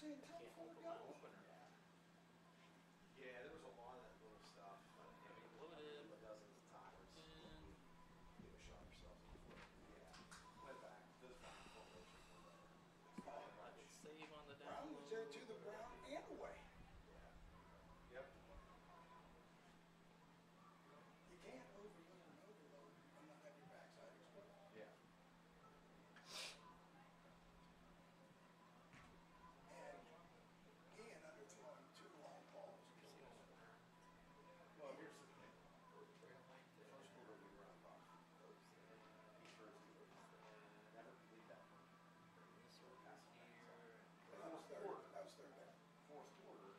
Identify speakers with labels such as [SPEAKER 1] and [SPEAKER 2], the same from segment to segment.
[SPEAKER 1] saying, tell
[SPEAKER 2] Can't
[SPEAKER 1] Ford,
[SPEAKER 2] open
[SPEAKER 1] go.
[SPEAKER 2] my opener.
[SPEAKER 3] Yeah, there was a lot of that little stuff. But, I mean,
[SPEAKER 2] Loaded.
[SPEAKER 3] dozens of times.
[SPEAKER 2] And
[SPEAKER 3] We would shot ourselves in the foot. Yeah. Went back. Those back formulations were better.
[SPEAKER 2] I would save on the
[SPEAKER 1] Brown
[SPEAKER 2] download.
[SPEAKER 1] was there too, the Brown and away.
[SPEAKER 3] Yeah. Yep.
[SPEAKER 1] You can't overload and overload and not have your backside exposed.
[SPEAKER 3] Yeah.
[SPEAKER 1] And Ian underthrowing 2 long balls.
[SPEAKER 3] Well, here's the thing. First quarter we run off. He throws the never leave that.
[SPEAKER 2] This one is here.
[SPEAKER 1] That was third. That was third down.
[SPEAKER 3] Fourth quarter.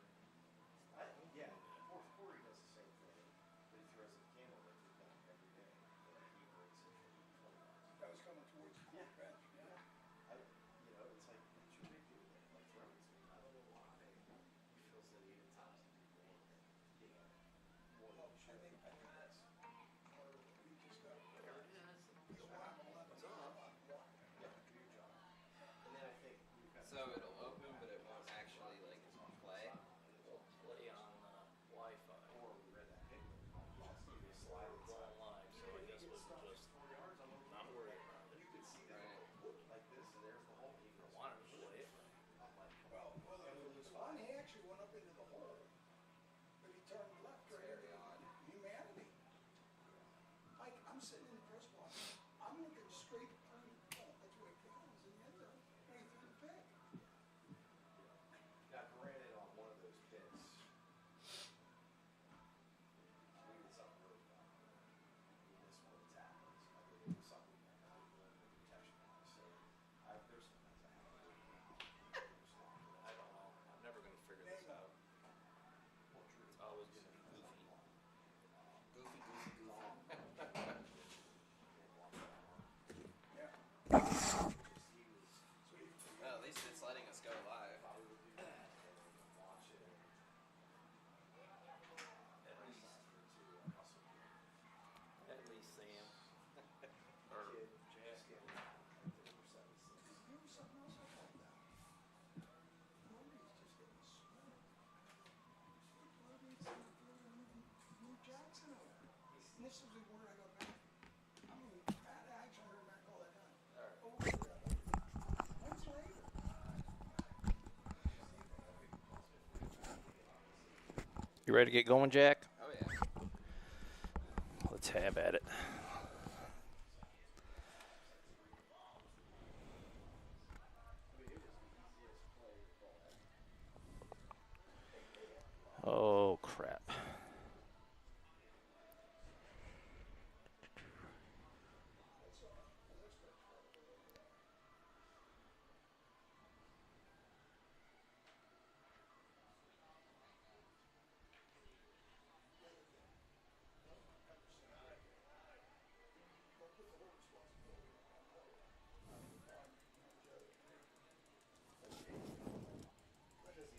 [SPEAKER 3] Fourth quarter he does the same thing, but he throws a camel that we've done every day. That he breaks it for 20 yards.
[SPEAKER 1] That was coming towards the
[SPEAKER 3] Yeah.
[SPEAKER 1] bench. Yeah.
[SPEAKER 3] It's like, what's your big deal there? Like, throwing to me. I don't know why. He feels that he at times can do more than, more
[SPEAKER 1] Well,
[SPEAKER 3] than he
[SPEAKER 1] I
[SPEAKER 3] should.
[SPEAKER 1] think that's part of what we just got.
[SPEAKER 2] There it is.
[SPEAKER 1] You know, I'm 11,
[SPEAKER 2] What's
[SPEAKER 1] I'm
[SPEAKER 2] up?
[SPEAKER 1] on 1.
[SPEAKER 3] Yeah, do your job. And then I think we've got.
[SPEAKER 4] So it'll open, but it won't actually like play.
[SPEAKER 2] We'll play on Wi-Fi.
[SPEAKER 3] Or we read that paper. Just give you a slide
[SPEAKER 2] We're going live, so I guess we'll just
[SPEAKER 3] 4 yards. I'm over.
[SPEAKER 2] not worry about it.
[SPEAKER 3] You could see that
[SPEAKER 4] Right.
[SPEAKER 3] look like this, and there's the whole
[SPEAKER 2] I
[SPEAKER 3] Eagles.
[SPEAKER 2] wanted to play it.
[SPEAKER 3] I'm like,
[SPEAKER 1] Well,
[SPEAKER 3] and we lose
[SPEAKER 1] one,
[SPEAKER 3] 5.
[SPEAKER 1] he actually went up into the hole, but he turned left right
[SPEAKER 4] Very
[SPEAKER 1] into
[SPEAKER 4] odd.
[SPEAKER 1] humanity. Mike, I'm sitting in the press box. I'm looking straight through. Oh, that's where it comes in the end zone. And he threw the pick.
[SPEAKER 3] Now, granted, on one of those picks, we did something really bad. We missed one of the tackles. I think it was something that I was doing with protection wise. So, there's some things I have to do now.
[SPEAKER 2] I don't know. I'm never going to figure this out. It's always going to be goofy.
[SPEAKER 4] Goofy, goofy, goofy.
[SPEAKER 1] Yeah.
[SPEAKER 4] Well, at least it's letting us go live.
[SPEAKER 2] At least Sam. Or Jack.
[SPEAKER 1] There was something else I found out. Corey's just getting smart. Move Jackson over. And this is the word I got back. I mean, I actually heard Matt call that done. Over there. Months later.
[SPEAKER 2] You ready to get going, Jack?
[SPEAKER 4] Oh yeah.
[SPEAKER 2] Let's have at it. Oh, crap.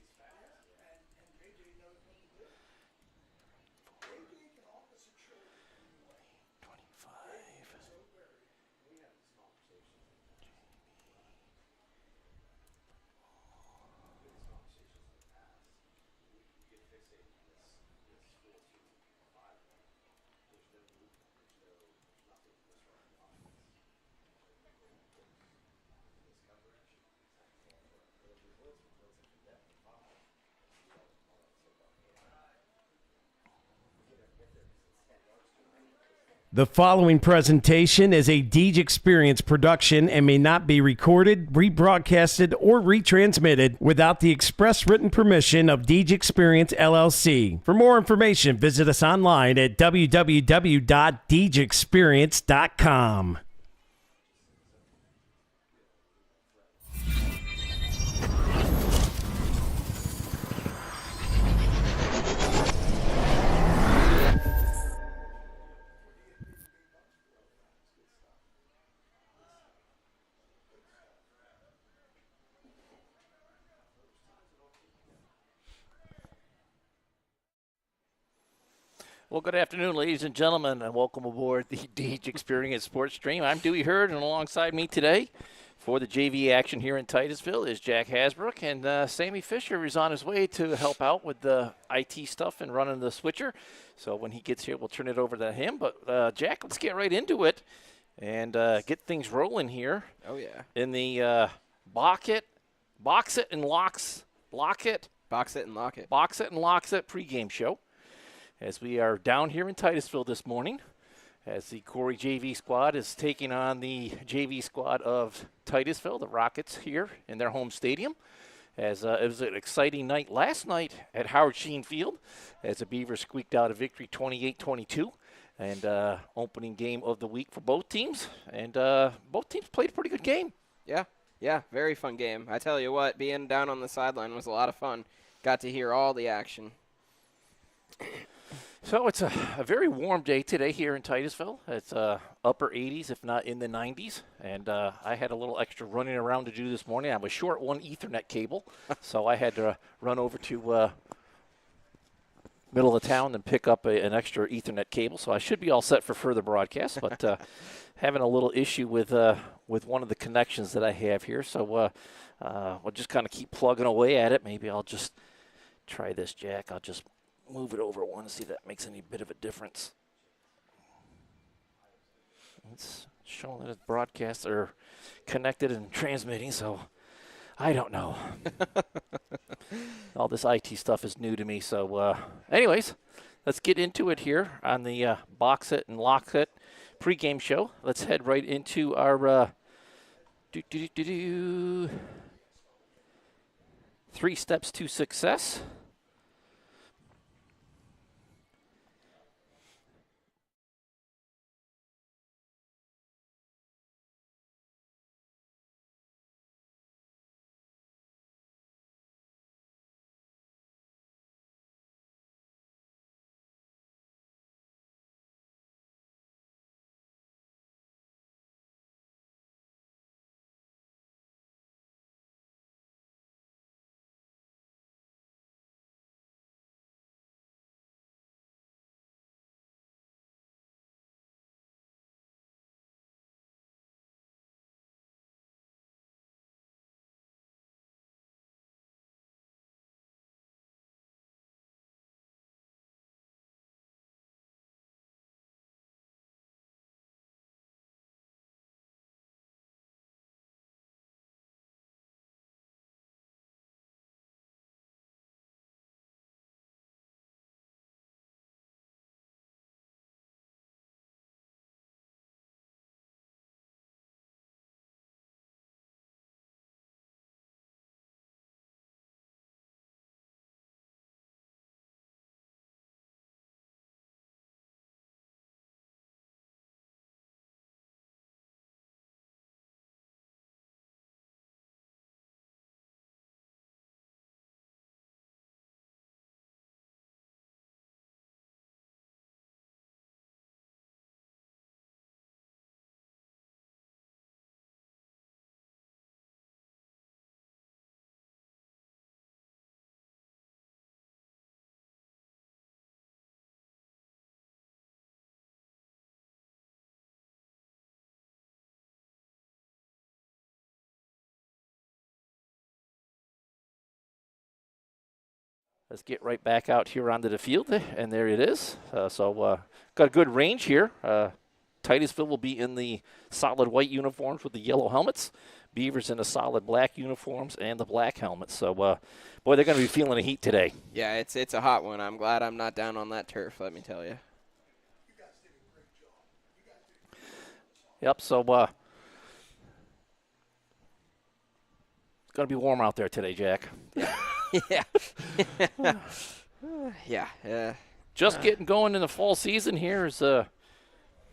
[SPEAKER 1] And JJ knows what to do. JJ can opposite shoulder anyway.
[SPEAKER 2] 25.
[SPEAKER 1] So very.
[SPEAKER 3] We had this conversation. These conversations in the past, we get fixated on this 4-2-5. There's no movement. There's nothing this right in offense. This coverage, if we blitz from depth of 5.
[SPEAKER 5] The following presentation is a Deej Experience production and may not be recorded, rebroadcasted, or retransmitted without the express written permission of Deej Experience LLC. For more information, visit us online at www.deejexperience.com.
[SPEAKER 2] Well, good afternoon, ladies and gentlemen, and welcome aboard the Deej Experience Sports Stream. I'm Dewey Hurd, and alongside me today, For the JV action here in Titusville is Jack Hasbrook, and Sammy Fisher is on his way to help out with the IT stuff and running the switcher. So when he gets here, we'll turn it over to him. But, Jack, let's get right into it and get things rolling here.
[SPEAKER 4] Oh, yeah.
[SPEAKER 2] In the Box It and Lock It pregame show, as we are down here in Titusville this morning, as the Corry JV squad is taking on the JV squad of Titusville, the Rockets, here in their home stadium. As it was an exciting night last night at Howard Sheen Field, as the Beavers squeaked out a victory 28-22, and opening game of the week for both teams. And both teams played a pretty good game.
[SPEAKER 4] Yeah, very fun game. I tell you what, being down on the sideline was a lot of fun. Got to hear all the action.
[SPEAKER 2] So it's a very warm day today here in Titusville. It's upper 80s, if not in the 90s. And I had a little extra running around to do this morning. I was short one Ethernet cable, so I had to run over to middle of town and pick up an extra Ethernet cable. So I should be all set for further broadcasts, but having a little issue with one of the connections that I have here. So we'll just kind of keep plugging away at it. Maybe I'll just try this, Jack. I'll just move it over one and see if that makes any bit of a difference. It's showing that it's broadcast or connected and transmitting, so I don't know. All this IT stuff is new to me. So anyways, let's get into it here on the Box It and Lock It pregame show. Let's head right into our 3 steps to success. Let's get right back out here onto the field, and there it is. So got a good range here. Titusville will be in the solid white uniforms with the yellow helmets. Beavers in the solid black uniforms and the black helmets. So, boy, they're going to be feeling the heat today.
[SPEAKER 4] Yeah, it's a hot one. I'm glad I'm not down on that turf, let me tell you.
[SPEAKER 2] Yep, so it's going to be warm out there today, Jack.
[SPEAKER 4] Yeah. Yeah.
[SPEAKER 2] Just getting going in the fall season here is the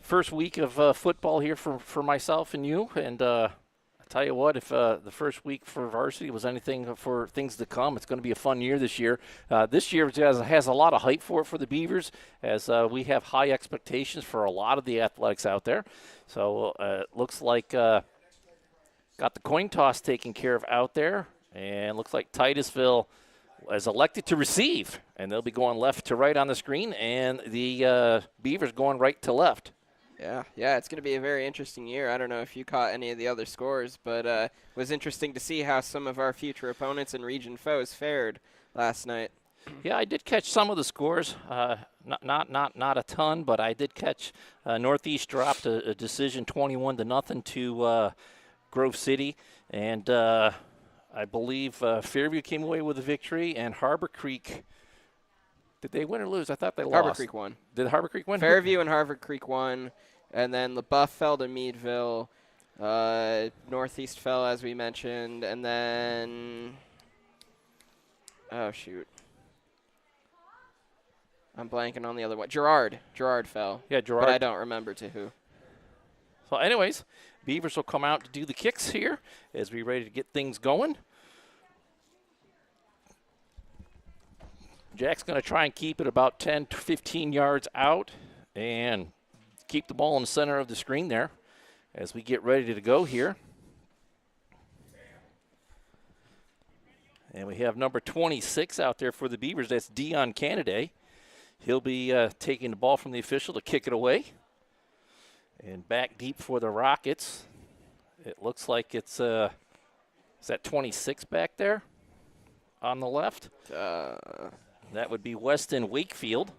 [SPEAKER 2] first week of football here for myself and you. And I tell you what, if the first week for varsity was anything for things to come, it's going to be a fun year this year. This year has a lot of hype for the Beavers, as we have high expectations for a lot of the athletics out there. So it looks like got the coin toss taken care of out there. And looks like Titusville is elected to receive, and they'll be going left to right on the screen, and the Beavers going right to left.
[SPEAKER 4] Yeah, it's going to be a very interesting year. I don't know if you caught any of the other scores, but it was interesting to see how some of our future opponents and region foes fared last night.
[SPEAKER 2] Yeah, I did catch some of the scores. Not a ton, but I did catch Northeast dropped a decision 21-0 to Grove City, and I believe Fairview came away with a victory, and Harbor Creek. Did they win or lose? I thought they lost.
[SPEAKER 4] Harbor Creek won.
[SPEAKER 2] Did Harbor Creek win?
[SPEAKER 4] Fairview and Harbor Creek won, and then LaBeouf fell to Meadville. Northeast fell, as we mentioned, and then shoot. I'm blanking on the other one. Gerard fell.
[SPEAKER 2] Yeah, Gerard.
[SPEAKER 4] But I don't remember to who.
[SPEAKER 2] So anyways, Beavers will come out to do the kicks here as we ready to get things going. Jack's going to try and keep it about 10 to 15 yards out and keep the ball in the center of the screen there as we get ready to go here. And we have number 26 out there for the Beavers. That's Dion Canaday. He'll be taking the ball from the official to kick it away. And back deep for the Rockets. It looks like it's, is that 26 back there on the left? That would be Weston Wakefield.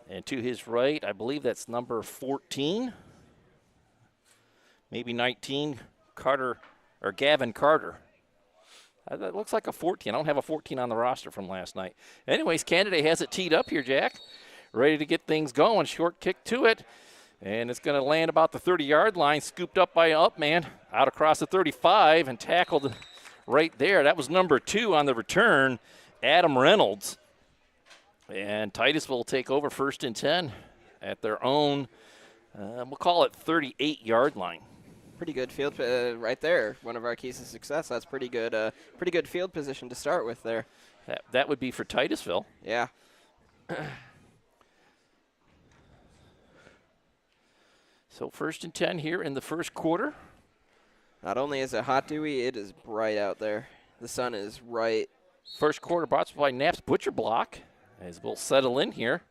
[SPEAKER 2] And to his right, I believe that's number 14. Maybe 19, Carter, or Gavin Carter. That looks like a 14. I don't have a 14 on the roster from last night. Anyways, Canaday has it teed up here, Jack. Ready to get things going. Short kick to it. And it's going to land about the 30-yard line, scooped up by an up man, out across the 35 and tackled right there. That was number 2 on the return, Adam Reynolds. And Titusville will take over 1st and 10 at their own, we'll call it 38-yard line.
[SPEAKER 4] Pretty good field right there. One of our keys to success. That's pretty good field position to start with there.
[SPEAKER 2] That would be for Titusville.
[SPEAKER 4] Yeah.
[SPEAKER 2] So 1st and 10 here in the first quarter.
[SPEAKER 4] Not only is it hot, Dewey, it is bright out there. The sun is right.
[SPEAKER 2] First quarter brought to you by Knapp's Butcher Block as we'll settle in here.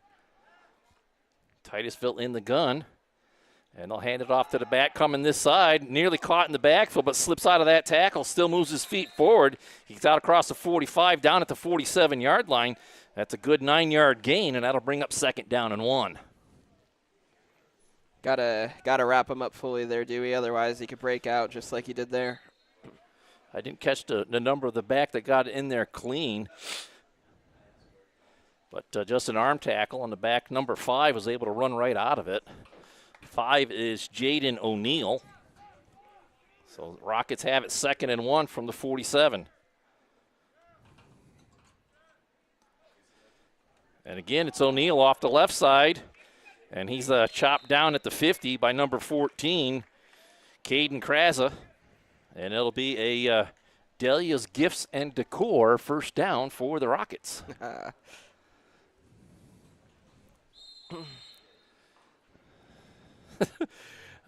[SPEAKER 2] Titusville in the gun. And they'll hand it off to the back coming this side. Nearly caught in the backfield, but slips out of that tackle. Still moves his feet forward. He's out across the 45, down at the 47-yard line. That's a good 9-yard gain, and that'll bring up 2nd down and 1.
[SPEAKER 4] Gotta wrap him up fully there, Dewey. Otherwise, he could break out just like he did there.
[SPEAKER 2] I didn't catch the number of the back that got in there clean. But just an arm tackle on the back. Number 5 was able to run right out of it. 5 is Jaden O'Neill. So the Rockets have it 2nd and 1 from the 47. And again, it's O'Neill off the left side. And he's chopped down at the 50 by number 14, Caden Kraza. And it'll be a Delia's Gifts and Decor 1st down for the Rockets.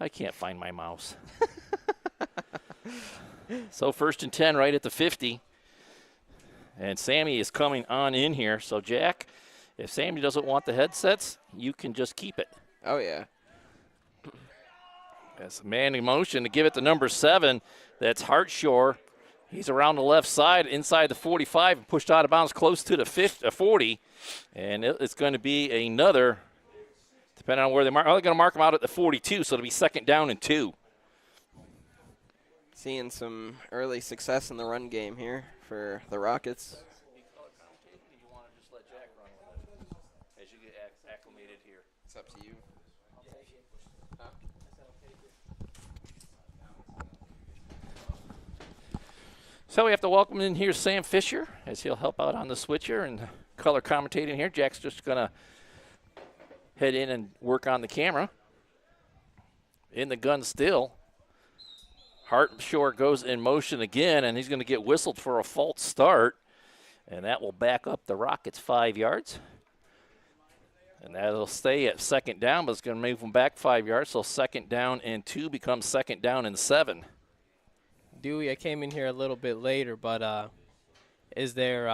[SPEAKER 2] I can't find my mouse. So 1st and 10 right at the 50. And Sammy is coming on in here. So, Jack, if Sammy doesn't want the headsets, you can just keep it.
[SPEAKER 4] Oh, yeah.
[SPEAKER 2] That's a man in motion to give it to number 7. That's Hartshore. He's around the left side, inside the 45, and pushed out of bounds close to the 40. And it's going to be another, depending on where they mark. They're going to mark him out at the 42, so it'll be 2nd down and 2.
[SPEAKER 4] Seeing some early success in the run game here for the Rockets. It's up to you.
[SPEAKER 2] So we have to welcome in here Sam Fisher as he'll help out on the switcher and color commentating here. Jack's just going to head in and work on the camera. In the gun still. Hartshore goes in motion again, and he's going to get whistled for a false start. And that will back up the Rockets 5 yards. And that'll stay at 2nd down, but it's going to move them back 5 yards. So 2nd down and 2 becomes 2nd down and 7.
[SPEAKER 6] Dewey, I came in here a little bit later, but is there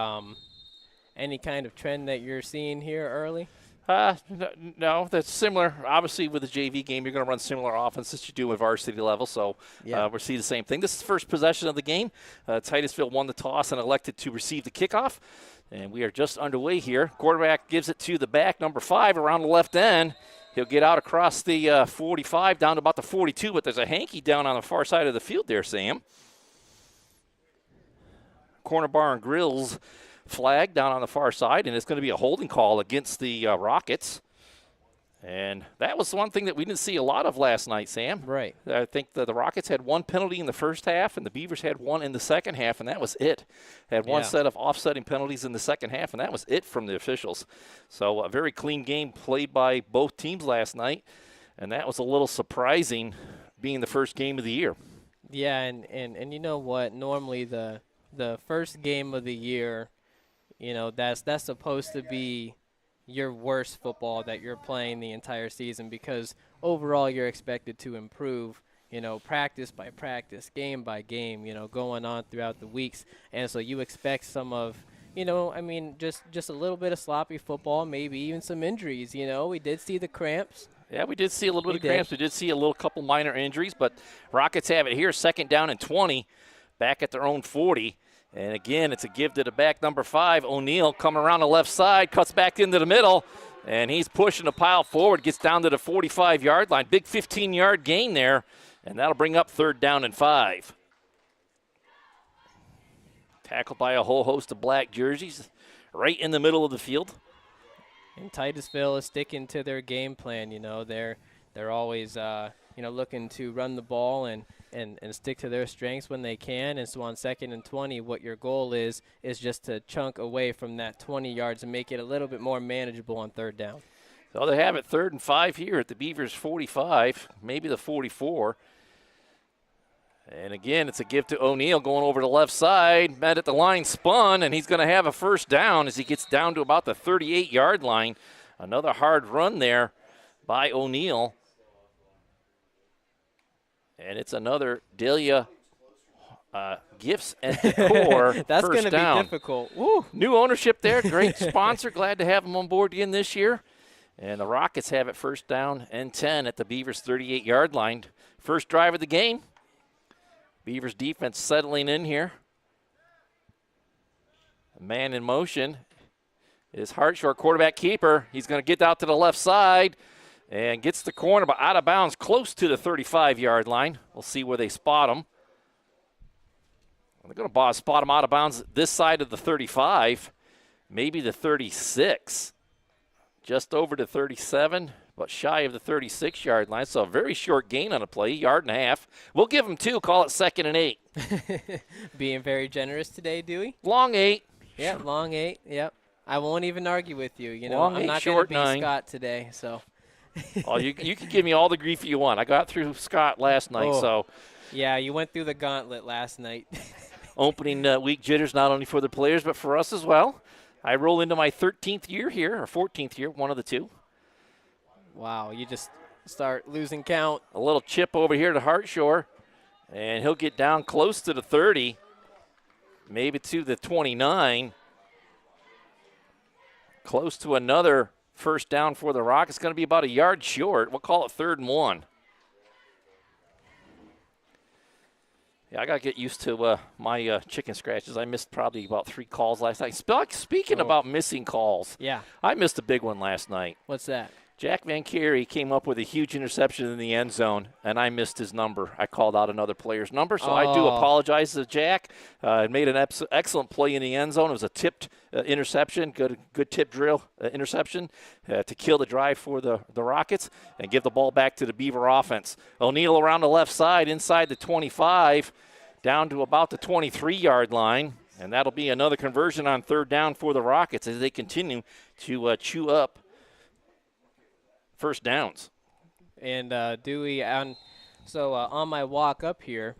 [SPEAKER 6] any kind of trend that you're seeing here early?
[SPEAKER 2] No, that's similar. Obviously, with the JV game, you're going to run similar offense as you do at varsity level, so we'll see the same thing. This is the first possession of the game. Titusville won the toss and elected to receive the kickoff, and we are just underway here. Quarterback gives it to the back, number 5, around the left end. He'll get out across the 45 down to about the 42, but there's a hanky down on the far side of the field there, Sam. Corner Bar and Grills flag down on the far side, and it's going to be a holding call against the Rockets. And that was one thing that we didn't see a lot of last night, Sam.
[SPEAKER 6] Right.
[SPEAKER 2] I think the Rockets had one penalty in the first half, and the Beavers had one in the second half, and that was it. Had one set of offsetting penalties in the second half, and that was it from the officials. So a very clean game played by both teams last night, and that was a little surprising being the first game of the year.
[SPEAKER 6] Yeah, and you know what? Normally the first game of the year, you know, that's supposed to be your worst football that you're playing the entire season, because overall you're expected to improve, you know, practice by practice, game by game, you know, going on throughout the weeks. And so you expect some of, you know, I mean, just a little bit of sloppy football, maybe even some injuries. You know, we did see the cramps.
[SPEAKER 2] Yeah, we did see a little bit of cramps. We did see a little couple minor injuries, but Rockets have it here, 2nd down and 20, back at their own 40. And again, it's a give to the back, number 5. O'Neal coming around the left side, cuts back into the middle, and he's pushing the pile forward, gets down to the 45-yard line. Big 15-yard gain there, and that'll bring up 3rd down and 5. Tackled by a whole host of black jerseys right in the middle of the field.
[SPEAKER 6] And Titusville is sticking to their game plan. You know, they're always you know, looking to run the ball and stick to their strengths when they can. And so on 2nd and 20, what your goal is just to chunk away from that 20 yards and make it a little bit more manageable on 3rd down.
[SPEAKER 2] So they have it 3rd and 5 here at the Beavers 45, maybe the 44. And again, it's a give to O'Neal going over the left side, met at the line, spun, and he's going to have a 1st down as he gets down to about the 38-yard line. Another hard run there by O'Neal. And it's another Delia Gifts and Decor.
[SPEAKER 6] That's
[SPEAKER 2] going to
[SPEAKER 6] be difficult. Woo.
[SPEAKER 2] New ownership there. Great sponsor. Glad to have them on board again this year. And the Rockets have it 1st down and 10 at the Beavers 38-yard line. First drive of the game. Beavers defense settling in here. A man in motion is Hartshore, quarterback keeper. He's going to get out to the left side and gets the corner, but out of bounds close to the 35-yard line. We'll see where they spot him. They're going to spot him out of bounds this side of the 35, maybe the 36. Just over to 37, but shy of the 36-yard line. So a very short gain on a play, 1.5 yards. We'll give him 2, call it 2nd and 8.
[SPEAKER 6] Being very generous today, Dewey.
[SPEAKER 2] Long 8.
[SPEAKER 6] Yeah, long 8, yep. I won't even argue with you. You know,
[SPEAKER 2] Long
[SPEAKER 6] I'm
[SPEAKER 2] 8,
[SPEAKER 6] not going to
[SPEAKER 2] short
[SPEAKER 6] be
[SPEAKER 2] 9.
[SPEAKER 6] Scott today, so.
[SPEAKER 2] Oh, you can give me all the grief you want. I got through Scott last night, so.
[SPEAKER 6] Yeah, you went through the gauntlet last night.
[SPEAKER 2] Opening week jitters not only for the players but for us as well. I roll into my 13th year here, or 14th year, one of the two.
[SPEAKER 6] Wow, you just start losing count.
[SPEAKER 2] A little chip over here to Hartshore, and he'll get down close to the 30, maybe to the 29. Close to another 1st down for the Rockets. It's going to be about 1 yard short. We'll call it 3rd and 1. Yeah, I got to get used to my chicken scratches. I missed probably about 3 calls last night. Speaking about missing calls,
[SPEAKER 6] yeah,
[SPEAKER 2] I missed a big one last night.
[SPEAKER 6] What's that?
[SPEAKER 2] Jack Van Carey came up with a huge interception in the end zone, and I missed his number. I called out another player's number, so I do apologize to Jack. Made an excellent play in the end zone. It was a tipped interception, good tip drill interception to kill the drive for the Rockets and give the ball back to the Beaver offense. O'Neal around the left side, inside the 25, down to about the 23-yard line, and that'll be another conversion on 3rd down for the Rockets as they continue to chew up 1st downs.
[SPEAKER 6] And Dewey, on my walk up here,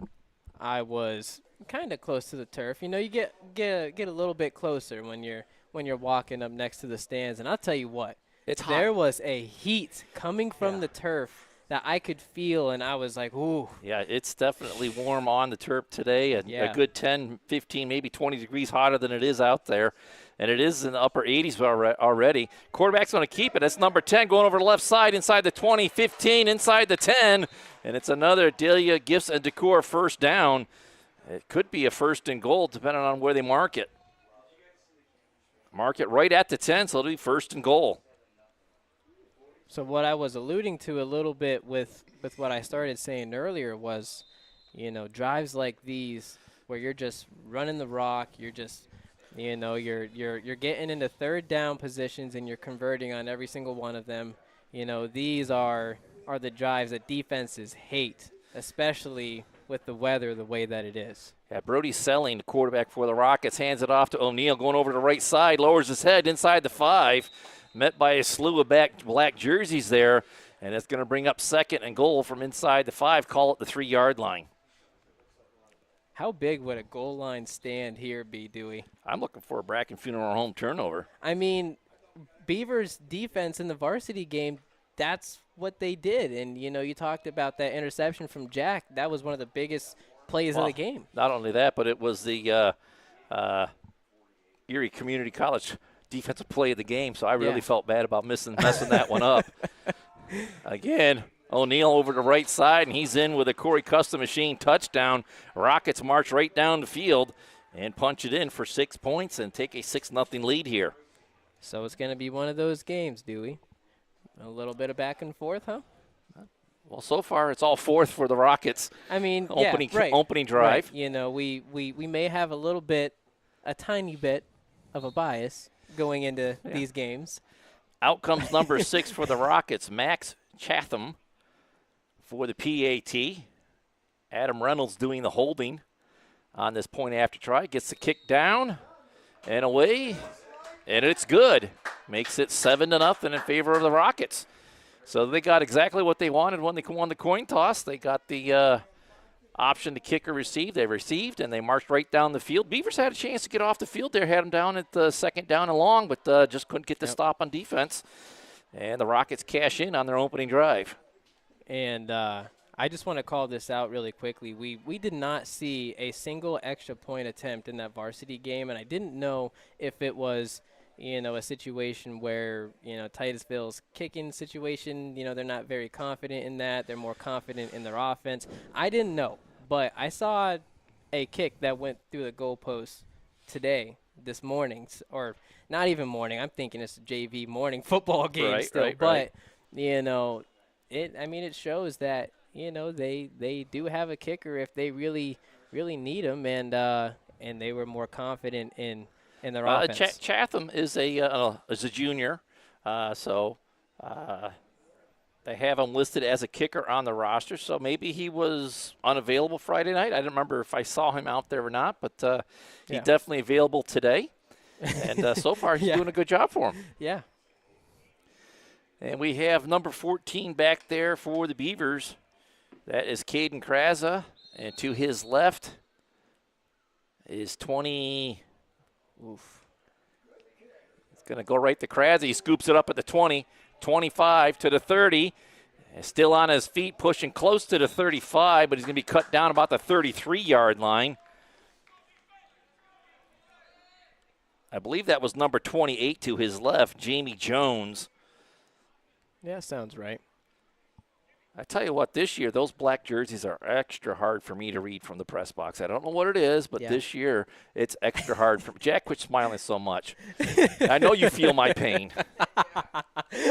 [SPEAKER 6] I was kind of close to the turf. You know, you get a little bit closer when you're walking up next to the stands. And I'll tell you what,
[SPEAKER 2] it's hot.
[SPEAKER 6] There was a heat coming from the turf that I could feel, and I was like, ooh.
[SPEAKER 2] Yeah, it's definitely warm on the turf today. A good 10, 15, maybe 20 degrees hotter than it is out there. And it is in the upper 80s already. Quarterback's going to keep it. That's number 10 going over the left side inside the 20, 15, inside the 10. And it's another Delia Gifts and Decor first down. It could be a first and goal depending on where they mark it. Mark it right at the 10, so it'll be first and goal.
[SPEAKER 6] So what I was alluding to a little bit with what I started saying earlier was, drives like these where you're just running the rock, you're just, you're getting into third down positions and you're converting on every single one of them. These are the drives that defenses hate, especially with the weather the way that it is.
[SPEAKER 2] Yeah, Brody Selling, the quarterback for the Rockets, hands it off to O'Neal, going over to the right side, lowers his head inside the 5. Met by a slew of black jerseys there, and it's going to bring up second and goal from inside the 5, call it the 3-yard line.
[SPEAKER 6] How big would a goal line stand here be, Dewey?
[SPEAKER 2] I'm looking for a Bracken Funeral Home turnover.
[SPEAKER 6] I mean, Beavers' defense in the varsity game, that's what they did. And, you talked about that interception from Jack. That was one of the biggest plays of the game.
[SPEAKER 2] Not only that, but it was the Erie Community College defensive play of the game, so I really felt bad about messing that one up. Again, O'Neal over the right side, and he's in with a Corry Custom Machine touchdown. Rockets march right down the field and punch it in for 6 points and take a 6-0 lead here.
[SPEAKER 6] So it's going to be one of those games, Dewey. A little bit of back and forth, huh?
[SPEAKER 2] Well, so far it's all fourth for the Rockets.
[SPEAKER 6] I mean,
[SPEAKER 2] opening drive.
[SPEAKER 6] Right. We may have a tiny bit of a bias going into these games.
[SPEAKER 2] Out comes number 6 for the Rockets, Max Chatham for the PAT. Adam Reynolds doing the holding on this point after try. Gets the kick down and away, and it's good. Makes it 7-0 in favor of the Rockets. So they got exactly what they wanted when they won the coin toss. They got the option to kick or receive. They received, and they marched right down the field. Beavers had a chance to get off the field there, had them down at the second down and long, but just couldn't get the stop on defense. And the Rockets cash in on their opening drive.
[SPEAKER 6] And I just want to call this out really quickly. We did not see a single extra point attempt in that varsity game, and I didn't know if it was a situation where, Titusville's kicking situation, they're not very confident in that. They're more confident in their offense. I didn't know, but I saw a kick that went through the goalpost this morning, or not even morning. I'm thinking it's a JV morning football game still. But, it shows that, they do have a kicker if they really, really need him, and they were more confident in their offense.
[SPEAKER 2] Chatham is a junior, so they have him listed as a kicker on the roster. So maybe he was unavailable Friday night. I don't remember if I saw him out there or not, but he's definitely available today. And so far he's doing a good job for him.
[SPEAKER 6] Yeah.
[SPEAKER 2] And we have number 14 back there for the Beavers. That is Caden Kraza. And to his left is 20. Oof. It's going to go right to Kraza. He scoops it up at the 20, 25 to the 30. Still on his feet, pushing close to the 35, but he's going to be cut down about the 33-yard line. I believe that was number 28 to his left, Jamie Jones.
[SPEAKER 6] Yeah, sounds right.
[SPEAKER 2] I tell you what, this year, those black jerseys are extra hard for me to read from the press box. I don't know what it is, but this year, it's extra hard. Jack, quit smiling so much. I know you feel my pain.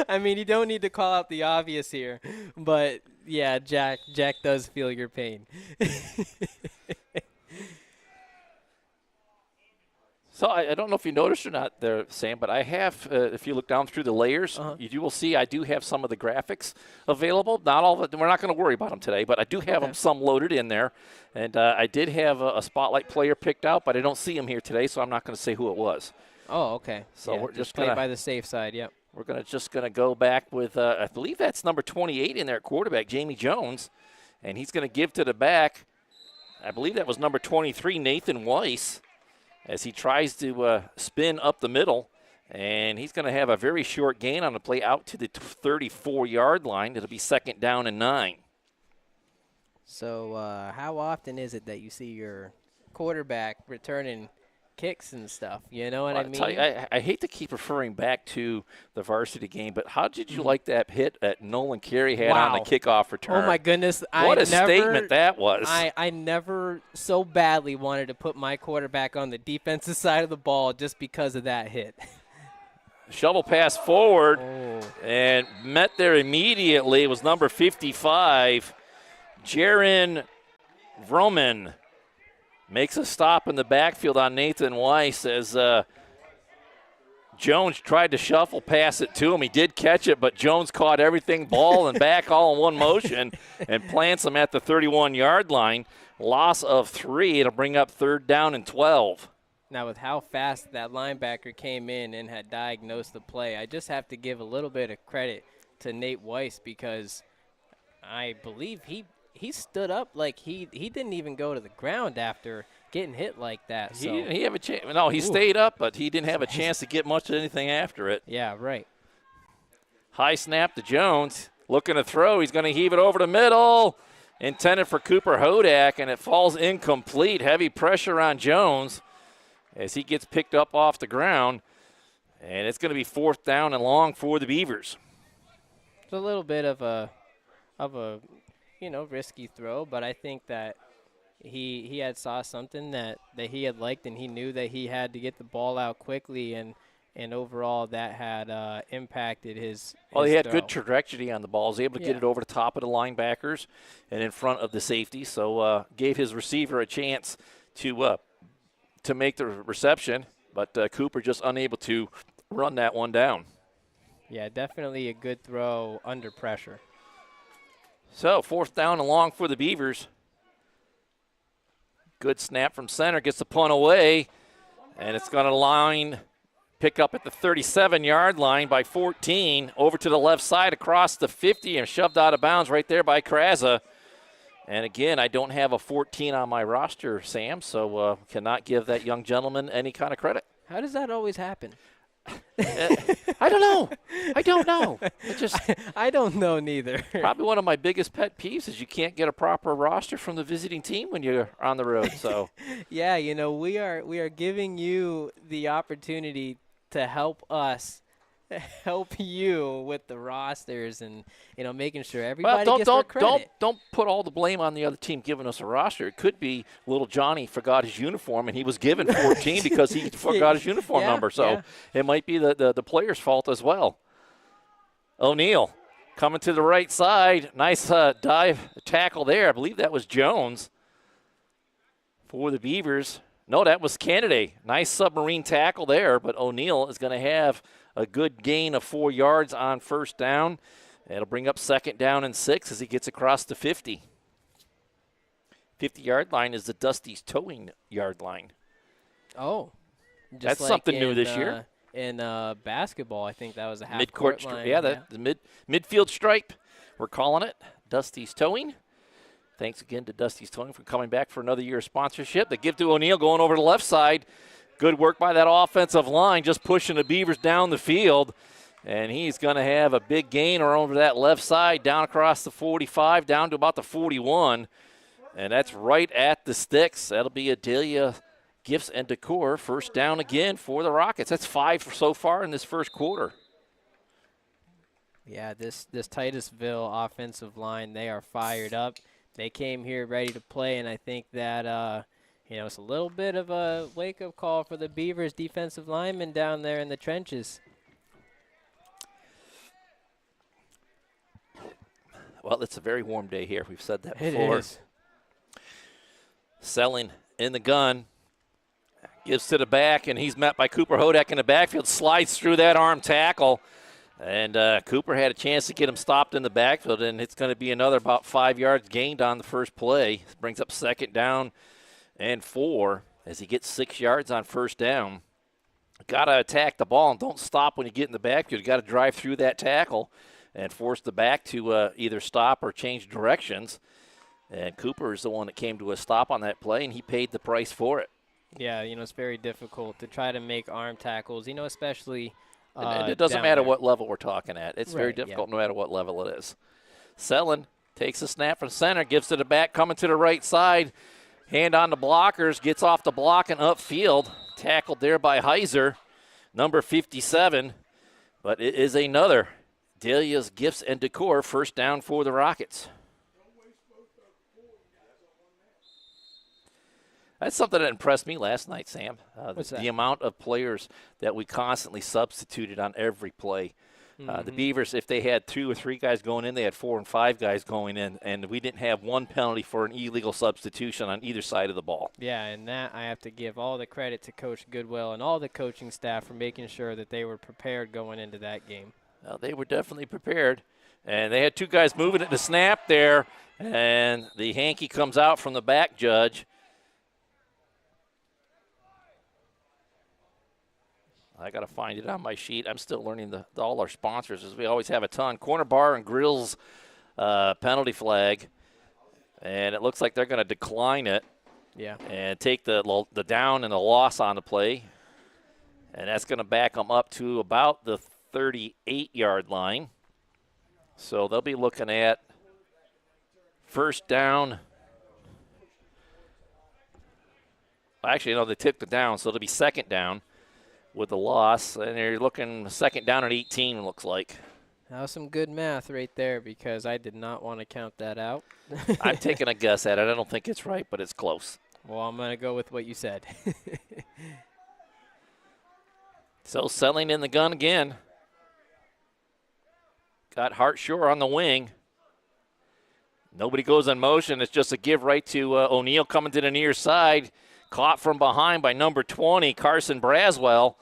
[SPEAKER 6] I mean, you don't need to call out the obvious here, but, yeah, Jack does feel your pain.
[SPEAKER 2] So I don't know if you noticed or not there, Sam, but I have, if you look down through the layers, you will see I do have some of the graphics available. Not all of it. We're not going to worry about them today, but I do have them some loaded in there. And I did have a spotlight player picked out, but I don't see him here today, so I'm not going to say who it was.
[SPEAKER 6] Oh, okay.
[SPEAKER 2] So we're just
[SPEAKER 6] play by the safe side, yep.
[SPEAKER 2] We're just going to go back with, I believe that's number 28 in there at quarterback, Jamie Jones. And he's going to give to the back. I believe that was number 23, Nathan Weiss, as he tries to spin up the middle And he's going to have a very short gain on the play out to the 34-yard line. It'll be 2nd down and 9.
[SPEAKER 6] So how often is it that you see your quarterback returning kicks and stuff? You know what I mean?
[SPEAKER 2] Tell you, I hate to keep referring back to the varsity game, but how did you like that hit that Nolan Carey had on the kickoff return?
[SPEAKER 6] Oh, my goodness.
[SPEAKER 2] What a statement that was.
[SPEAKER 6] I never so badly wanted to put my quarterback on the defensive side of the ball just because of that hit.
[SPEAKER 2] Shovel pass forward and met there immediately was number 55, Jaron Vroman. Makes a stop in the backfield on Nathan Weiss as Jones tried to shuffle pass it to him. He did catch it, but Jones caught everything, ball and back all in one motion, and plants him at the 31-yard line. Loss of 3. It'll bring up 3rd down and 12.
[SPEAKER 6] Now, with how fast that linebacker came in and had diagnosed the play, I just have to give a little bit of credit to Nate Weiss because I believe he stood up like he didn't even go to the ground after getting hit like that. So.
[SPEAKER 2] He didn't have a chance. No, he stayed up, but he didn't have a chance to get much of anything after it.
[SPEAKER 6] Yeah, right.
[SPEAKER 2] High snap to Jones. Looking to throw. He's going to heave it over the middle. Intended for Cooper Hodak, and it falls incomplete. Heavy pressure on Jones as he gets picked up off the ground. And it's going to be 4th down and long for the Beavers.
[SPEAKER 6] It's a little bit of a risky throw, but I think that he had saw something that he had liked, and he knew that he had to get the ball out quickly, and overall that had impacted his
[SPEAKER 2] Well, he had
[SPEAKER 6] throw.
[SPEAKER 2] good trajectory on the ball. He was able to get it over the top of the linebackers and in front of the safety, so gave his receiver a chance to make the reception, but Cooper just unable to run that one down.
[SPEAKER 6] Yeah, definitely a good throw under pressure.
[SPEAKER 2] So 4th down and long for the Beavers. Good snap from center, gets the punt away, and it's going to pick up at the 37-yard line by 14, over to the left side across the 50 and shoved out of bounds right there by Kraza. And again, I don't have a 14 on my roster, Sam, so cannot give that young gentleman any kind of credit.
[SPEAKER 6] How does that always happen?
[SPEAKER 2] I don't know. I don't know.
[SPEAKER 6] I don't know neither.
[SPEAKER 2] Probably one of my biggest pet peeves is you can't get a proper roster from the visiting team when you're on the road. So,
[SPEAKER 6] yeah, we are giving you the opportunity to help us help you with the rosters and making sure everybody gets their credit.
[SPEAKER 2] Don't put all the blame on the other team giving us a roster. It could be little Johnny forgot his uniform and he was given 14 because he forgot his uniform number. So it might be the player's fault as well. O'Neal coming to the right side. Nice dive tackle there. I believe that was Jones for the Beavers. No, that was Kennedy. Nice submarine tackle there, but O'Neal is going to have a good gain of 4 yards on 1st down. It'll bring up 2nd down and 6 as he gets across the 50. 50-yard line is the Dusty's towing yard line.
[SPEAKER 6] Oh.
[SPEAKER 2] That's like something new this year.
[SPEAKER 6] In basketball, I think that was a
[SPEAKER 2] half-court
[SPEAKER 6] line.
[SPEAKER 2] Yeah, the midfield stripe, we're calling it Dusty's towing. Thanks again to Dusty's Towing for coming back for another year of sponsorship. They give to O'Neal going over the left side. Good work by that offensive line, just pushing the Beavers down the field. And he's going to have a big gain over that left side, down across the 45, down to about the 41. And that's right at the sticks. That'll be Adelia Gifts and Decor. 1st down again for the Rockets. That's 5 so far in this first quarter.
[SPEAKER 6] Yeah, this Titusville offensive line, they are fired up. They came here ready to play, and I think that it's a little bit of a wake-up call for the Beavers defensive linemen down there in the trenches.
[SPEAKER 2] Well, it's a very warm day here. We've said that before.
[SPEAKER 6] It is.
[SPEAKER 2] Selling in the gun. Gives to the back, and he's met by Cooper Hodak in the backfield. Slides through that arm tackle. And Cooper had a chance to get him stopped in the backfield, and it's going to be another about 5 yards gained on the first play. Brings up 2nd down and 4 as he gets 6 yards on 1st down. Got to attack the ball and don't stop when you get in the backfield. You got to drive through that tackle and force the back to either stop or change directions. And Cooper is the one that came to a stop on that play, and he paid the price for it.
[SPEAKER 6] Yeah, it's very difficult to try to make arm tackles, especially
[SPEAKER 2] And it doesn't
[SPEAKER 6] down
[SPEAKER 2] matter
[SPEAKER 6] there.
[SPEAKER 2] what level we're talking at. It's very
[SPEAKER 6] Right, yeah.
[SPEAKER 2] difficult no matter what level it is. Selin takes a snap from center, gives to the back, coming to the right side. Hand on the blockers, gets off the block and upfield. Tackled there by Heiser, number 57. But it is another Dahlia's Gifts and Decor first down for the Rockets. That's something that impressed me last night, Sam.
[SPEAKER 6] What's that?
[SPEAKER 2] The amount of players that we constantly substituted on every play. The Beavers, if they had 2 or 3 guys going in, they had 4 and 5 guys going in, and we didn't have one penalty for an illegal substitution on either side of the ball.
[SPEAKER 6] Yeah, and that I have to give all the credit to Coach Goodwill and all the coaching staff for making sure that they were prepared going into that game.
[SPEAKER 2] They were definitely prepared, and they had 2 guys moving at the snap there, and the hanky comes out from the back judge. I got to find it on my sheet. I'm still learning all our sponsors, as we always have a ton. Corner Bar and Grill's penalty flag, and it looks like they're going to decline it.
[SPEAKER 6] Yeah.
[SPEAKER 2] And take the down and the loss on the play, and that's going to back them up to about the 38-yard line. So they'll be looking at first down. Actually, no, they took the down, so it'll be second down with the loss, and you're looking second down at 18, it looks like.
[SPEAKER 6] That was some good math right there because I did not want to count that out.
[SPEAKER 2] I'm taking a guess at it. I don't think it's right, but it's close.
[SPEAKER 6] Well, I'm going to go with what you said.
[SPEAKER 2] So selling in the gun again. Got Hartshore on the wing. Nobody goes in motion. It's just a give right to O'Neill coming to the near side. Caught from behind by number 20, Carson Braswell.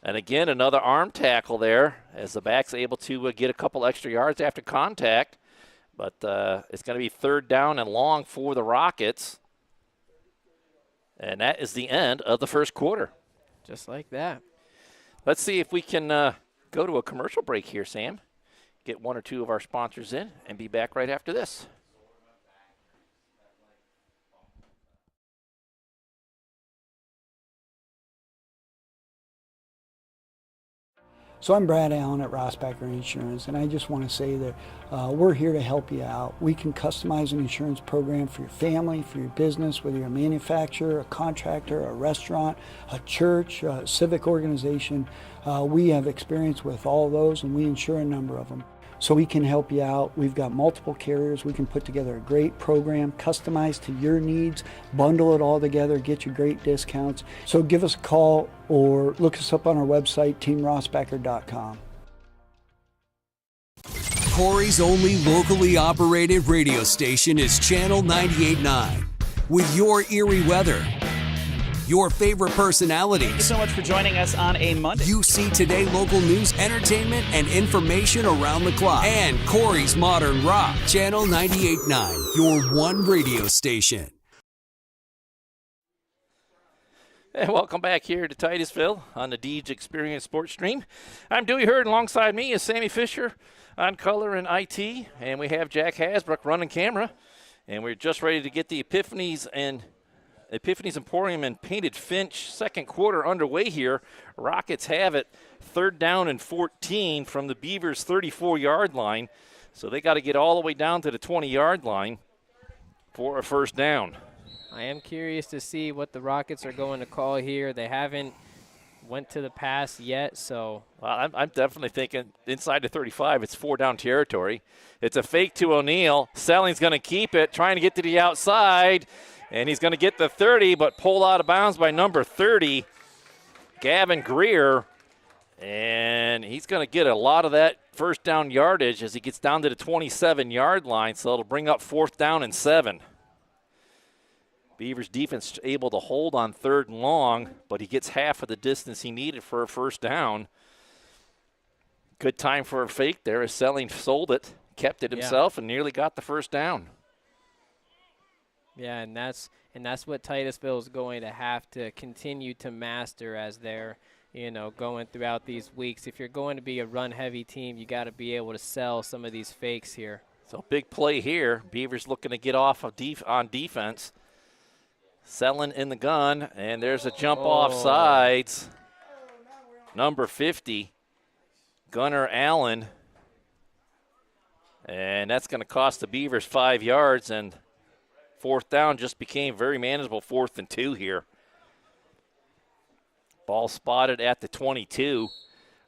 [SPEAKER 2] And again, another arm tackle there as the back's able to get a couple extra yards after contact. But it's going to be third down and long for the Rockets. And that is the end of the first quarter.
[SPEAKER 6] Just like that.
[SPEAKER 2] Let's see if we can go to a commercial break here, Sam. Get 1 or 2 of our sponsors in and be back right after this.
[SPEAKER 1] So I'm Brad Allen at Rossbacker Insurance, and I just want to say that we're here to help you out. We can customize an insurance program for your family, for your business, whether you're a manufacturer, a contractor, a restaurant, a church, a civic organization. We have experience with all of those, and we insure a number of them. So we can help you out. We've got multiple carriers. We can put together a great program, customized to your needs, bundle it all together, get you great discounts. So give us a call or look us up on our website, teamrossbacker.com.
[SPEAKER 7] Corry's only locally operated radio station is Channel 98.9. With your eerie weather, your favorite personalities.
[SPEAKER 8] Thank you so much for joining us on a Monday.
[SPEAKER 7] You see today local news, entertainment, and information around the clock. And Corry's Modern Rock. Channel 98.9, your one radio station.
[SPEAKER 2] And welcome back here to Titusville on the Deej Experience Sports Stream. I'm Dewey Hurd, alongside me is Sammy Fisher on color and IT. And we have Jack Hasbrook running camera. And we're just ready to get the Epiphany's Emporium and Painted Finch second quarter underway here. Rockets have it third down and 14 from the Beavers' 34-yard line. So they got to get all the way down to the 20-yard line for a first down.
[SPEAKER 6] I am curious to see what the Rockets are going to call here. They haven't went to the pass yet, so.
[SPEAKER 2] Well, I'm definitely thinking inside the 35, it's 4-down territory. It's a fake to O'Neill. Selling's going to keep it, trying to get to the outside. And he's going to get the 30, but pulled out of bounds by number 30, Gavin Greer. And he's going to get a lot of that first down yardage as he gets down to the 27-yard line, so it'll bring up 4th down and 7. Beavers defense able to hold on 3rd and long, but he gets half of the distance he needed for a first down. Good time for a fake there as Selling sold it, kept it himself, and nearly got the first down.
[SPEAKER 6] Yeah, and that's what Titusville is going to have to continue to master as they're, going throughout these weeks. If you're going to be a run-heavy team, you got to be able to sell some of these fakes here.
[SPEAKER 2] So big play here. Beavers looking to get off of on defense. Selling in the gun, and there's a jump off sides. Number 50, Gunnar Allen. And that's going to cost the Beavers 5 yards, and fourth down just became very manageable, 4th and 2 here. Ball spotted at the 22.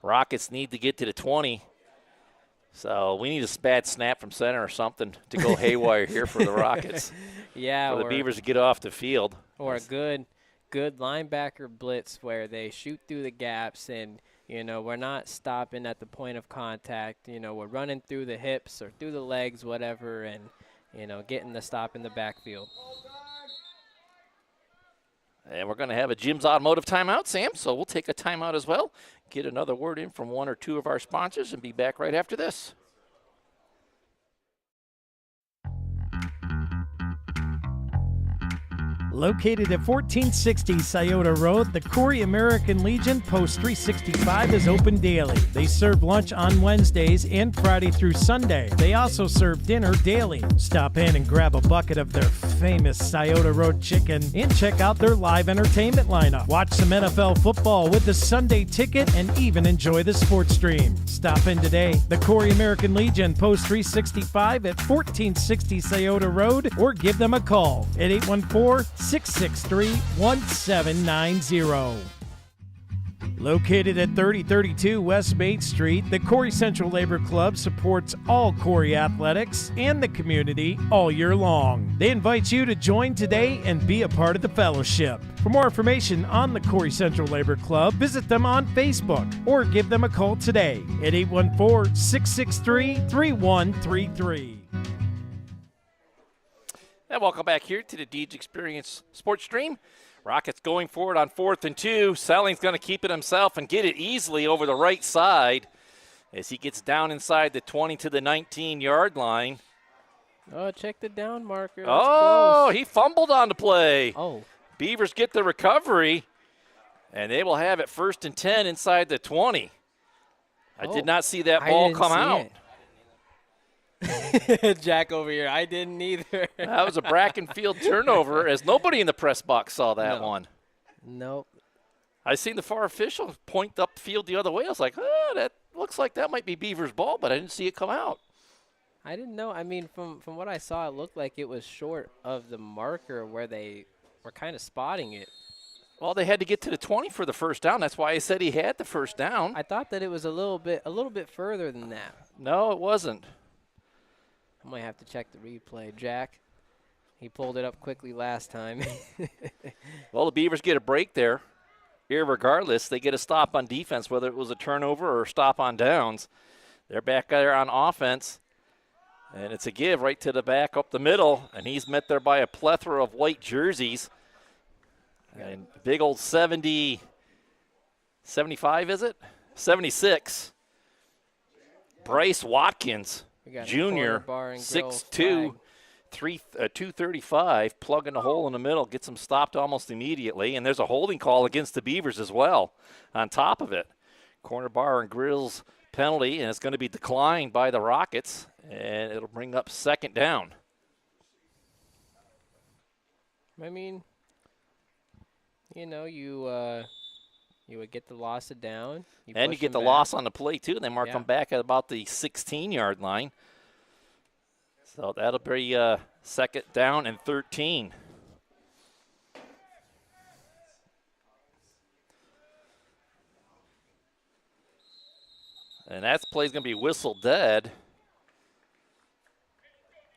[SPEAKER 2] Rockets need to get to the 20. So we need a bad snap from center or something to go haywire here for the Rockets.
[SPEAKER 6] Yeah,
[SPEAKER 2] for the Beavers to get off the field.
[SPEAKER 6] Or a good linebacker blitz where they shoot through the gaps and, we're not stopping at the point of contact. We're running through the hips or through the legs, whatever, and, getting the stop in the backfield.
[SPEAKER 2] And we're going to have a Jim's Automotive timeout, Sam, so we'll take a timeout as well. Get another word in from one or two of our sponsors and be back right after this.
[SPEAKER 5] Located at 1460 Scioto Road, the Corry American Legion Post 365 is open daily. They serve lunch on Wednesdays and Friday through Sunday. They also serve dinner daily. Stop in and grab a bucket of their famous Scioto Road chicken and check out their live entertainment lineup. Watch some NFL football with the Sunday ticket and even enjoy the sports stream. Stop in today. The Corry American Legion Post 365 at 1460 Scioto Road, or give them a call at 814-663-1790. Located at 3032 West Main Street, the Corry Central Labor Club supports all Corry athletics and the community all year long. They invite you to join today and be a part of the fellowship. For more information on the Corry Central Labor Club, visit them on Facebook or give them a call today at 814-663-3133.
[SPEAKER 2] And welcome back here to the Deej Experience Sports Stream. Rockets going forward on 4th and 2. Selling's going to keep it himself and get it easily over the right side as he gets down inside the 20 to the 19-yard line.
[SPEAKER 6] Oh, check the down marker. That's
[SPEAKER 2] close. He fumbled on the play.
[SPEAKER 6] Oh.
[SPEAKER 2] Beavers get the recovery, and they will have it 1st and 10 inside the 20. I did not see that ball come out.
[SPEAKER 6] Jack over here. I didn't either.
[SPEAKER 2] That was a Brackenfield turnover, as nobody in the press box saw that one.
[SPEAKER 6] Nope.
[SPEAKER 2] I seen the far official point up field the other way. I was like, that looks like that might be Beavers' ball, but I didn't see it come out.
[SPEAKER 6] I didn't know. I mean, from what I saw, it looked like it was short of the marker where they were kind of spotting it.
[SPEAKER 2] Well, they had to get to the 20 for the first down. That's why I said he had the first down.
[SPEAKER 6] I thought that it was a little bit further than that.
[SPEAKER 2] No, it wasn't.
[SPEAKER 6] I might have to check the replay. Jack, he pulled it up quickly last time.
[SPEAKER 2] Well, the Beavers get a break there. Irregardless, they get a stop on defense, whether it was a turnover or a stop on downs. They're back there on offense, and it's a give right to the back up the middle, and he's met there by a plethora of white jerseys. And big old 70, 75 is it? 76. Bryce Watkins. Junior, 6'2", 235, plugging the hole in the middle, gets him stopped almost immediately. And there's a holding call against the Beavers as well on top of it. Corner bar and grills penalty, and it's going to be declined by the Rockets, and it'll bring up 2nd down.
[SPEAKER 6] I mean, you would get the loss of down.
[SPEAKER 2] And you get the loss on the play, too. They mark them back at about the 16-yard line. So that'll be 2nd down and 13. And that play's going to be whistled dead.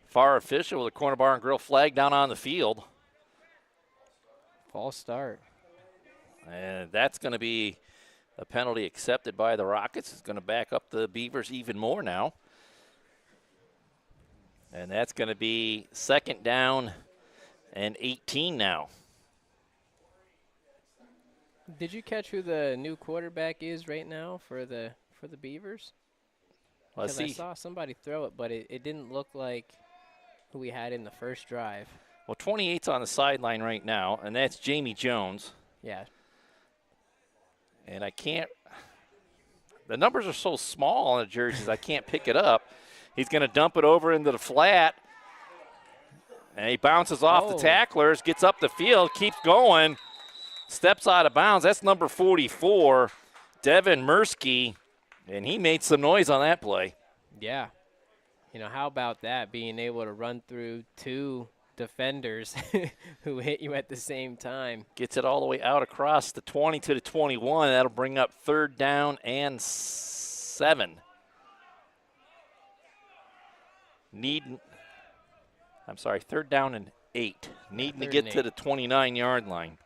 [SPEAKER 2] Far official with a corner bar and grill flag down on the field.
[SPEAKER 6] False start.
[SPEAKER 2] And that's going to be a penalty accepted by the Rockets. It's going to back up the Beavers even more now. And that's going to be 2nd down and 18 now.
[SPEAKER 6] Did you catch who the new quarterback is right now for the Beavers?
[SPEAKER 2] Let's see.
[SPEAKER 6] I saw somebody throw it, but it didn't look like who we had in the first drive.
[SPEAKER 2] Well, 28's on the sideline right now, and that's Jamie Jones.
[SPEAKER 6] Yeah.
[SPEAKER 2] And I can't – the numbers are so small on the jerseys, I can't pick it up. He's going to dump it over into the flat. And he bounces off the
[SPEAKER 6] Oh.
[SPEAKER 2] tacklers, gets up the field, keeps going, steps out of bounds. That's number 44, Devin Mursky, and he made some noise on that play.
[SPEAKER 6] Yeah. How about that, being able to run through 2 defenders who hit you at the same time.
[SPEAKER 2] Gets it all the way out across the 20 to the 21. That'll bring up 3rd down and 7. Third down and 8. Needing to get to the 29-yard line.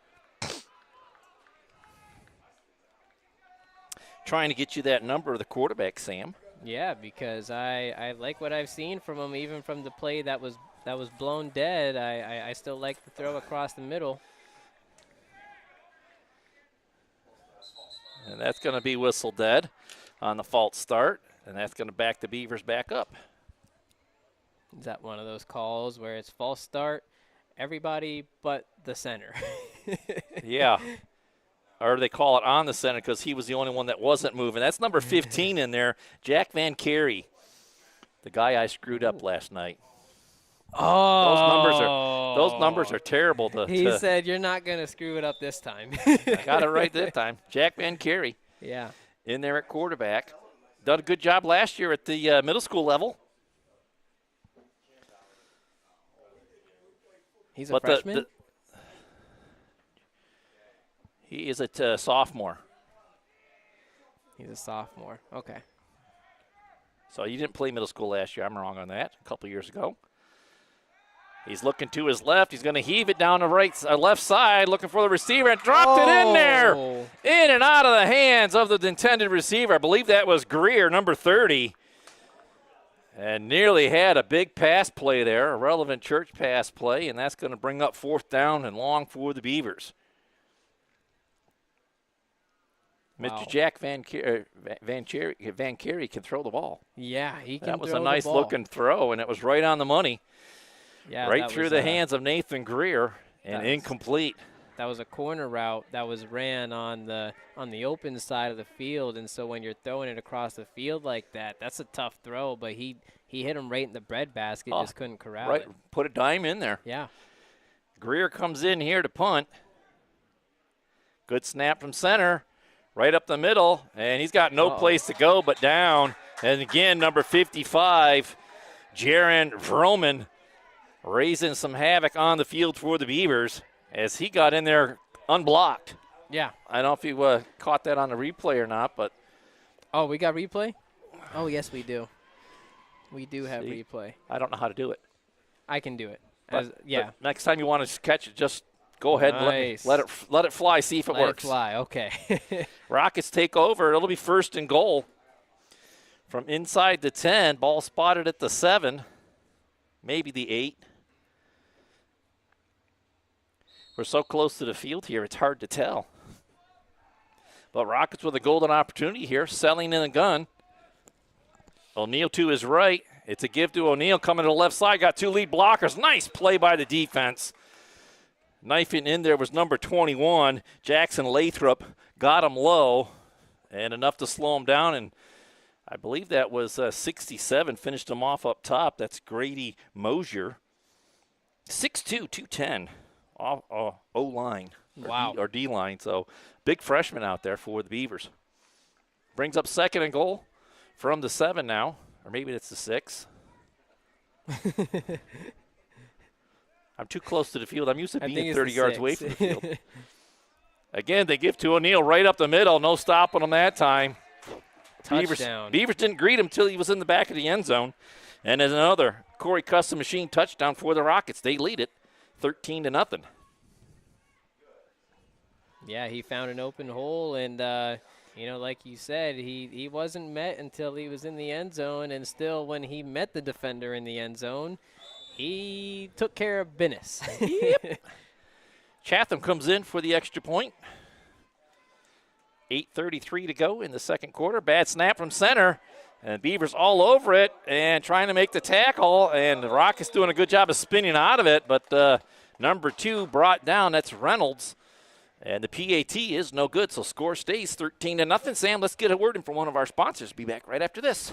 [SPEAKER 2] Trying to get you that number of the quarterback, Sam.
[SPEAKER 6] Yeah, because I like what I've seen from him, even from the play that was blown dead. I still like the throw across the middle.
[SPEAKER 2] And that's going to be whistle dead on the false start, and that's going to back the Beavers back up.
[SPEAKER 6] Is that one of those calls where it's false start, everybody but the center?
[SPEAKER 2] Yeah. Or they call it on the center because he was the only one that wasn't moving. That's number 15 in there, Jack Van Carey, the guy I screwed up last night.
[SPEAKER 6] Oh.
[SPEAKER 2] Those numbers are terrible.
[SPEAKER 6] He said you're not going to screw it up this time.
[SPEAKER 2] I got it right this time. Jack Van Carey.
[SPEAKER 6] Yeah.
[SPEAKER 2] In there at quarterback. Done a good job last year at the middle school level.
[SPEAKER 6] He's a freshman?
[SPEAKER 2] He is a sophomore.
[SPEAKER 6] He's a sophomore. Okay.
[SPEAKER 2] So you didn't play middle school last year. I'm wrong on that. A couple years ago. He's looking to his left. He's going to heave it down the left side, looking for the receiver, and dropped it in there. In and out of the hands of the intended receiver. I believe that was Greer, number 30. And nearly had a big pass play there, a relevant church pass play, and that's going to bring up 4th down and long for the Beavers.
[SPEAKER 6] Wow.
[SPEAKER 2] Mr. Jack Van Carey can throw the ball.
[SPEAKER 6] Yeah, he can.
[SPEAKER 2] That was a nice looking throw, and it was right on the money.
[SPEAKER 6] Yeah,
[SPEAKER 2] right through the hands of Nathan Greer, and incomplete.
[SPEAKER 6] That was a corner route that was ran on the open side of the field, and so when you're throwing it across the field like that, that's a tough throw. But he hit him right in the breadbasket, just couldn't corral it.
[SPEAKER 2] Put a dime in there.
[SPEAKER 6] Yeah.
[SPEAKER 2] Greer comes in here to punt. Good snap from center, right up the middle, and he's got no place to go but down. And again, number 55, Jaron Vroman, raising some havoc on the field for the Beavers as he got in there unblocked.
[SPEAKER 6] Yeah.
[SPEAKER 2] I don't know if you caught that on the replay or not, but.
[SPEAKER 6] Oh, we got replay? Oh, yes, we do. We do have replay.
[SPEAKER 2] I don't know how to do it.
[SPEAKER 6] I can do it.
[SPEAKER 2] But next time you want to catch it, just go ahead and let it fly, see if it works.
[SPEAKER 6] Let it fly, okay.
[SPEAKER 2] Rockets take over. It'll be 1st and goal from inside the 10. Ball spotted at the 7, maybe the 8. We're so close to the field here, it's hard to tell. But Rockets with a golden opportunity here, selling in a gun. O'Neal to his right. It's a give to O'Neal coming to the left side. Got 2 lead blockers. Nice play by the defense. Knifing in there was number 21, Jackson Lathrop. Got him low and enough to slow him down. And I believe that was 67. Finished him off up top. That's Grady Mosier. 6'2", 210. O-line.
[SPEAKER 6] Wow.
[SPEAKER 2] Or D-line. So big freshman out there for the Beavers. Brings up 2nd and goal from the 7 now. Or maybe it's the 6. I'm too close to the field. I'm used to being 30 yards away from the field. Again, they give to O'Neal right up the middle. No stopping him that time.
[SPEAKER 6] Touchdown.
[SPEAKER 2] Beavers didn't greet him until he was in the back of the end zone. And there's another Corry Custom Machine touchdown for the Rockets. They lead it 13-0.
[SPEAKER 6] Yeah, he found an open hole, and, like you said, he wasn't met until he was in the end zone, and still when he met the defender in the end zone, he took care of business.
[SPEAKER 2] Yep. Chatham comes in for the extra point. 8:33 to go in the second quarter. Bad snap from center. And Beavers all over it and trying to make the tackle. And the Rockets doing a good job of spinning out of it. But number 2 brought down. That's Reynolds. And the PAT is no good. So score stays 13-0. Sam, let's get a word in from one of our sponsors. Be back right after this.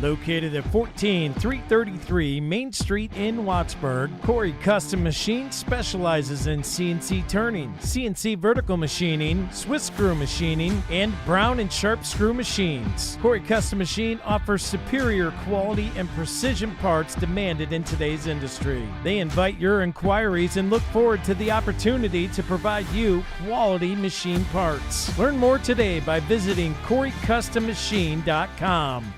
[SPEAKER 5] Located at 14333 Main Street in Wattsburg, Corry Custom Machines specializes in CNC turning, CNC vertical machining, Swiss screw machining, and Brown and Sharp screw machines. Corry Custom Machine offers superior quality and precision parts demanded in today's industry. They invite your inquiries and look forward to the opportunity to provide you quality machine parts. Learn more today by visiting CorryCustomMachine.com.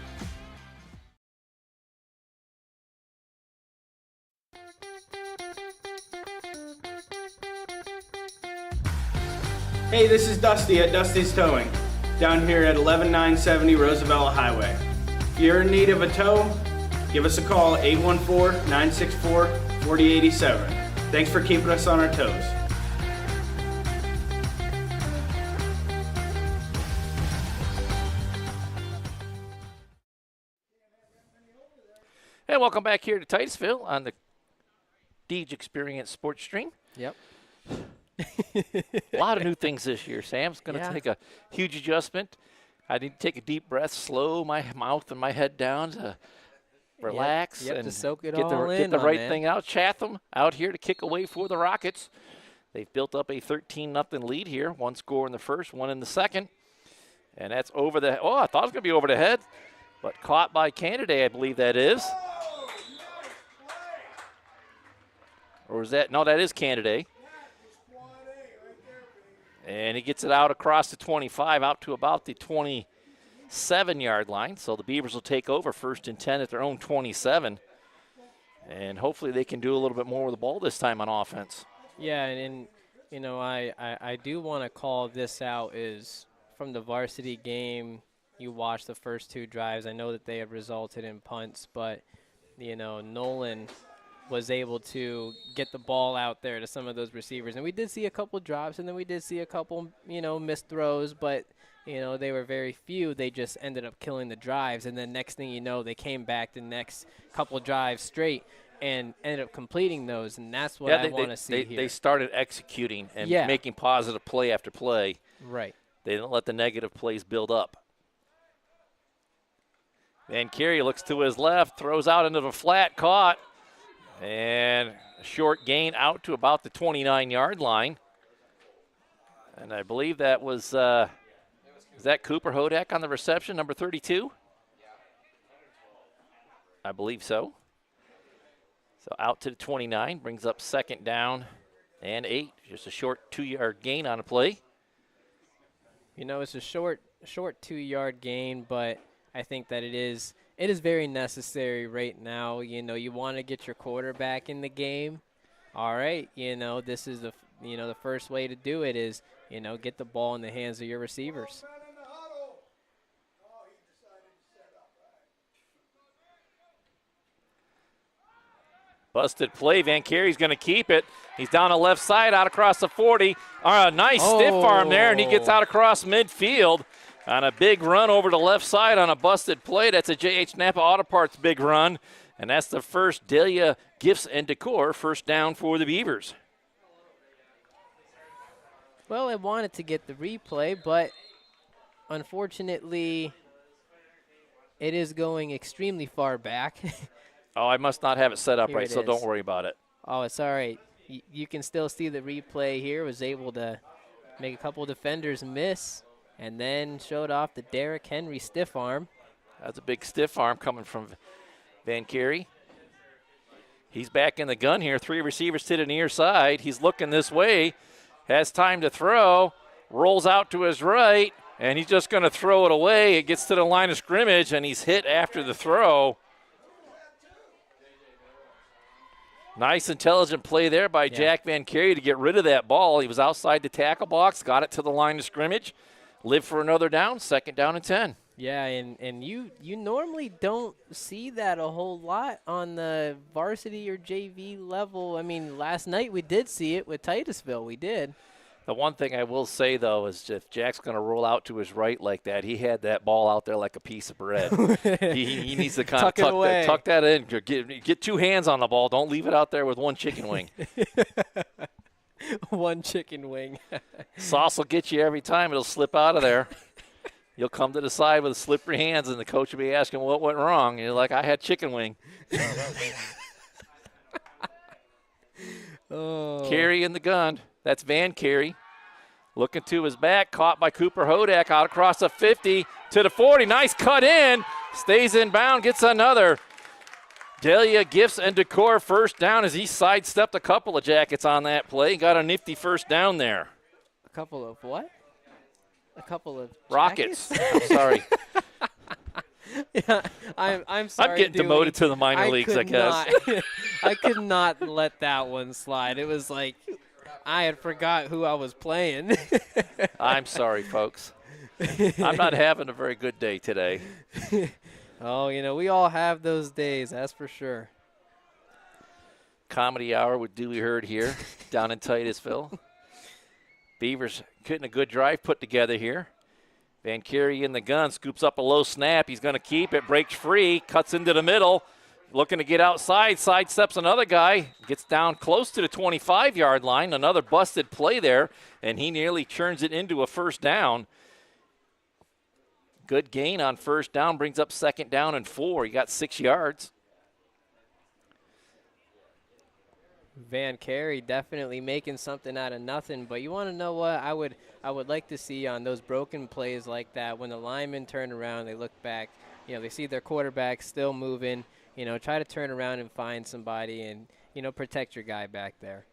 [SPEAKER 9] Hey, this is Dusty at Dusty's Towing, down here at 11970 Roosevelt Highway. If you're in need of a tow, give us a call, 814-964-4087. Thanks for keeping us on our toes.
[SPEAKER 2] Hey, welcome back here to Titusville on the Deej Experience Sports Stream.
[SPEAKER 6] Yep.
[SPEAKER 2] A lot of new things this year. Sam's going to take a huge adjustment. I need to take a deep breath, slow my mouth and my head down to relax
[SPEAKER 6] Yep,
[SPEAKER 2] and
[SPEAKER 6] to soak it
[SPEAKER 2] get
[SPEAKER 6] all
[SPEAKER 2] the
[SPEAKER 6] in on
[SPEAKER 2] right
[SPEAKER 6] that.
[SPEAKER 2] thing out. Chatham out here to kick away for the Rockets. They've built up a 13-0 lead here. One score in the first, one in the second. And that's over the – oh, I thought it was going to be over the head, but caught by Canada, I believe that is. Or is that – no, that is Canada. And he gets it out across the 25, out to about the 27-yard line. So the Beavers will take over 1st and 10 at their own 27. And hopefully they can do a little bit more with the ball this time on offense.
[SPEAKER 6] Yeah, and you know, I do want to call this out is from the varsity game, you watched the first 2 drives. I know that they have resulted in punts, but, you know, Nolan was able to get the ball out there to some of those receivers. And we did see a couple drops, and then we did see a couple, you know, missed throws, but, you know, they were very few. They just ended up killing the drives. And then next thing you know, they came back the next couple drives straight and ended up completing those. And that's what I want to see here.
[SPEAKER 2] They started executing and making positive play after play.
[SPEAKER 6] Right.
[SPEAKER 2] They didn't let the negative plays build up. Van Carey looks to his left, throws out into the flat, caught. And a short gain out to about the 29-yard line. And I believe that was is that Cooper Hodak on the reception, number 32? I believe so. So out to the 29, brings up 2nd down and 8. Just a short 2-yard gain on a play.
[SPEAKER 6] You know, it's a short 2-yard gain, but I think that it is very necessary right now. You know, you want to get your quarterback in the game. All right, you know, this is the first way to do it is, you know, get the ball in the hands of your receivers.
[SPEAKER 2] Busted play. Van Carey's going to keep it. He's down the left side, out across the 40. Nice stiff arm there, and he gets out across midfield on a big run over the left side on a busted play. That's a J.H. Napa Auto Parts big run, and that's the first Delia Gifts and Decor first down for the Beavers.
[SPEAKER 6] Well, I wanted to get the replay, but unfortunately it is going extremely far back.
[SPEAKER 2] Oh, I must not have it set up
[SPEAKER 6] Here
[SPEAKER 2] right,
[SPEAKER 6] it
[SPEAKER 2] so
[SPEAKER 6] is.
[SPEAKER 2] don't worry about it.
[SPEAKER 6] Oh, it's all right. You can still see the replay here. Was able to make a couple defenders miss and then showed off the Derrick Henry stiff arm.
[SPEAKER 2] That's a big stiff arm coming from Van Carey. He's back in the gun here. 3 receivers to the near side. He's looking this way. Has time to throw. Rolls out to his right, and he's just going to throw it away. It gets to the line of scrimmage, and he's hit after the throw. Nice, intelligent play there by Jack Van Carey to get rid of that ball. He was outside the tackle box, got it to the line of scrimmage, lived for another down, 2nd down and 10.
[SPEAKER 6] Yeah, and you normally don't see that a whole lot on the varsity or JV level. I mean, last night we did see it with Titusville. We did.
[SPEAKER 2] The one thing I will say, though, is if Jack's going to roll out to his right like that, he had that ball out there like a piece of bread. he needs to kind of tuck that in. Get 2 hands on the ball. Don't leave it out there with 1 chicken wing.
[SPEAKER 6] 1 chicken wing.
[SPEAKER 2] Sauce will get you every time. It'll slip out of there. You'll come to the side with slippery hands, and the coach will be asking what went wrong. You're like, I had chicken wing. Carey in the gun. That's Van Carey. Looking to his back, caught by Cooper Hodak out across the 50 to the 40. Nice cut in. Stays in bound, gets another. Delia Gifts and Decor first down as he sidestepped a couple of Jackets on that play. Got a nifty first down there.
[SPEAKER 6] A couple of what? A couple of
[SPEAKER 2] Rockets. I'm sorry.
[SPEAKER 6] Yeah, I'm sorry.
[SPEAKER 2] I'm getting demoted to the minor leagues, I guess.
[SPEAKER 6] I could not let that one slide. It was like I had forgot who I was playing.
[SPEAKER 2] I'm sorry, folks. I'm not having a very good day today.
[SPEAKER 6] Oh, we all have those days, that's for sure.
[SPEAKER 2] Comedy hour with Dewey Hurd here down in Titusville. Beavers getting a good drive put together here. Van Carey in the gun, scoops up a low snap. He's going to keep it, breaks free, cuts into the middle, looking to get outside, sidesteps another guy, gets down close to the 25-yard line. Another busted play there, and he nearly churns it into a first down. Good gain on first down, brings up second down and 4. He got 6 yards.
[SPEAKER 6] Van Carey definitely making something out of nothing, but you want to know what I would like to see on those broken plays like that when the linemen turn around, they look back, they see their quarterback still moving, try to turn around and find somebody and, protect your guy back there.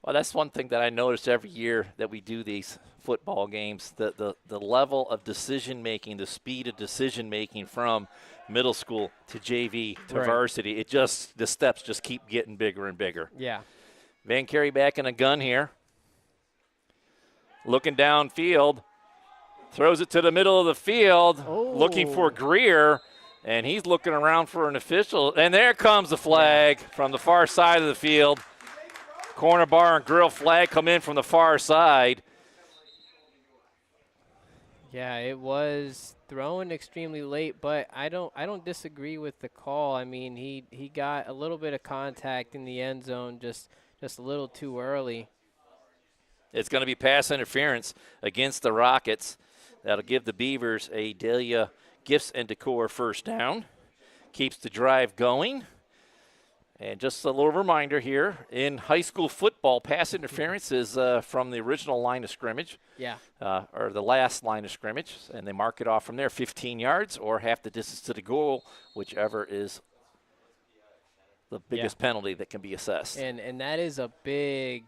[SPEAKER 2] Well, that's one thing that I notice every year that we do these football games, the level of decision-making, the speed of decision-making from middle school to JV to varsity. The steps just keep getting bigger and bigger.
[SPEAKER 6] Yeah.
[SPEAKER 2] Van Carey back in a gun here. Looking downfield. Throws it to the middle of the field, looking for Greer, and he's looking around for an official. And there comes the flag from the far side of the field. Corner bar and grill flag come in from the far side.
[SPEAKER 6] Yeah, it was thrown extremely late, but I don't disagree with the call. I mean, he got a little bit of contact in the end zone just a little too early.
[SPEAKER 2] It's going to be pass interference against the Rockets. That'll give the Beavers a Delia Gifts and Decor first down. Keeps the drive going. And just a little reminder here, in high school football, pass interference is from the original line of scrimmage.
[SPEAKER 6] Yeah.
[SPEAKER 2] Or the last line of scrimmage, and they mark it off from there, 15 yards or half the distance to the goal, whichever is the biggest penalty that can be assessed.
[SPEAKER 6] And that is a big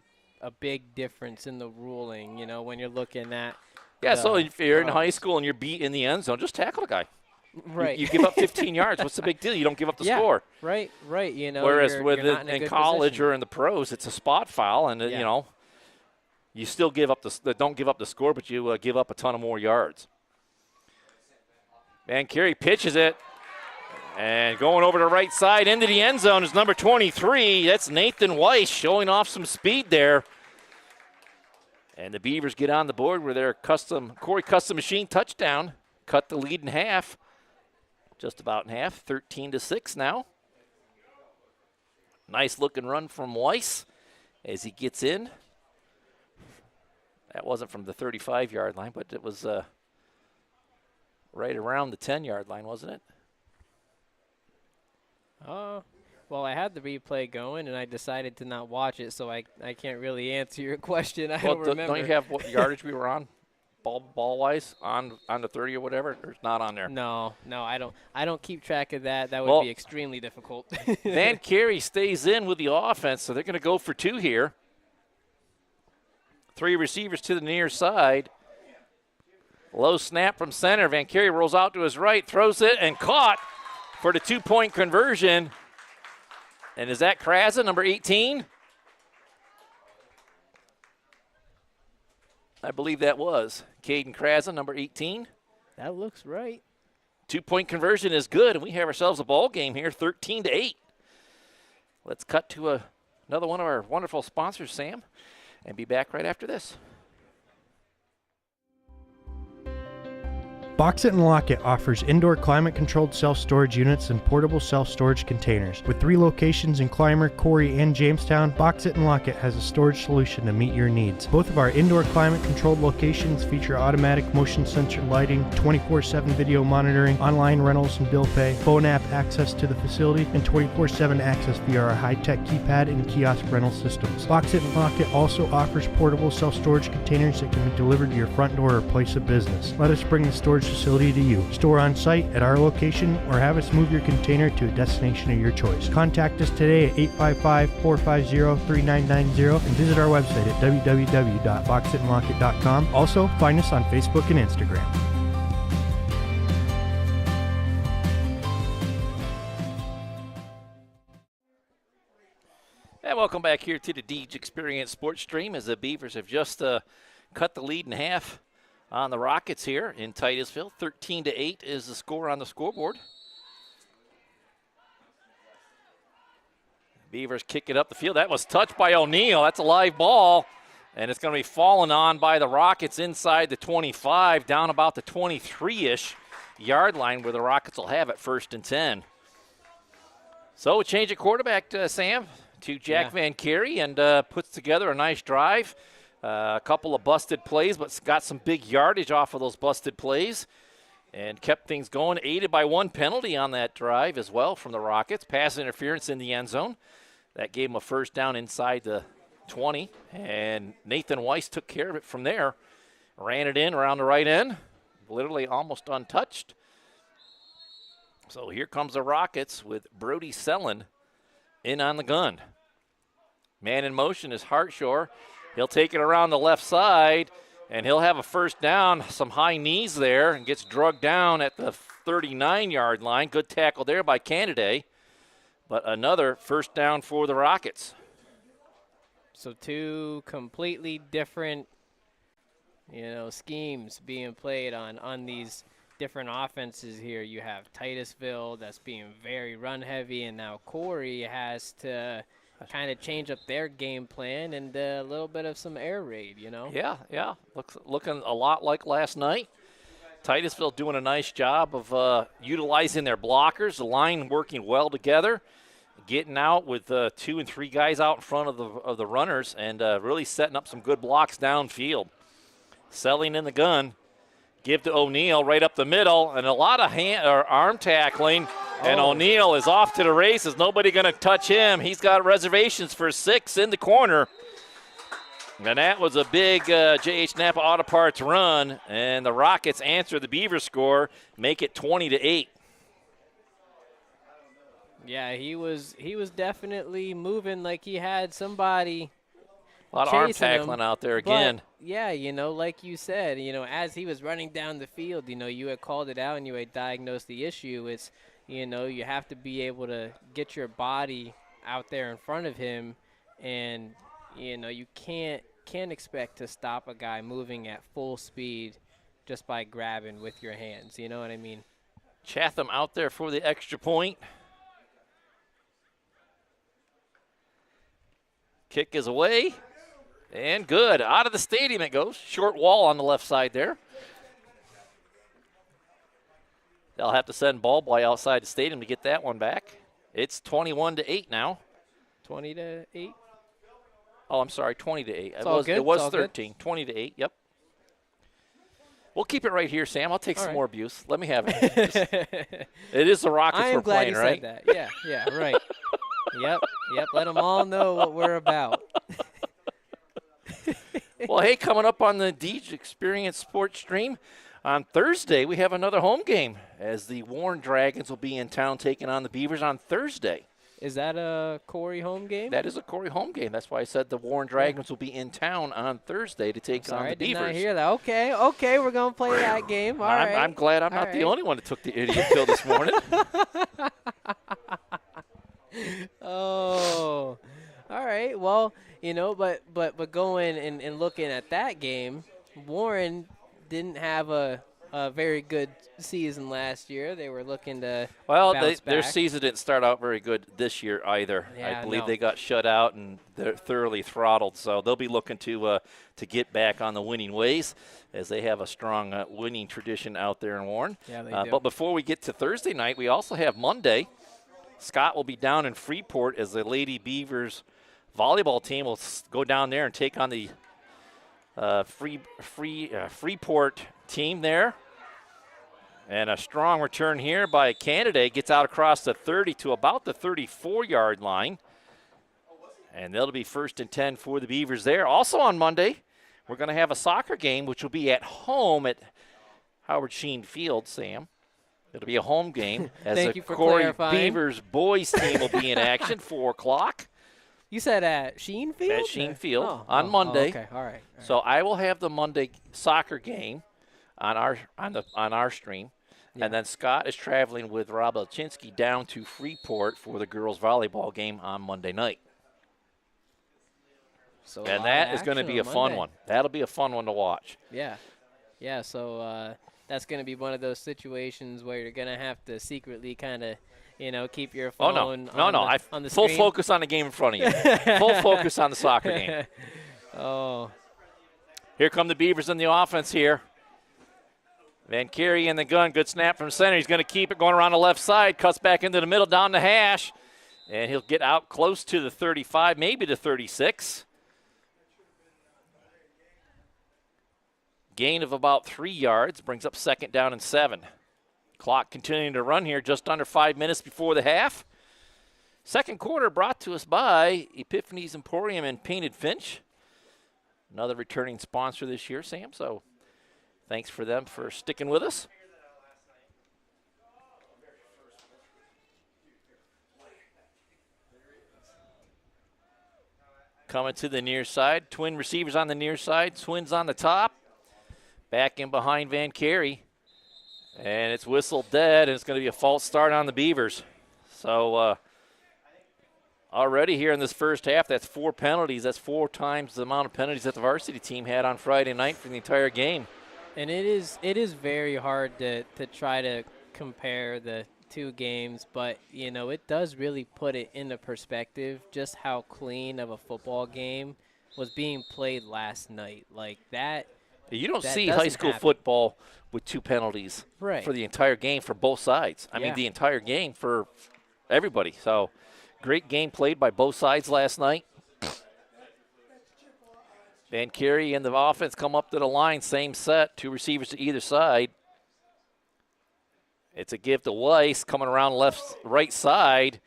[SPEAKER 6] difference in the ruling, when you're looking at.
[SPEAKER 2] Yeah, so if you're in high school and you're beat in the end zone, just tackle the guy.
[SPEAKER 6] Right.
[SPEAKER 2] You give up 15 yards. What's the big deal? You don't give up the score.
[SPEAKER 6] Right.
[SPEAKER 2] Whereas
[SPEAKER 6] you're
[SPEAKER 2] in college
[SPEAKER 6] position.
[SPEAKER 2] or in the pros, it's a spot foul, and you still give up don't give up the score, but you give up a ton of more yards. Van Carey pitches it, and going over the right side into the end zone is number 23. That's Nathan Weiss showing off some speed there. And the Beavers get on the board with their Corry Custom Machine touchdown. Cut the lead in half. Just about in half, 13-6 now. Nice looking run from Weiss as he gets in. That wasn't from the 35-yard line, but it was right around the 10-yard line, wasn't it?
[SPEAKER 6] Well, I had the replay going, and I decided to not watch it, so I can't really answer your question. I don't remember.
[SPEAKER 2] Don't you have what yardage we were on? Ball-wise on the 30 or whatever, or it's not on there?
[SPEAKER 6] No, I don't keep track of that. That would be extremely difficult.
[SPEAKER 2] Van Carey stays in with the offense, so they're going to go for 2 here. 3 receivers to the near side. Low snap from center. Van Carey rolls out to his right, throws it, and caught for the 2-point conversion. And is that Krasen, number 18? I believe that was Caden Krasen, number 18.
[SPEAKER 6] That looks right.
[SPEAKER 2] 2-point conversion is good, and we have ourselves a ball game here, 13-8. Let's cut to another one of our wonderful sponsors, Sam, and be back right after this.
[SPEAKER 10] Box It and Lock It offers indoor climate-controlled self-storage units and portable self-storage containers. With 3 locations in Clymer, Corry, and Jamestown, Box It and Lock It has a storage solution to meet your needs. Both of our indoor climate-controlled locations feature automatic motion sensor lighting, 24/7 video monitoring, online rentals and bill pay, phone app access to the facility, and 24/7 access via our high-tech keypad and kiosk rental systems. Box It and Lock It also offers portable self-storage containers that can be delivered to your front door or place of business. Let us bring the storage facility to you. Store on site at our location or have us move your container to a destination of your choice. Contact us today at 855-450-3990 and visit our website at www.boxitandlockit.com. Also, find us on Facebook and Instagram.
[SPEAKER 2] And welcome back here to the Deej Experience Sports Stream as the Beavers have just cut the lead in half on the Rockets here in Titusville. 13-8 is the score on the scoreboard. Beavers kick it up the field. That was touched by O'Neal. That's a live ball. And it's going to be fallen on by the Rockets inside the 25, down about the 23-ish yard line where the Rockets will have it 1st and 10. So a change of quarterback, Sam, to Jack Van Carey, and puts together a nice drive. A couple of busted plays, but got some big yardage off of those busted plays and kept things going, aided by 1 penalty on that drive as well from the Rockets. Pass interference in the end zone. That gave them a 1st down inside the 20, and Nathan Weiss took care of it from there. Ran it in around the right end, literally almost untouched. So here comes the Rockets with Brody Sellen in on the gun. Man in motion is Hartshore. He'll take it around the left side, and he'll have a 1st down, some high knees there, and gets drugged down at the 39-yard line. Good tackle there by Canada, but another 1st down for the Rockets.
[SPEAKER 6] So 2 completely different, schemes being played on these different offenses here. You have Titusville that's being very run-heavy, and now Corry has to kind of change up their game plan and a little bit of some air raid,
[SPEAKER 2] Yeah. Looking a lot like last night. Titusville doing a nice job of utilizing their blockers, the line working well together, getting out with 2 and 3 guys out in front of the runners, and really setting up some good blocks downfield. Selling in the gun. Give to O'Neal right up the middle, and a lot of arm tackling. And O'Neal is off to the races. Nobody going to touch him. He's got reservations for 6 in the corner. And that was a big J.H. Napa Auto Parts run, and the Rockets answer the Beavers score, make it 20-8.
[SPEAKER 6] Yeah, he was definitely moving like he had somebody.
[SPEAKER 2] A lot of arm tackling out there again.
[SPEAKER 6] But, yeah, like you said, as he was running down the field, you had called it out and you had diagnosed the issue. It's, you have to be able to get your body out there in front of him, and, you can't expect to stop a guy moving at full speed just by grabbing with your hands. You know what I mean?
[SPEAKER 2] Chatham out there for the extra point. Kick is away. And good. Out of the stadium it goes. Short wall on the left side there. They'll have to send ball boy outside the stadium to get that one back. It's 21-8 now.
[SPEAKER 6] 20-8?
[SPEAKER 2] Oh, I'm sorry, 20-8.
[SPEAKER 6] It
[SPEAKER 2] was 13. 20-8, yep. We'll keep it right here, Sam. I'll take some more abuse. Let me have it. It is the Rockets we're playing, right?
[SPEAKER 6] I am glad you said that. Yeah, right. Yep. Let them all know what we're about.
[SPEAKER 2] Well, hey, coming up on the Deej Experience Sports Stream, on Thursday we have another home game as the Warren Dragons will be in town taking on the Beavers on Thursday.
[SPEAKER 6] Is that a Corry home game?
[SPEAKER 2] That is a Corry home game. That's why I said the Warren Dragons will be in town on Thursday to take on the Beavers.
[SPEAKER 6] I did not hear that. Okay, we're going to play that game. All right.
[SPEAKER 2] I'm glad I'm not the only one that took the idiot pill this morning.
[SPEAKER 6] Oh, all right. Well, but going and looking at that game, Warren didn't have a a very good season last year. They were looking to
[SPEAKER 2] Well,
[SPEAKER 6] bounce
[SPEAKER 2] their
[SPEAKER 6] back.
[SPEAKER 2] season didn't start out very good this year either.
[SPEAKER 6] Yeah,
[SPEAKER 2] I believe
[SPEAKER 6] no.
[SPEAKER 2] they got shut out and they're thoroughly throttled. So they'll be looking to get back on the winning ways, as they have a strong winning tradition out there in Warren.
[SPEAKER 6] Yeah, they do.
[SPEAKER 2] But before we get to Thursday night, we also have Monday. Scott will be down in Freeport as the Lady Beavers volleyball team will go down there and take on the Freeport team there. And a strong return here by a candidate. Gets out across the 30 to about the 34-yard line. And that'll be 1st and 10 for the Beavers there. Also on Monday, we're going to have a soccer game, which will be at home at Howard Sheen Field, Sam. It'll be a home game as
[SPEAKER 6] Thank
[SPEAKER 2] the
[SPEAKER 6] you for
[SPEAKER 2] Corry
[SPEAKER 6] clarifying.
[SPEAKER 2] Beavers boys team will be in action, 4 o'clock.
[SPEAKER 6] You said at Sheen Field?
[SPEAKER 2] At Sheen Field
[SPEAKER 6] Oh,
[SPEAKER 2] on Monday.
[SPEAKER 6] okay, all right.
[SPEAKER 2] So I will have the Monday soccer game on our stream.
[SPEAKER 6] Yeah.
[SPEAKER 2] And then Scott is traveling with Rob Elchinski down to Freeport for the girls volleyball game on Monday night.
[SPEAKER 6] So
[SPEAKER 2] And that is going to be a fun one. That'll be a fun one to watch.
[SPEAKER 6] Yeah. Yeah, so that's going to be one of those situations where you're going to have to secretly kind of, keep your phone on the
[SPEAKER 2] full
[SPEAKER 6] screen.
[SPEAKER 2] focus on the game in front of you. Full focus on the soccer game.
[SPEAKER 6] Oh.
[SPEAKER 2] Here come the Beavers in the offense here. Van Carey in the gun. Good snap from center. He's going to keep it going around the left side. Cuts back into the middle, down the hash. And he'll get out close to the 35, maybe the 36. Gain of about 3 yards. Brings up 2nd down and 7. Clock continuing to run here just under 5 minutes before the half. Second quarter brought to us by Epiphany's Emporium and Painted Finch. Another returning sponsor this year, Sam. So thanks for them for sticking with us. Coming to the near side. Twin receivers on the near side. Twins on the top. Back in behind Van Carey. And it's whistled dead, and it's going to be a false start on the Beavers. So already here in this first half, that's 4 penalties. That's 4 times the amount of penalties that the varsity team had on Friday night for the entire game.
[SPEAKER 6] And it is very hard to try to compare the 2 games, but, it does really put it into perspective just how clean of a football game was being played last night. Like that.
[SPEAKER 2] You don't
[SPEAKER 6] That
[SPEAKER 2] see
[SPEAKER 6] doesn't
[SPEAKER 2] high school
[SPEAKER 6] happen.
[SPEAKER 2] football with 2 penalties
[SPEAKER 6] Right.
[SPEAKER 2] for the entire game for both sides. I mean,
[SPEAKER 6] Yeah.
[SPEAKER 2] the entire game for everybody. So great game played by both sides last night. Van Carey and the offense come up to the line, same set, 2 receivers to either side. It's a give to Weiss coming around right side,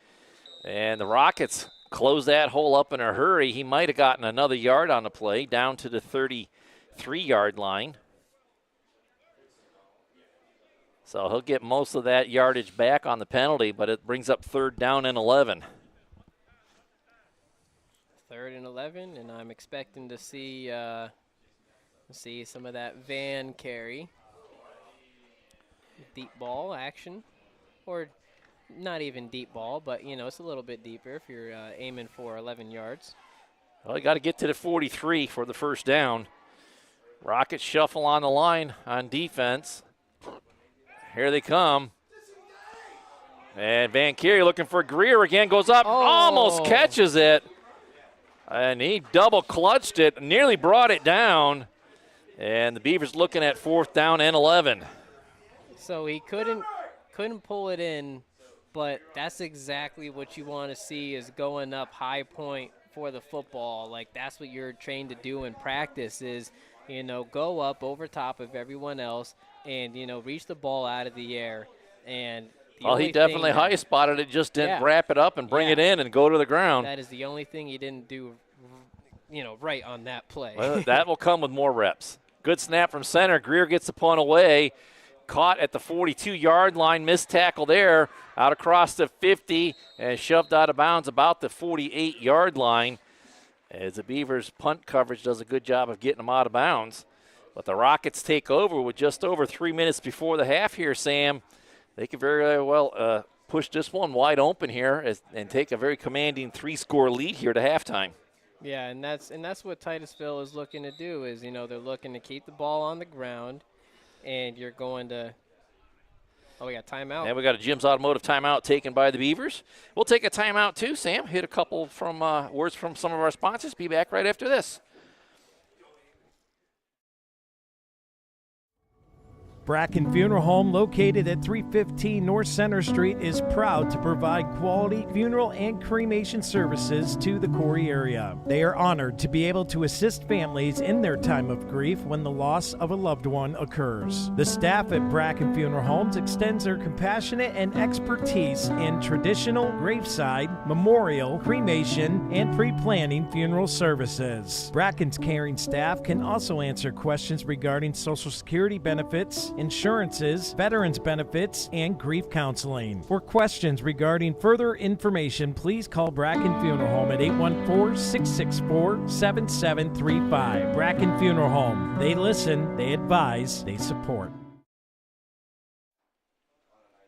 [SPEAKER 2] and the Rockets close that hole up in a hurry. He might have gotten another yard on the play, down to the 33-yard line. So he'll get most of that yardage back on the penalty, but it brings up 3rd down and 11.
[SPEAKER 6] 3rd and 11, and I'm expecting to see some of that Van Carey deep ball action, or not even deep ball, but it's a little bit deeper if you're aiming for 11 yards.
[SPEAKER 2] Well, you got to get to the 43 for the 1st down. Rockets shuffle on the line on defense. Here they come. And Van Carey looking for Greer again, goes up, almost catches it. And he double clutched it, nearly brought it down. And the Beavers looking at 4th down and 11.
[SPEAKER 6] So he couldn't pull it in, but that's exactly what you want to see is going up high point for the football. Like that's what you're trained to do in practice is, go up over top of everyone else and, reach the ball out of the air. And
[SPEAKER 2] Well, he definitely high spotted it, just didn't wrap it up and bring it in and go to the ground.
[SPEAKER 6] That is the only thing he didn't do, right on that play.
[SPEAKER 2] Well, that will come with more reps. Good snap from center. Greer gets the punt away. Caught at the 42-yard line. Missed tackle there. Out across the 50 and shoved out of bounds about the 48-yard line. As the Beavers' punt coverage does a good job of getting them out of bounds. But the Rockets take over with just over 3 minutes before the half here, Sam. They could very well push this one wide open here and take a very commanding 3-score lead here to halftime.
[SPEAKER 6] Yeah, and that's what Titusville is looking to do is, they're looking to keep the ball on the ground and you're going to – oh, we got timeout.
[SPEAKER 2] And we got a Jim's Automotive timeout taken by the Beavers. We'll take a timeout too, Sam. Hit a couple from words from some of our sponsors. Be back right after this.
[SPEAKER 5] Bracken Funeral Home, located at 315 North Center Street, is proud to provide quality funeral and cremation services to the Corry area. They are honored to be able to assist families in their time of grief when the loss of a loved one occurs. The staff at Bracken Funeral Homes extends their compassionate and expertise in traditional, graveside, memorial, cremation, and pre-planning funeral services. Bracken's caring staff can also answer questions regarding Social Security benefits, insurances, veterans benefits, and grief counseling. For questions regarding further information, please call Bracken Funeral Home at 814-664-7735. Bracken Funeral Home. They listen, they advise, they support.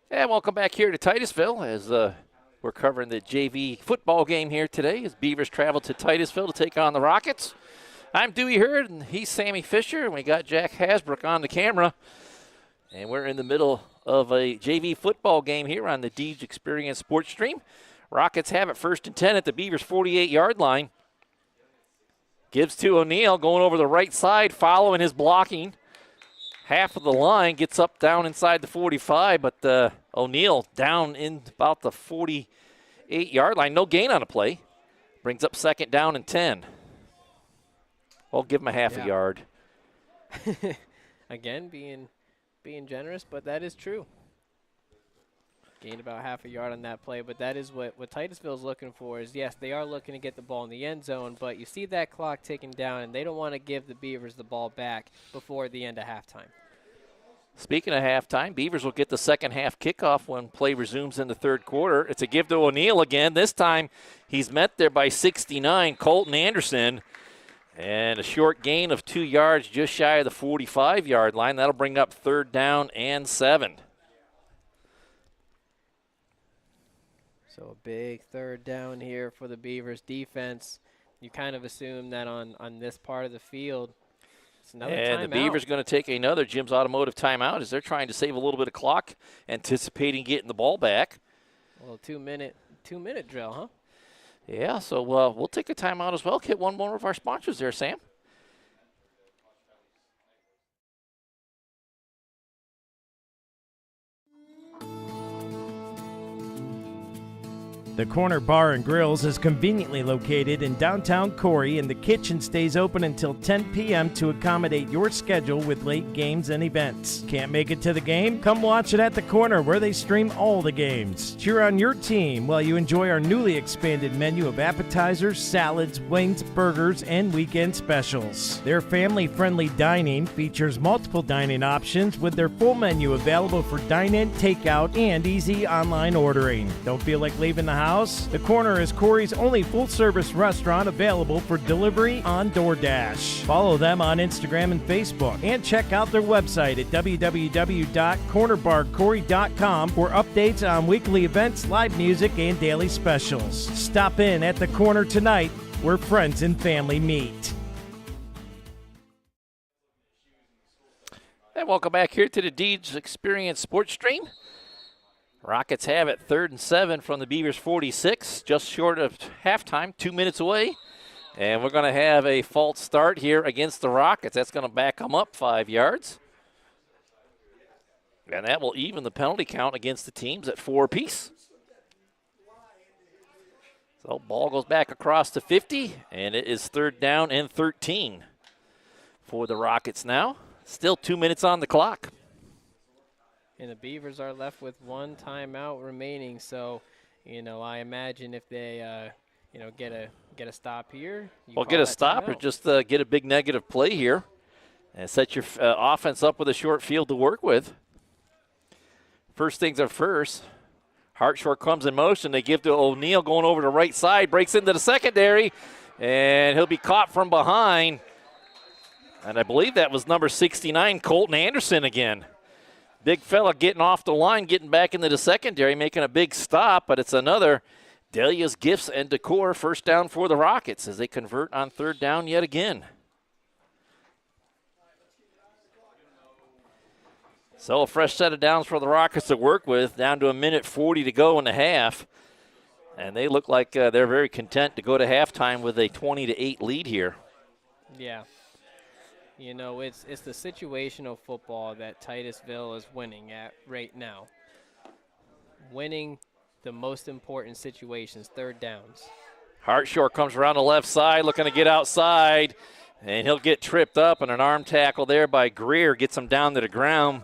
[SPEAKER 2] And welcome back here to Titusville as we're covering the JV football game here today as Beavers travel to Titusville to take on the Rockets. I'm Dewey Hurd, and he's Sammy Fisher, and we got Jack Hasbrook on the camera. And we're in the middle of a JV football game here on the Deej Experience Sports Stream. Rockets have it 1st and 10 at the Beavers' 48-yard line. Gives to O'Neill going over the right side, following his blocking. Half of the line gets up down inside the 45, but O'Neill down in about the 48-yard line. No gain on a play. Brings up 2nd down and 10. Well, give him a half a yard.
[SPEAKER 6] Again, being generous, but that is true. Gained about half a yard on that play, but that is what Titusville's looking for is, yes, they are looking to get the ball in the end zone, but you see that clock ticking down, and they don't want to give the Beavers the ball back before the end of halftime.
[SPEAKER 2] Speaking of halftime, Beavers will get the second half kickoff when play resumes in the third quarter. It's a give to O'Neill again. This time he's met there by 69, Colton Anderson. And a short gain of 2 yards just shy of the 45-yard line. That'll bring up 3rd down and 7.
[SPEAKER 6] So a big 3rd down here for the Beavers defense. You kind of assume that on this part of the field, it's another timeout.
[SPEAKER 2] And the Beavers going to take another Jim's Automotive timeout as they're trying to save a little bit of clock, anticipating getting the ball back.
[SPEAKER 6] Well, two-minute drill, huh?
[SPEAKER 2] Yeah, so we'll take a timeout as well. Hit one more of our sponsors there, Sam.
[SPEAKER 5] The Corner Bar and Grills is conveniently located in downtown Corry, and the kitchen stays open until 10 p.m. to accommodate your schedule with late games and events. Can't make it to the game? Come watch it at the Corner, where they stream all the games. Cheer on your team while you enjoy our newly expanded menu of appetizers, salads, wings, burgers, and weekend specials. Their family-friendly dining features multiple dining options with their full menu available for dine-in, takeout, and easy online ordering. Don't feel like leaving the house? The Corner is Corry's only full-service restaurant available for delivery on DoorDash. Follow them on Instagram and Facebook, and check out their website at www.cornerbarcorry.com for updates on weekly events, live music, and daily specials. Stop in at the Corner tonight, where friends and family meet.
[SPEAKER 2] And welcome back here to the Deej Experience Sports Stream. Rockets have it 3rd and 7 from the Beavers 46, just short of halftime, 2 minutes away. And we're going to have a false start here against the Rockets. That's going to back them up 5 yards. And that will even the penalty count against the teams at 4 apiece. So ball goes back across to 50, and it is 3rd down and 13 for the Rockets now. Still 2 minutes on the clock.
[SPEAKER 6] And the Beavers are left with one timeout remaining. So, I imagine if they, get a stop here.
[SPEAKER 2] Well, get a stop or just get a big negative play here and set your offense up with a short field to work with. First things are first. Hartshorn comes in motion. They give to O'Neill going over the right side, breaks into the secondary, and he'll be caught from behind. And I believe that was number 69, Colton Anderson again. Big fella getting off the line, getting back into the secondary, making a big stop, but it's another Delia's Gifts and Decor first down for the Rockets as they convert on 3rd down yet again. So a fresh set of downs for the Rockets to work with, down to 1:40 to go in the half. And they look like they're very content to go to halftime with a 20-8 lead here.
[SPEAKER 6] Yeah. You know, it's the situational football that Titusville is winning at right now. Winning the most important situations, third downs.
[SPEAKER 2] Hartshorn comes around the left side, looking to get outside, and he'll get tripped up, and an arm tackle there by Greer gets him down to the ground.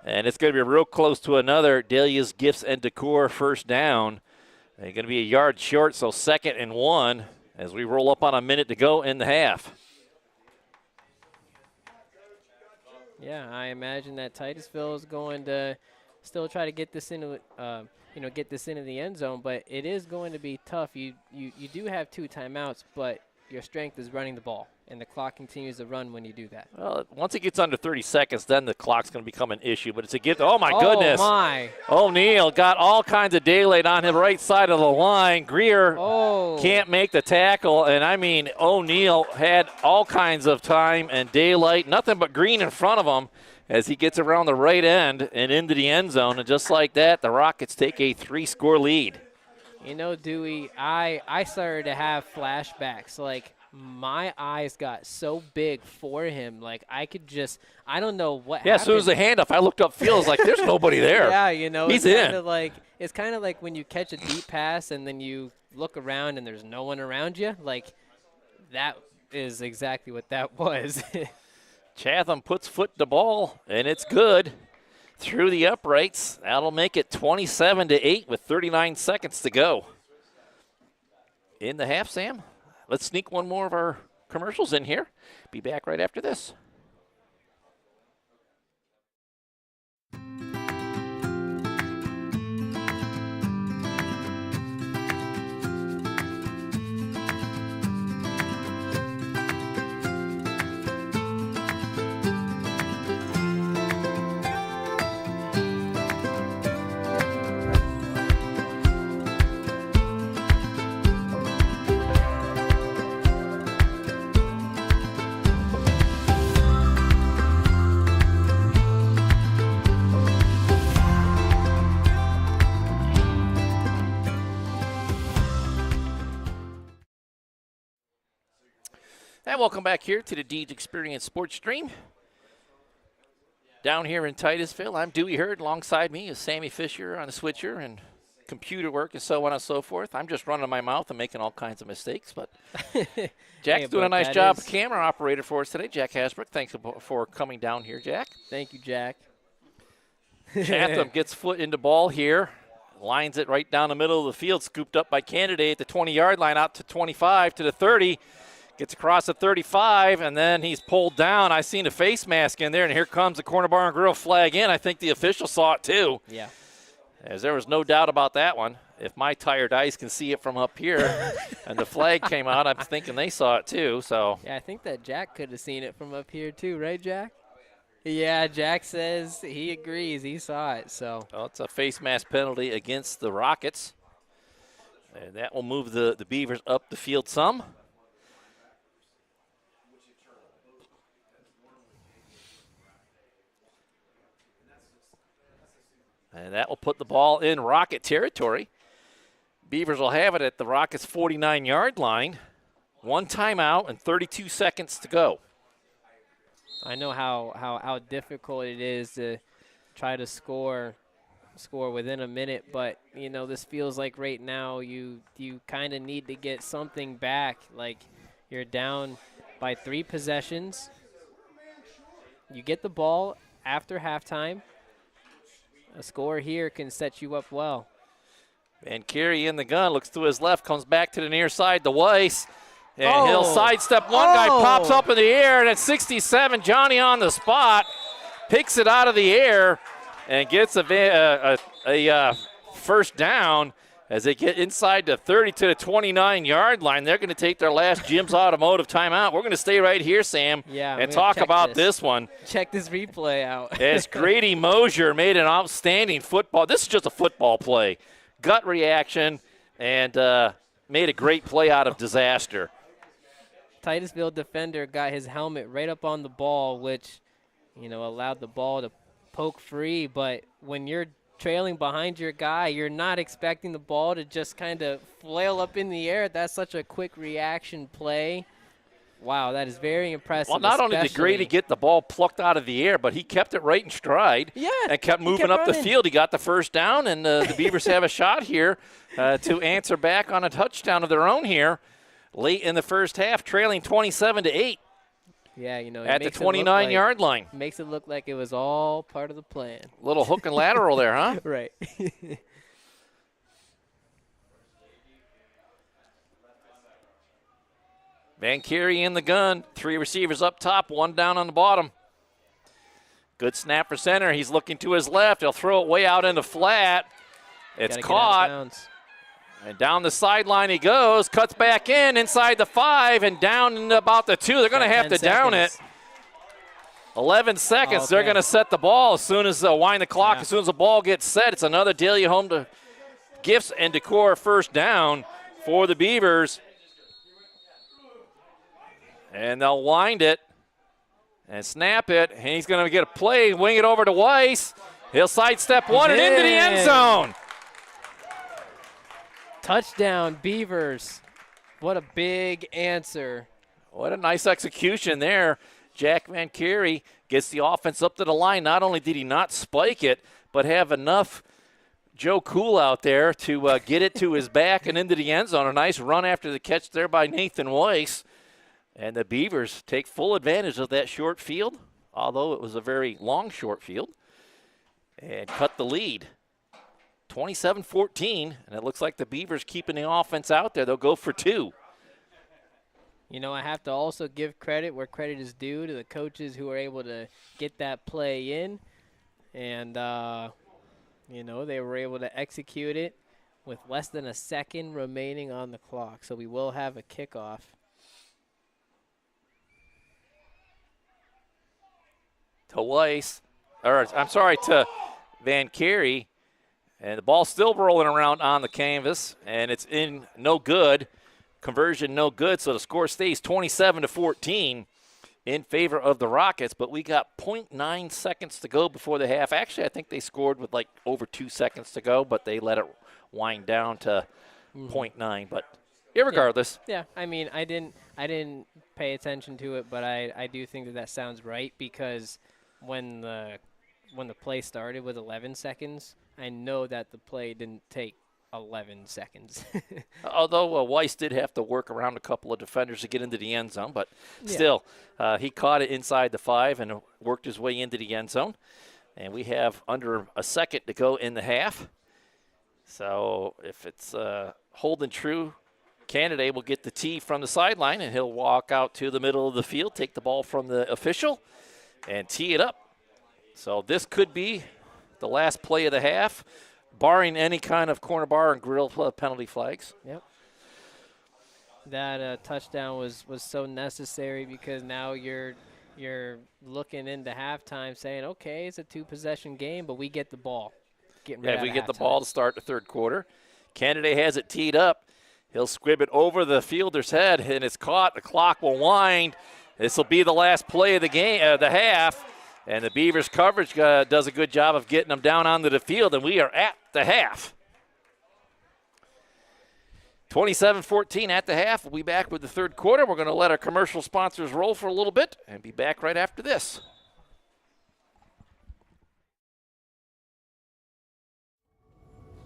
[SPEAKER 2] And it's going to be real close to another Dahlia's Gifts and Decor first down. They're going to be a yard short, so 2nd and 1 as we roll up on a minute to go in the half.
[SPEAKER 6] Yeah, I imagine that Titusville is going to still try to get this into, get this into the end zone, but it is going to be tough. You do have 2 timeouts, but your strength is running the ball, and the clock continues to run when you do that.
[SPEAKER 2] Well, once it gets under 30 seconds, then the clock's going to become an issue. But it's a gift. Oh, my goodness.
[SPEAKER 6] Oh, my.
[SPEAKER 2] O'Neal got all kinds of daylight on the right side of the line. Greer can't make the tackle. And, I mean, O'Neal had all kinds of time and daylight, nothing but green in front of him as he gets around the right end and into the end zone. And just like that, the Rockets take a 3-score lead.
[SPEAKER 6] You know, Dewey, I started to have flashbacks. Like, my eyes got so big for him. Like, I don't know what happened.
[SPEAKER 2] Yeah, as soon as the handoff, I looked upfield. I was like, there's nobody there.
[SPEAKER 6] Yeah, you know,
[SPEAKER 2] he's
[SPEAKER 6] it's
[SPEAKER 2] in.
[SPEAKER 6] It's kind of like when you catch a deep pass and then you look around and there's no one around you. Like, that is exactly what that was.
[SPEAKER 2] Chatham puts foot to ball, and it's good. Through the uprights. That'll make it 27-8 with 39 seconds to go. In the half, Sam. Let's sneak one more of our commercials in here. Be back right after this. And welcome back here to the Deeds Experience Sports Stream. Down here in Titusville, I'm Dewey Hurd. Alongside me is Sammy Fisher on the switcher and computer work and so on and so forth. I'm just running my mouth and making all kinds of mistakes, but Jack's doing a nice job, camera operator for us today. Jack Hasbrook, thanks for coming down here, Jack.
[SPEAKER 6] Thank you, Jack.
[SPEAKER 2] Chatham gets foot into ball here, lines it right down the middle of the field, scooped up by Candidate at the 20-yard line, out to 25 to the 30. Gets across the 35, and then he's pulled down. I seen a face mask in there, and here comes the Corner Bar and Grill flag in. I think the official saw it too.
[SPEAKER 6] Yeah.
[SPEAKER 2] As there was no doubt about that one. If my tired eyes can see it from up here and the flag came out, I'm thinking they saw it too. So
[SPEAKER 6] yeah, I think that Jack could have seen it from up here too, right, Jack? Yeah, Jack says he agrees. He saw it. So
[SPEAKER 2] well, it's a face mask penalty against the Rockets. And that will move the Beavers up the field some. And that will put the ball in Rocket territory. Beavers will have it at the Rockets' 49-yard line. 1 timeout and 32 seconds to go.
[SPEAKER 6] I know how difficult it is to try to score within a minute, but you know this feels like right now you kind of need to get something back. Like you're down by 3 possessions. You get the ball after halftime. A score here can set you up well.
[SPEAKER 2] And Carey in the gun, looks to his left, comes back to the near side to Weiss. And he'll sidestep one guy, pops up in the air, and at 67, Johnny on the spot, picks it out of the air, and gets a first down as they get inside the 30 to the 29-yard line. They're going to take their last Jim's Automotive timeout. We're going to stay right here, Sam, and talk about this one.
[SPEAKER 6] Check this replay out.
[SPEAKER 2] As Grady Mosier made an outstanding football. This is just a football play. Gut reaction, and made a great play out of disaster.
[SPEAKER 6] Titusville defender got his helmet right up on the ball, which, you know, allowed the ball to poke free, but when you're trailing behind your guy, you're not expecting the ball to just kind of flail up in the air. That's such a quick reaction play. Wow, that is very impressive.
[SPEAKER 2] Well, not only did Grady get the ball plucked out of the air, but he kept it right in stride and kept moving up the field. He got the first down, and the Beavers have a shot here to answer back on a touchdown of their own here late in the first half, trailing 27-8.
[SPEAKER 6] Yeah, you know,
[SPEAKER 2] at the 29-yard line.
[SPEAKER 6] Makes it look like it was all part of the plan.
[SPEAKER 2] Little hook and lateral there, huh?
[SPEAKER 6] Right.
[SPEAKER 2] Van Carey in the gun. 3 receivers up top, 1 down on the bottom. Good snap for center. He's looking to his left. He'll throw it way out in the flat. It's caught. And down the sideline he goes. Cuts back in inside the 5 and down in about the 2. They're going to have to down it. 11 seconds. Okay. They're going to set the ball as soon as wind the clock. As soon as the ball gets set, it's another Delia Home to Gifts and Decor first down for the Beavers. And they'll wind it and snap it. And he's going to get a play, wing it over to Weiss. He'll sidestep one and into the end zone.
[SPEAKER 6] Touchdown, Beavers. What a big answer.
[SPEAKER 2] What a nice execution there. Jack Van Carey gets the offense up to the line. Not only did he not spike it, but have enough Joe Cool out there to get it to his back and into the end zone. A nice run after the catch there by Nathan Weiss. And the Beavers take full advantage of that short field, although it was a very long short field, and cut the lead. 27-14, and it looks like the Beavers keeping the offense out there. They'll go for 2.
[SPEAKER 6] You know, I have to also give credit where credit is due to the coaches who were able to get that play in. And, you know, they were able to execute it with less than a second remaining on the clock. So we will have a kickoff.
[SPEAKER 2] To Weiss, or I'm sorry, to Van Carey. And the ball's still rolling around on the canvas, and it's in no good. Conversion no good, so the score stays 27-14 in favor of the Rockets. But we got 0.9 seconds to go before the half. Actually, I think they scored with like over 2 seconds to go, but they let it wind down to 0.9. But irregardless.
[SPEAKER 6] Yeah, I mean, I didn't pay attention to it, but I do think that sounds right, because when the play started with 11 seconds, I know that the play didn't take 11 seconds.
[SPEAKER 2] Although Weiss did have to work around a couple of defenders to get into the end zone, but still, he caught it inside the 5 and worked his way into the end zone. And we have under a second to go in the half. So if it's holding true, Canada will get the tee from the sideline, and he'll walk out to the middle of the field, take the ball from the official, and tee it up. So this could be the last play of the half, barring any kind of corner bar and grill penalty flags.
[SPEAKER 6] Yep. That touchdown was so necessary, because now you're looking into halftime saying, okay, it's a 2-possession game, but we get the ball.
[SPEAKER 2] We get the ball to start the third quarter. Canada has it teed up. He'll squib it over the fielder's head, and it's caught. The clock will wind. This will be the last play of the game, the half. And the Beavers coverage does a good job of getting them down onto the field, and we are at the half. 27-14 at the half. We'll be back with the third quarter. We're going to let our commercial sponsors roll for a little bit and be back right after this.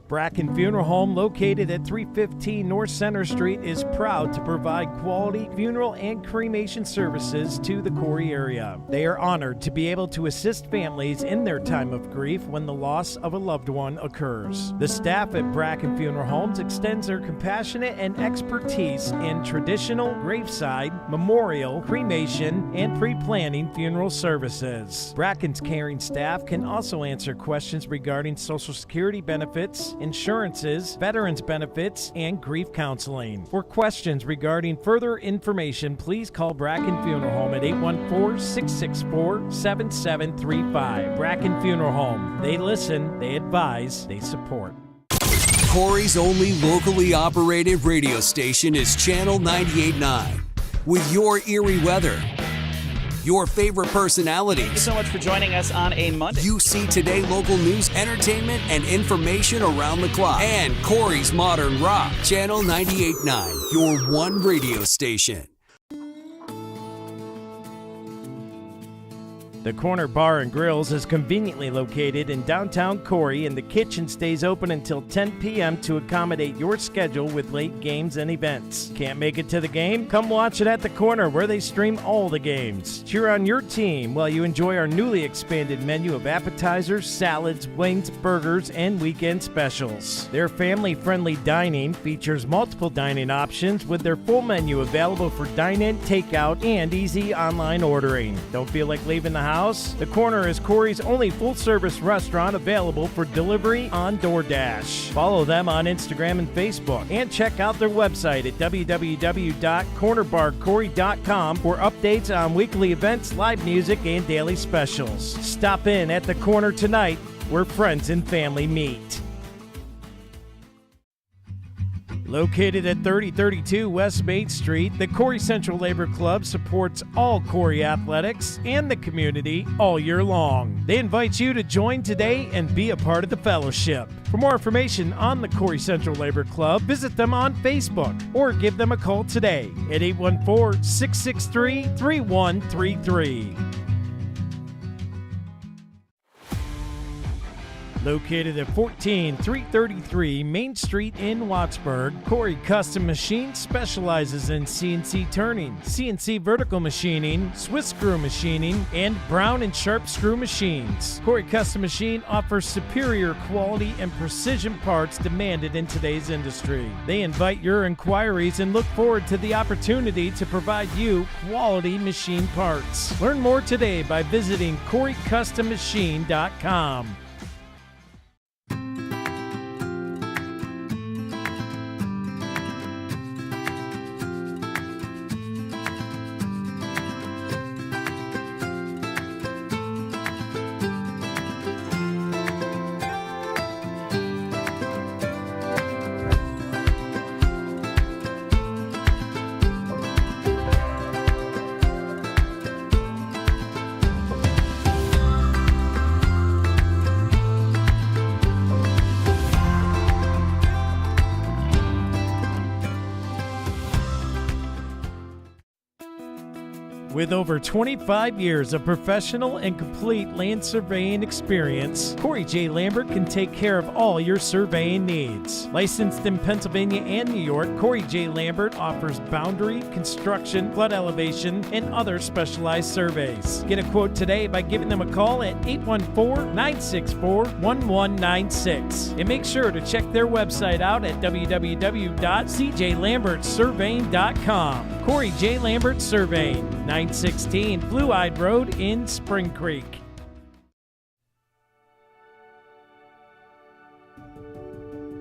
[SPEAKER 5] Bracken Funeral Home, located at 315 North Center Street, is proud to provide quality funeral and cremation services to the Corry area. They are honored to be able to assist families in their time of grief when the loss of a loved one occurs. The staff at Bracken Funeral Homes extends their compassionate and expertise in traditional, graveside, memorial, cremation, and pre-planning funeral services. Bracken's caring staff can also answer questions regarding Social Security benefits, insurances, veterans benefits, and grief counseling. For questions regarding further information, please call Bracken Funeral Home at 814-664-7735. Bracken Funeral Home. They listen, they advise, they support.
[SPEAKER 7] Corry's only locally operated radio station is Channel 98.9. With your Erie weather, your favorite personalities.
[SPEAKER 8] Thank you so much for joining us on a Monday.
[SPEAKER 7] You see today local news, entertainment, and information around the clock. And Corry's Modern Rock, Channel 98.9, your one radio station.
[SPEAKER 5] The Corner Bar and Grills is conveniently located in downtown Corry, and the kitchen stays open until 10 p.m. to accommodate your schedule with late games and events. Can't make it to the game? Come watch it at the Corner, where they stream all the games. Cheer on your team while you enjoy our newly expanded menu of appetizers, salads, wings, burgers, and weekend specials. Their family-friendly dining features multiple dining options with their full menu available for dine-in, takeout, and easy online ordering. Don't feel like leaving the house? The Corner is Corry's only full-service restaurant available for delivery on DoorDash. Follow them on Instagram and Facebook, and check out their website at www.cornerbarcorry.com for updates on weekly events, live music, and daily specials. Stop in at the Corner tonight, where friends and family meet. Located at 3032 West Main Street, the Corry Central Labor Club supports all Corry athletics and the community all year long. They invite you to join today and be a part of the fellowship. For more information on the Corry Central Labor Club, visit them on Facebook or give them a call today at 814-663-3133. Located at 14333 Main Street in Wattsburg, Corry Custom Machine specializes in CNC turning, CNC vertical machining, Swiss screw machining, and Brown and Sharp screw machines. Corry Custom Machine offers superior quality and precision parts demanded in today's industry. They invite your inquiries and look forward to the opportunity to provide you quality machine parts. Learn more today by visiting CorryCustomMachine.com. With over 25 years of professional and complete land surveying experience, Corry J. Lambert can take care of all your surveying needs. Licensed in Pennsylvania and New York, Corry J. Lambert offers boundary, construction, flood elevation, and other specialized surveys. Get a quote today by giving them a call at 814-964-1196. And make sure to check their website out at www.cjlambertsurveying.com. Corry J. Lambert Surveying, 916 Blue-Eyed Road in Spring Creek.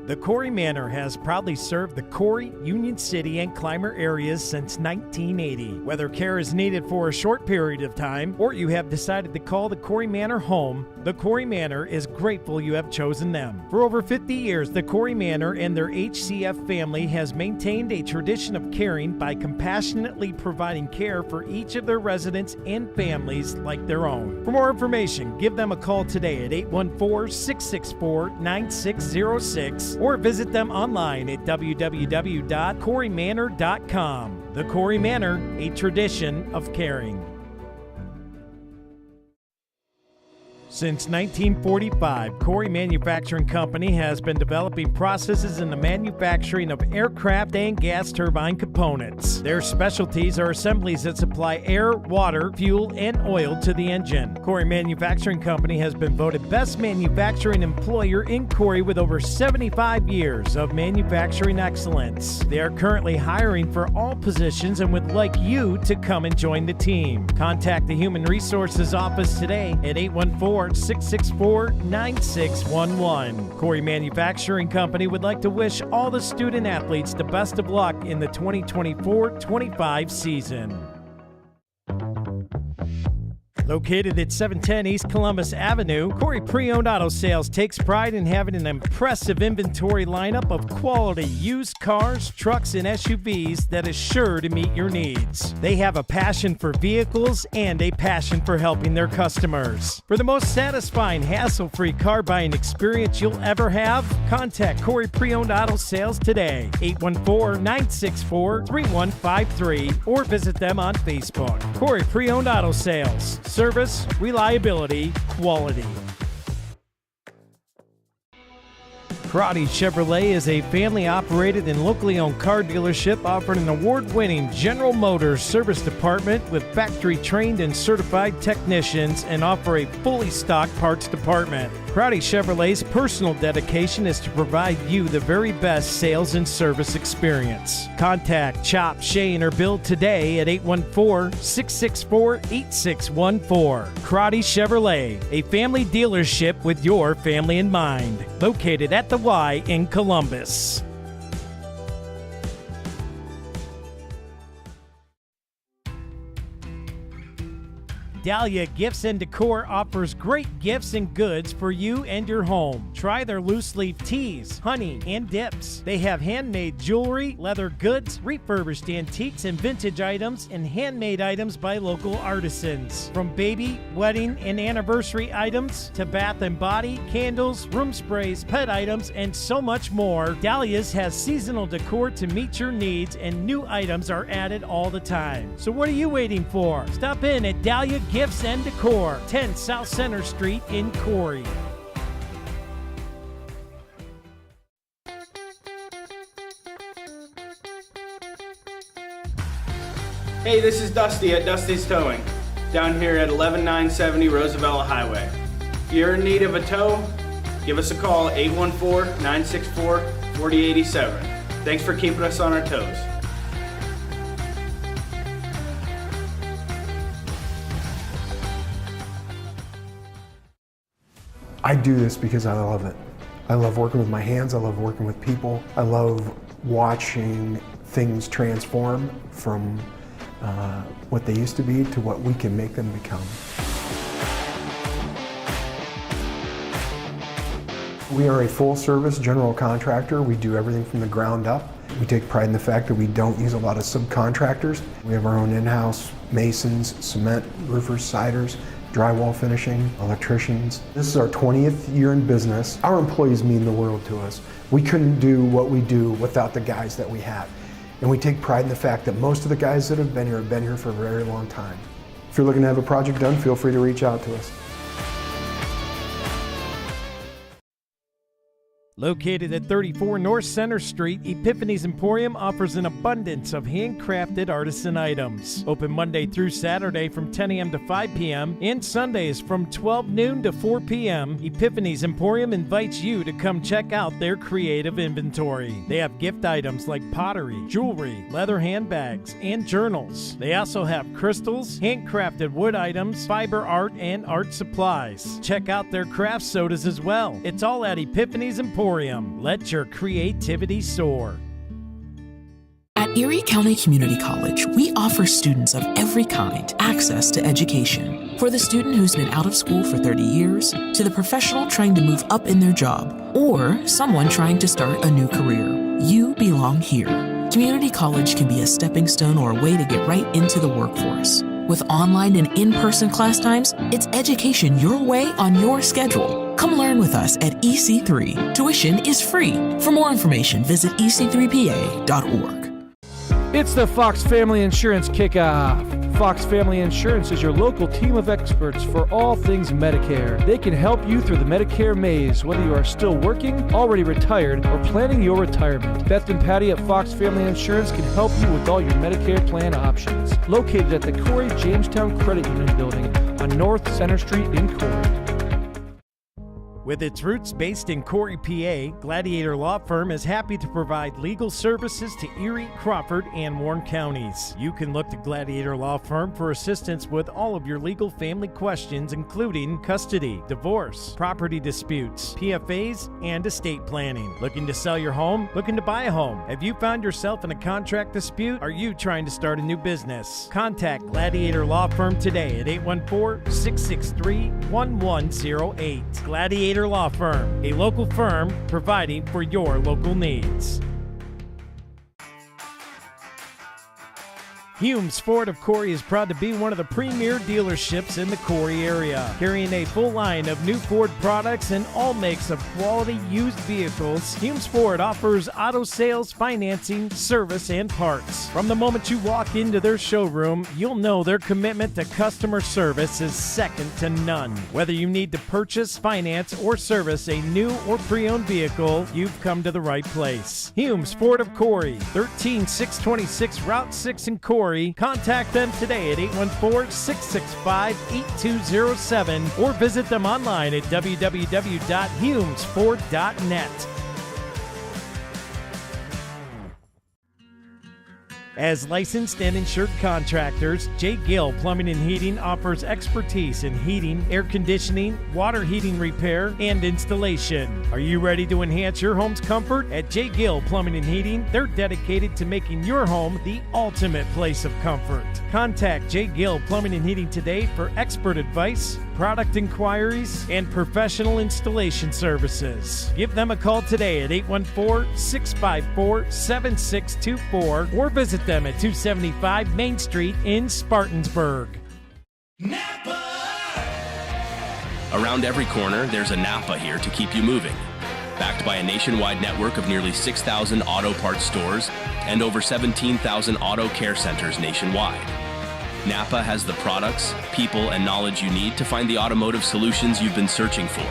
[SPEAKER 5] The Corry Manor has proudly served the Corry, Union City, and Clymer areas since 1980. Whether care is needed for a short period of time or you have decided to call the Corry Manor home, the Corry Manor is grateful you have chosen them. For over 50 years, the Corry Manor and their HCF family has maintained a tradition of caring by compassionately providing care for each of their residents and families like their own. For more information, give them a call today at 814-664-9606 or visit them online at www.corrymanor.com. The Corry Manor, a tradition of caring. Since 1945, Corry Manufacturing Company has been developing processes in the manufacturing of aircraft and gas turbine components. Their specialties are assemblies that supply air, water, fuel, and oil to the engine. Corry Manufacturing Company has been voted Best Manufacturing Employer in Corry with over 75 years of manufacturing excellence. They are currently hiring for all positions and would like you to come and join the team. Contact the Human Resources Office today at 814-664-9611. Corry Manufacturing Company would like to wish all the student athletes the best of luck in the 2024-25 season. Located at 710 East Columbus Avenue, Corry Pre-Owned Auto Sales takes pride in having an impressive inventory lineup of quality used cars, trucks, and SUVs that is sure to meet your needs. They have a passion for vehicles and a passion for helping their customers. For the most satisfying, hassle-free car buying experience you'll ever have, contact Corry Pre-Owned Auto Sales today, 814-964-3153, or visit them on Facebook. Corry Pre-Owned Auto Sales. Service, reliability, quality. Corry Chevrolet is a family-operated and locally owned car dealership offering an award-winning General Motors service department with factory-trained and certified technicians and offer a fully stocked parts department. Corry Chevrolet's personal dedication is to provide you the very best sales and service experience. Contact Chop, Shane, or Bill today at 814-664-8614. Corry Chevrolet, a family dealership with your family in mind. Located at the Y in Columbus. Dahlia Gifts and Decor offers great gifts and goods for you and your home. Try their loose leaf teas, honey, and dips. They have handmade jewelry, leather goods, refurbished antiques and vintage items, and handmade items by local artisans. From baby, wedding, and anniversary items to bath and body, candles, room sprays, pet items, and so much more, Dahlia's has seasonal decor to meet your needs, and new items are added all the time. So what are you waiting for? Stop in at Dahlia Gifts and Decor, 10 South Center Street in Corry.
[SPEAKER 9] Hey, this is Dusty at Dusty's Towing, down here at 11970 Roosevelt Highway. If you're in need of a tow, give us a call, 814-964-4087. Thanks for keeping us on our toes.
[SPEAKER 11] I do this because I love it. I love working with my hands, I love working with people. I love watching things transform from what they used to be to what we can make them become. We are a full-service general contractor. We do everything from the ground up. We take pride in the fact that we don't use a lot of subcontractors. We have our own in-house masons, cement, roofers, siders, drywall finishing, electricians. This is our 20th year in business. Our employees mean the world to us. We couldn't do what we do without the guys that we have. And we take pride in the fact that most of the guys that have been here for a very long time. If you're looking to have a project done, feel free to reach out to us.
[SPEAKER 5] Located at 34 North Center Street, Epiphany's Emporium offers an abundance of handcrafted artisan items. Open Monday through Saturday from 10 a.m. to 5 p.m. and Sundays from 12 noon to 4 p.m. Epiphany's Emporium invites you to come check out their creative inventory. They have gift items like pottery, jewelry, leather handbags, and journals. They also have crystals, handcrafted wood items, fiber art, and art supplies. Check out their craft sodas as well. It's all at Epiphany's Emporium. Let your creativity soar.
[SPEAKER 12] At Erie County Community College, we offer students of every kind access to education. For the student who's been out of school for 30 years, to the professional trying to move up in their job, or someone trying to start a new career, you belong here. Community college can be a stepping stone or a way to get right into the workforce. With online and in-person class times, it's education your way on your schedule. Come learn with us at EC3. Tuition is free. For more information, visit ec3pa.org.
[SPEAKER 13] It's the Fox Family Insurance Kickoff. Fox Family Insurance is your local team of experts for all things Medicare. They can help you through the Medicare maze, whether you are still working, already retired, or planning your retirement. Beth and Patty at Fox Family Insurance can help you with all your Medicare plan options. Located at the Corry Jamestown Credit Union building on North Center Street in Corry.
[SPEAKER 5] With its roots based in Corry, PA, Gladiator Law Firm is happy to provide legal services to Erie, Crawford, and Warren counties. You can look to Gladiator Law Firm for assistance with all of your legal family questions, including custody, divorce, property disputes, PFAs, and estate planning. Looking to sell your home? Looking to buy a home? Have you found yourself in a contract dispute? Are you trying to start a new business? Contact Gladiator Law Firm today at 814-663-1108. Gladiator Law Firm, a local firm providing for your local needs. Humes Ford of Corry is proud to be one of the premier dealerships in the Corry area, carrying a full line of new Ford products and all makes of quality used vehicles. Humes Ford offers auto sales, financing, service, and parts. From the moment you walk into their showroom, you'll know their commitment to customer service is second to none. Whether you need to purchase, finance, or service a new or pre-owned vehicle, you've come to the right place. Humes Ford of Corry, 13626 Route 6 in Corry. Contact them today at 814-665-8207 or visit them online at www.humesford.net. As licensed and insured contractors, J. Gill Plumbing and Heating offers expertise in heating, air conditioning, water heating repair, and installation. Are you ready to enhance your home's comfort? At J. Gill Plumbing and Heating, they're dedicated to making your home the ultimate place of comfort. Contact J. Gill Plumbing and Heating today for expert advice, product inquiries, and professional installation services. Give them a call today at 814-654-7624 or visit them at 275 Main Street in Spartansburg.
[SPEAKER 14] Around every corner, there's a Napa here to keep you moving. Backed by a nationwide network of nearly 6,000 auto parts stores and over 17,000 auto care centers nationwide. Napa has the products, people, and knowledge you need to find the automotive solutions you've been searching for.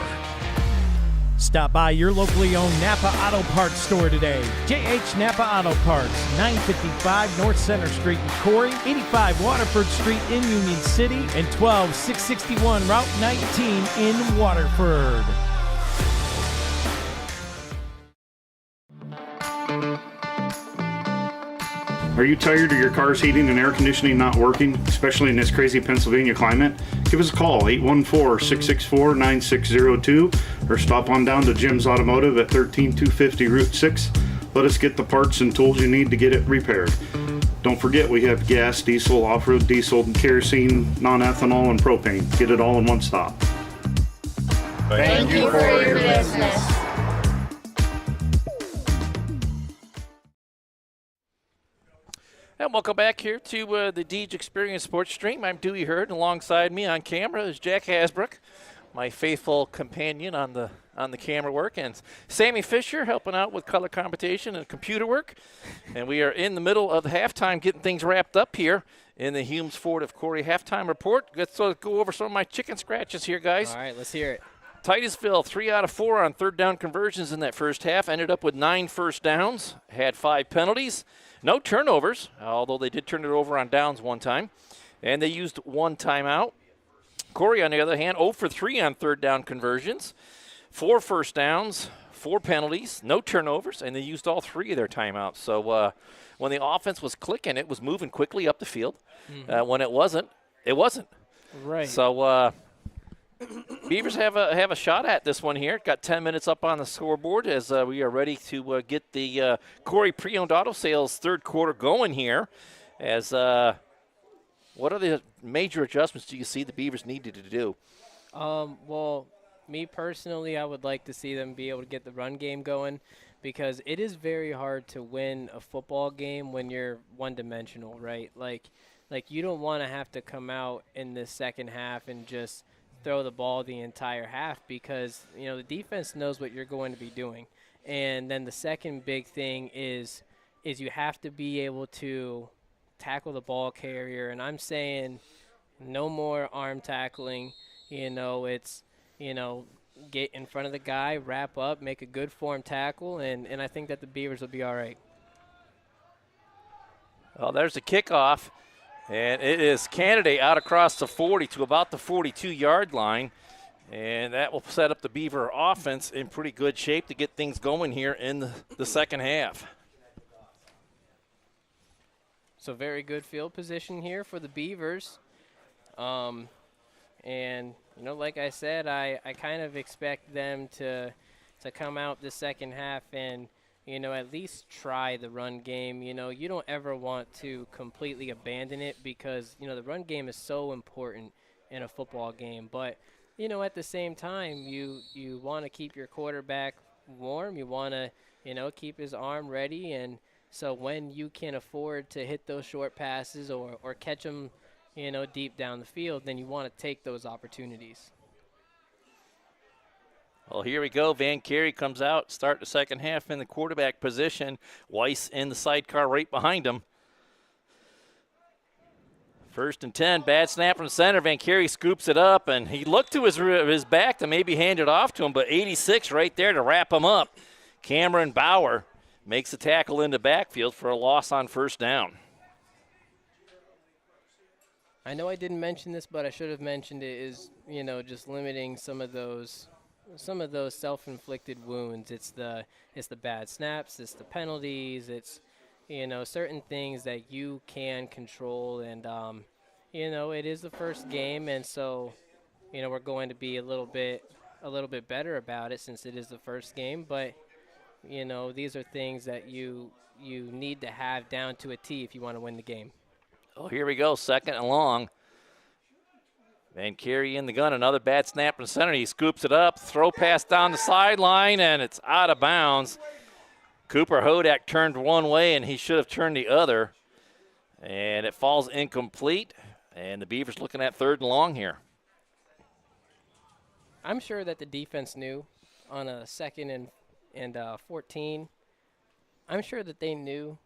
[SPEAKER 5] Stop by your locally owned Napa Auto Parts store today. JH Napa Auto Parts, 955 North Center Street in Corry, 85 Waterford Street in Union City, and 12661 Route 19 in Waterford.
[SPEAKER 15] Are you tired of your car's heating and air conditioning not working, especially in this crazy Pennsylvania climate? Give us a call, 814-664-9602, or stop on down to Jim's Automotive at 13250 Route 6. Let us get the parts and tools you need to get it repaired. Don't forget, we have gas, diesel, off-road diesel, kerosene, non-ethanol, and propane. Get it all in one stop.
[SPEAKER 16] Thank you for your business.
[SPEAKER 2] And welcome back here to the Deej Experience Sports Stream. I'm Dewey Hurd, and alongside me on camera is Jack Hasbrook, my faithful companion on the camera work, and Sammy Fisher helping out with color competition and computer work. And we are in the middle of the halftime, getting things wrapped up here in the Humes Ford of Corry halftime report. Let's go over some of my chicken scratches here, guys.
[SPEAKER 6] All right, let's hear it.
[SPEAKER 2] Titusville, 3 out of 4 on third down conversions in that first half. Ended up with 9 first downs, had 5 penalties. No turnovers, although they did turn it over on downs one time. And they used 1 timeout. Corry, on the other hand, 0 for 3 on third down conversions. 4 first downs, 4 penalties, no turnovers, and they used all 3 of their timeouts. So when the offense was clicking, it was moving quickly up the field. Mm-hmm. When it wasn't, it wasn't.
[SPEAKER 6] Right.
[SPEAKER 2] So Beavers have a shot at this one here. Got 10 minutes up on the scoreboard as we are ready to get the Corry pre-owned auto sales third quarter going here. As what are the major adjustments do you see the Beavers needed to do?
[SPEAKER 6] Well, me personally, I would like to see them be able to get the run game going, because it is very hard to win a football game when you're one-dimensional, right? Like you don't want to have to come out in the second half and just throw the ball the entire half, because the defense knows what you're going to be doing. And then the second big thing is you have to be able to tackle the ball carrier, and I'm saying no more arm tackling. It's get in front of the guy, wrap up, make a good form tackle, and I think that the Beavers will be all right.
[SPEAKER 2] Well, there's a kickoff. And it is Candidate out across the 40 to about the 42-yard line. And that will set up the Beaver offense in pretty good shape to get things going here in the second half.
[SPEAKER 6] So very good field position here for the Beavers. And, like I said, I kind of expect them to come out the second half and, at least try the run game. You don't ever want to completely abandon it because, the run game is so important in a football game. But, at the same time, you want to keep your quarterback warm. You want to, keep his arm ready. And so when you can afford to hit those short passes or catch them, deep down the field, then you want to take those opportunities.
[SPEAKER 2] Well, here we go. Van Carey comes out, start the second half in the quarterback position. Weiss in the sidecar right behind him. 1st and 10, bad snap from center. Van Carey scoops it up, and he looked to his back to maybe hand it off to him, but 86 right there to wrap him up. Cameron Bauer makes a tackle in the backfield for a loss on 1st down.
[SPEAKER 6] I know I didn't mention this, but I should have mentioned it, is, just limiting some of those self-inflicted wounds. It's the bad snaps, it's the penalties, it's certain things that you can control, and it is the first game, and so we're going to be a little bit better about it since it is the first game. But these are things that you need to have down to a T if you want to win the game.
[SPEAKER 2] Oh, here we go, 2nd and long. Van Carey in the gun, another bad snap from center. He scoops it up, throw pass down the sideline, and it's out of bounds. Cooper Hodak turned one way, and he should have turned the other. And it falls incomplete, and the Beavers looking at 3rd and long here.
[SPEAKER 6] I'm sure that the defense knew on a 2nd and 14. I'm sure that they knew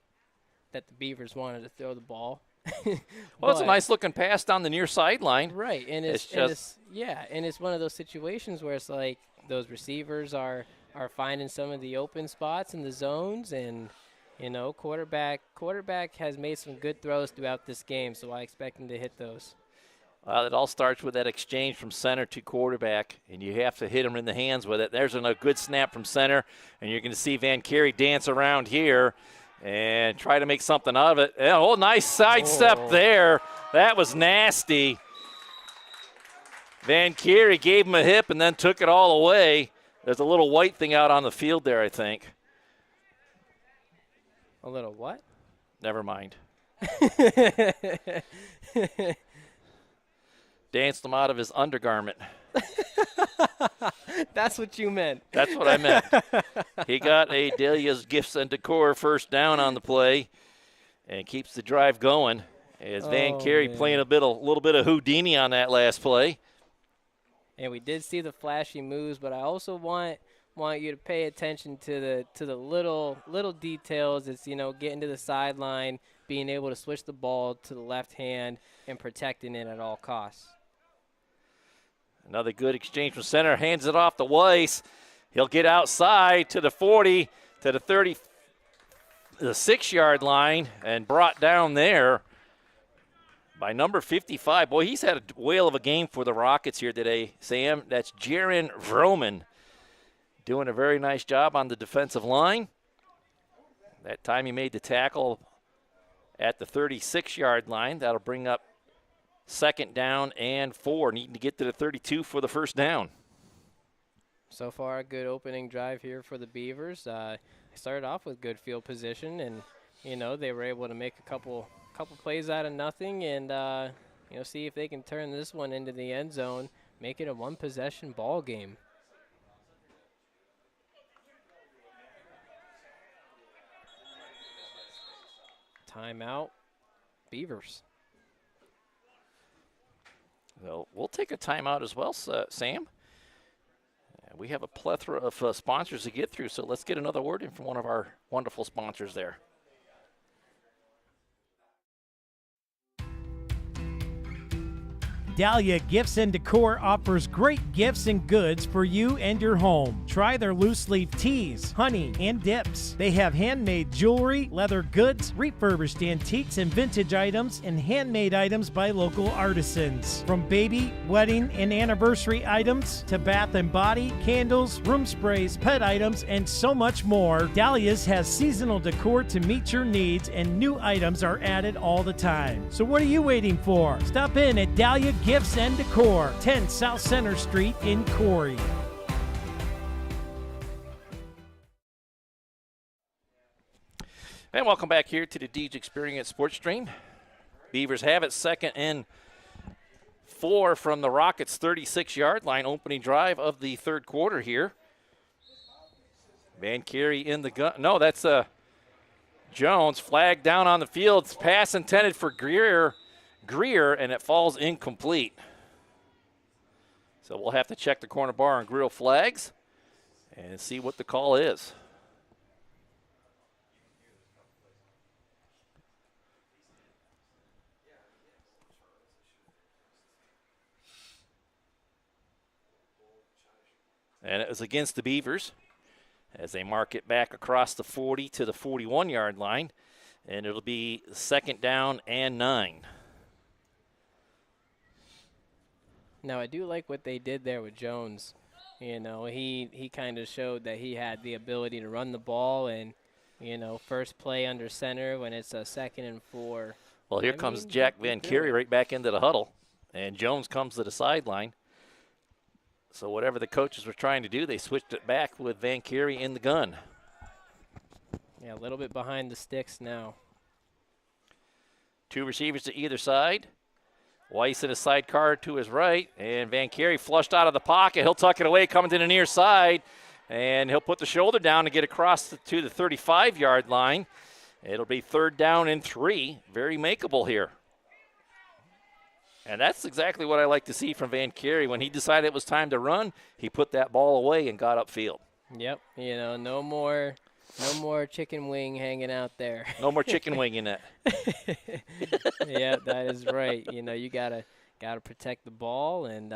[SPEAKER 6] that the Beavers wanted to throw the ball.
[SPEAKER 2] Well, it's a nice looking pass down the near sideline.
[SPEAKER 6] Right, and it's one of those situations where it's like those receivers are finding some of the open spots in the zones, and quarterback has made some good throws throughout this game, so I expect him to hit those.
[SPEAKER 2] It all starts with that exchange from center to quarterback, and you have to hit him in the hands with it. There's a good snap from center, and you're going to see Van Carey dance around here and try to make something out of it. Oh, nice sidestep there. That was nasty. Van Carey gave him a hip and then took it all away. There's a little white thing out on the field there, I think.
[SPEAKER 6] A little what?
[SPEAKER 2] Never mind. Danced him out of his undergarment.
[SPEAKER 6] That's what you meant.
[SPEAKER 2] That's what I meant. He got a Dahlia's Gifts and Decor 1st down on the play and keeps the drive going as Van Carey playing a little bit of Houdini on that last play.
[SPEAKER 6] And we did see the flashy moves, but I also want you to pay attention to the little details. It's getting to the sideline, being able to switch the ball to the left hand, and protecting it at all costs.
[SPEAKER 2] Another good exchange from center. Hands it off to Weiss. He'll get outside to the 40, to the 30, the 6-yard line, and brought down there by number 55. Boy, he's had a whale of a game for the Rockets here today, Sam. That's Jaron Vroman doing a very nice job on the defensive line. That time he made the tackle at the 36-yard line. That'll bring up 2nd down and 4, needing to get to the 32 for the 1st down.
[SPEAKER 6] So far, a good opening drive here for the Beavers. They started off with good field position, and they were able to make a couple plays out of nothing, and see if they can turn this one into the end zone, make it a 1-possession ball game. Timeout, Beavers.
[SPEAKER 2] Well, we'll take a timeout as well, Sam. We have a plethora of sponsors to get through, so let's get another word in from one of our wonderful sponsors there.
[SPEAKER 5] Dahlia Gifts and Decor offers great gifts and goods for you and your home. Try their loose leaf teas, honey, and dips. They have handmade jewelry, leather goods, refurbished antiques and vintage items, and handmade items by local artisans. From baby, wedding, and anniversary items to bath and body, candles, room sprays, pet items, and so much more, Dahlia's has seasonal decor to meet your needs, and new items are added all the time. So what are you waiting for? Stop in at Dahlia Gifts and Decor, 10 South Center Street in Corry.
[SPEAKER 2] And welcome back here to the Deej Experience Sports Stream. Beavers have it 2nd and 4 from the Rockets' 36-yard line, opening drive of the third quarter here. Van Carey in the gun. No, that's Jones. Flag down on the field. Pass intended for Greer, and it falls incomplete. So we'll have to check the corner bar and grill flags and see what the call is. And it was against the Beavers as they mark it back across the 40 to the 41-yard line. And it'll be 2nd down and 9.
[SPEAKER 6] Now, I do like what they did there with Jones. You know, he kind of showed that he had the ability to run the ball and, you know, first play under center when it's a 2nd and 4.
[SPEAKER 2] Well, here comes Jack Van Carey right back into the huddle, and Jones comes to the sideline. So whatever the coaches were trying to do, they switched it back with Van Carey in the gun.
[SPEAKER 6] Yeah, a little bit behind the sticks now.
[SPEAKER 2] 2 receivers to either side. Weiss in a sidecar to his right, and Van Carey flushed out of the pocket. He'll tuck it away, coming to the near side, and he'll put the shoulder down to get across to the 35-yard line. It'll be 3rd down and 3. Very makeable here. And that's exactly what I like to see from Van Carey. When he decided it was time to run, he put that ball away and got upfield.
[SPEAKER 6] Yep, you know, no more chicken wing hanging out there.
[SPEAKER 2] No more chicken wing in it.
[SPEAKER 6] Yeah, that is right. You know, you gotta protect the ball, and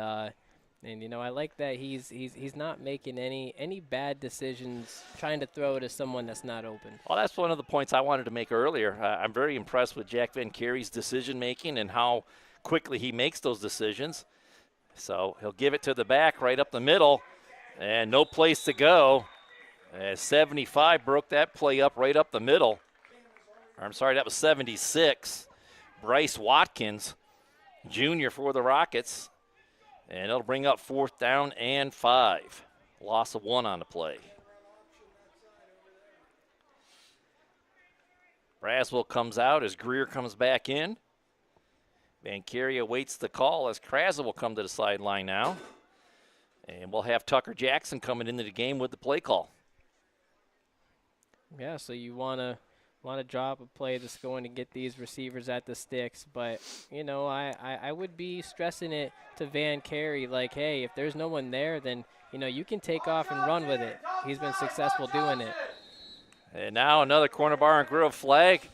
[SPEAKER 6] you know, I like that he's not making any bad decisions trying to throw it to someone that's not open.
[SPEAKER 2] Well, that's one of the points I wanted to make earlier. I'm very impressed with Jack Van Carey's decision making and how quickly he makes those decisions. So he'll give it to the back right up the middle, and no place to go. 75 broke that play up right up the middle. I'm sorry, that was 76. Bryce Watkins, junior for the Rockets. And it'll bring up 4th down and 5. Loss of 1 on the play. Braswell comes out as Greer comes back in. Van Carey awaits the call as Krasel will come to the sideline now. And we'll have Tucker Jackson coming into the game with the play call.
[SPEAKER 6] Yeah, so you want to drop a play that's going to get these receivers at the sticks. But, you know, I would be stressing it to Van Carey, like, hey, if there's no one there, then, you know, you can take off and run with it. He's been successful doing it.
[SPEAKER 2] And now another corner bar and grill flag.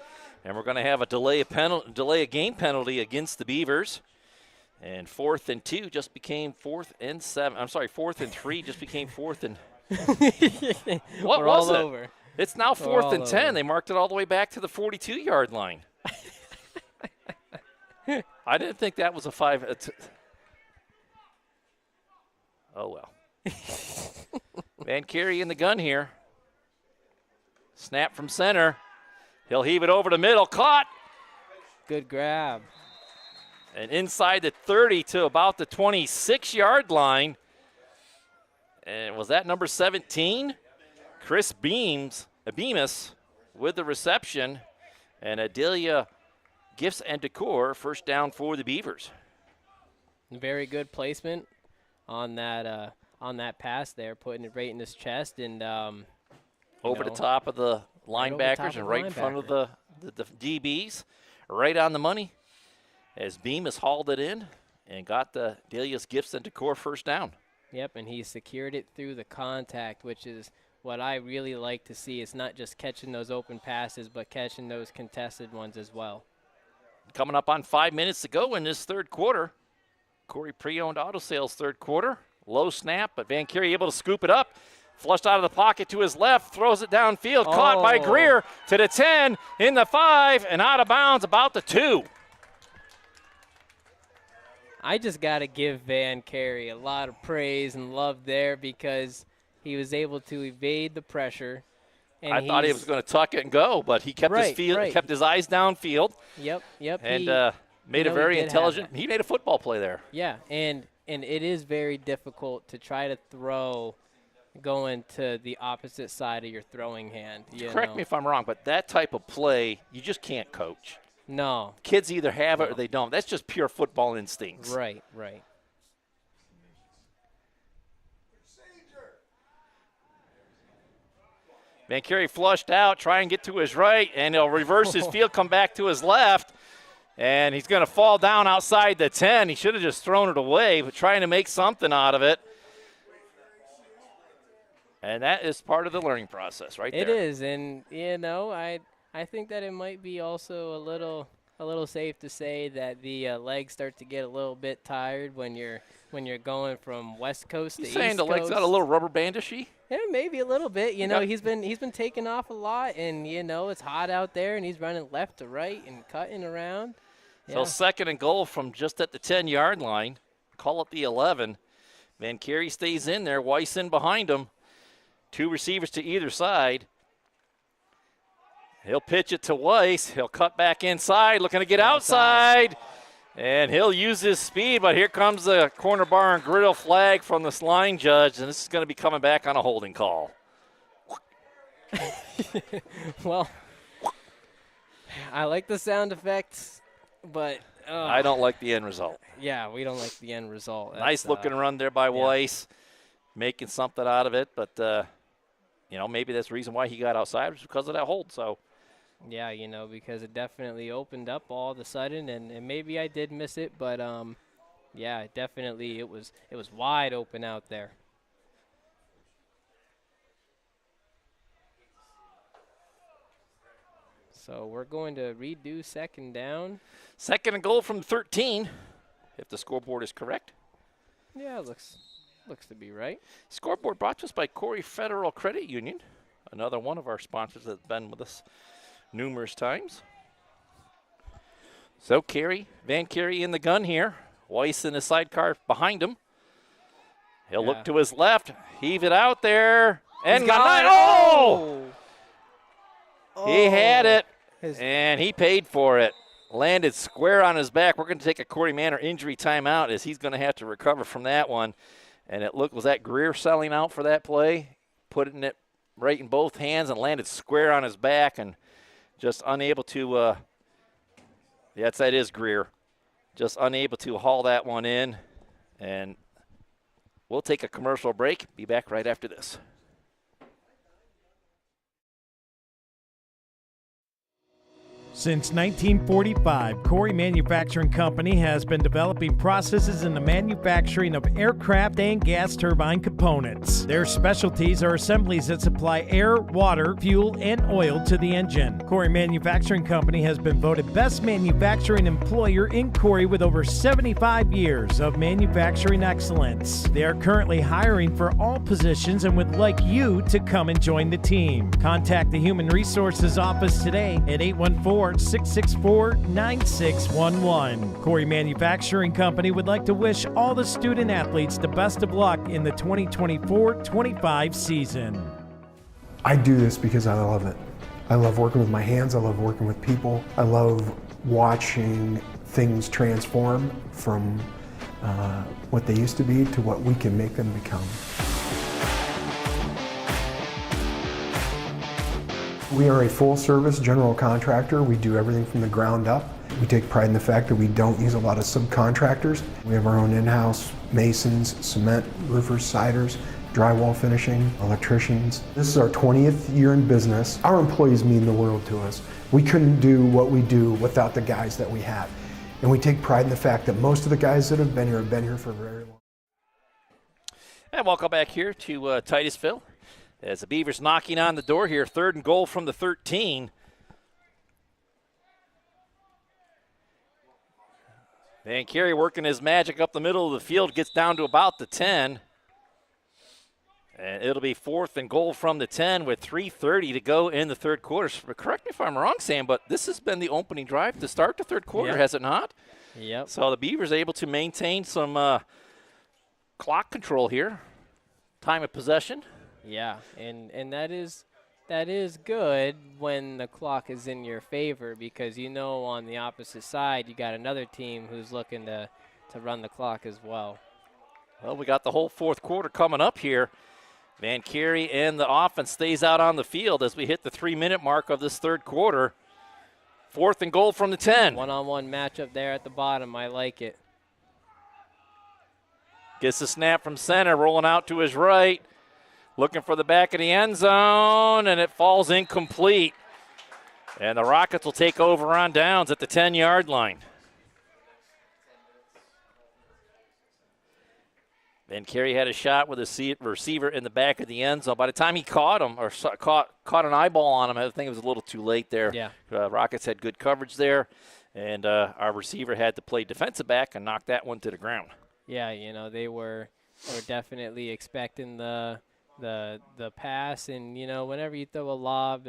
[SPEAKER 2] And we're going to have a delay a game penalty against the Beavers. And 4th and 2 just became 4th and 7. I'm sorry, 4th and 3 just became 4th and. What
[SPEAKER 6] We're
[SPEAKER 2] was
[SPEAKER 6] all
[SPEAKER 2] it?
[SPEAKER 6] Over.
[SPEAKER 2] It's now 4th and 10.
[SPEAKER 6] Over.
[SPEAKER 2] They marked it all the way back to the 42-yard line. I didn't think that was a 5. Oh, well. Van Carey in the gun here. Snap from center. He'll heave it over the middle. Caught.
[SPEAKER 6] Good grab.
[SPEAKER 2] And inside the 30 to about the 26-yard line. And was that number 17? Chris Bemis with the reception. And Adelia Gifts and Decor, 1st down for the Beavers.
[SPEAKER 6] Very good placement on that pass there, putting it right in his chest and
[SPEAKER 2] over the top of the linebackers and right in front of the DBs, right on the money. As Bemis hauled it in and got the Dahlia's Gifts and Decor 1st down.
[SPEAKER 6] Yep, and he secured it through the contact, which is what I really like to see. It's not just catching those open passes, but catching those contested ones as well.
[SPEAKER 2] Coming up on 5 minutes to go in this third quarter. Corry pre-owned auto sales third quarter. Low snap, but Van Carey able to scoop it up. Flushed out of the pocket to his left, throws it downfield, caught by Greer to the 10, in the 5, and out of bounds about the 2.
[SPEAKER 6] I just got to give Van Carey a lot of praise and love there because he was able to evade the pressure. And
[SPEAKER 2] I thought he was going to tuck it and go, but he kept kept his eyes downfield.
[SPEAKER 6] Yep.
[SPEAKER 2] And made a very intelligent. He made a football play there.
[SPEAKER 6] Yeah, and it is very difficult to try to throw going to the opposite side of your throwing hand.
[SPEAKER 2] Correct me if I'm wrong, but that type of play you just can't coach.
[SPEAKER 6] No.
[SPEAKER 2] Kids either have it or they don't. That's just pure football instincts.
[SPEAKER 6] Right.
[SPEAKER 2] Van Carey flushed out, try and get to his right, and he'll reverse his field, come back to his left, and he's going to fall down outside the 10. He should have just thrown it away, but trying to make something out of it. And that is part of the learning process right there.
[SPEAKER 6] It is, and, I think that it might be also a little safe to say that the legs start to get a little bit tired when you're going from West Coast to East Coast.
[SPEAKER 2] Saying the legs got a little rubber bandishy?
[SPEAKER 6] Yeah, maybe a little bit. He's been taking off a lot, and it's hot out there, and he's running left to right and cutting around.
[SPEAKER 2] So 2nd and goal from just at the 10-yard line. Call it the 11. Van Carey stays in there. Weiss in behind him. 2 receivers to either side. He'll pitch it to Weiss. He'll cut back inside, looking to get outside. And he'll use his speed, but here comes the corner bar and griddle flag from the line judge, and this is going to be coming back on a holding call.
[SPEAKER 6] Well, I like the sound effects, but
[SPEAKER 2] I don't like the end result.
[SPEAKER 6] Yeah, we don't like the end result.
[SPEAKER 2] Nice looking run there by Weiss, making something out of it, but maybe that's the reason why he got outside was because of that hold. So.
[SPEAKER 6] Yeah, because it definitely opened up all of a sudden, and maybe I did miss it, but definitely it was wide open out there. So we're going to redo 2nd down.
[SPEAKER 2] 2nd and goal from 13, if the scoreboard is correct.
[SPEAKER 6] Yeah, it looks to be right.
[SPEAKER 2] Scoreboard brought to us by Corry Federal Credit Union, another one of our sponsors that's been with us numerous times. So Van Carey in the gun here. Weiss in the sidecar behind him. He'll look to his left, heave it out there, and got it. He had it, and he paid for it. Landed square on his back. We're going to take a Corey Manor injury timeout as he's going to have to recover from that one. And was that Greer selling out for that play? Putting it right in both hands and landed square on his back and just unable to, that is Greer. Just unable to haul that one in. And we'll take a commercial break. Be back right after this.
[SPEAKER 5] Since 1945, Corry Manufacturing Company has been developing processes in the manufacturing of aircraft and gas turbine components. Their specialties are assemblies that supply air, water, fuel, and oil to the engine. Corry Manufacturing Company has been voted best manufacturing employer in Corry with over 75 years of manufacturing excellence. They are currently hiring for all positions and would like you to come and join the team. Contact the Human Resources Office today at 814-664-9611. Corry Manufacturing Company would like to wish all the student athletes the best of luck in the 2024-25 season.
[SPEAKER 11] I do this because I love it. I love working with my hands. I love working with people. I love watching things transform from what they used to be to what we can make them become. We are a full-service general contractor. We do everything from the ground up. We take pride in the fact that we don't use a lot of subcontractors. We have our own in-house masons, cement, roofers, siders, drywall finishing, electricians. This is our 20th year in business. Our employees mean the world to us. We couldn't do what we do without the guys that we have. And we take pride in the fact that most of the guys that have been here for a very long time.
[SPEAKER 2] And welcome back here to Titusville. As the Beavers knocking on the door here, 3rd and goal from the 13. Van Carey working his magic up the middle of the field, gets down to about the 10. And it'll be 4th and goal from the 10 with 3:30 to go in the third quarter. So correct me if I'm wrong, Sam, but this has been the opening drive to start the third quarter, has it not?
[SPEAKER 6] Yep.
[SPEAKER 2] So the Beavers able to maintain some clock control here. Time of possession.
[SPEAKER 6] Yeah, and that is good when the clock is in your favor, because you know on the opposite side you got another team who's looking to run the clock as well.
[SPEAKER 2] Well, we got the whole fourth quarter coming up here. Van Carey and the offense stays out on the field as we hit the 3-minute mark of this third quarter. 4th and goal from the 10.
[SPEAKER 6] One-on-one matchup there at the bottom. I like it.
[SPEAKER 2] Gets the snap from center, rolling out to his right. Looking for the back of the end zone, and it falls incomplete. And the Rockets will take over on downs at the 10-yard line. Van Carey had a shot with a receiver in the back of the end zone. By the time he caught him, or caught an eyeball on him, I think it was a little too late there.
[SPEAKER 6] Yeah.
[SPEAKER 2] Rockets had good coverage there, and our receiver had to play defensive back and knock that one to the ground.
[SPEAKER 6] Yeah, you know, they were definitely expecting the pass, and you know, whenever you throw a lob,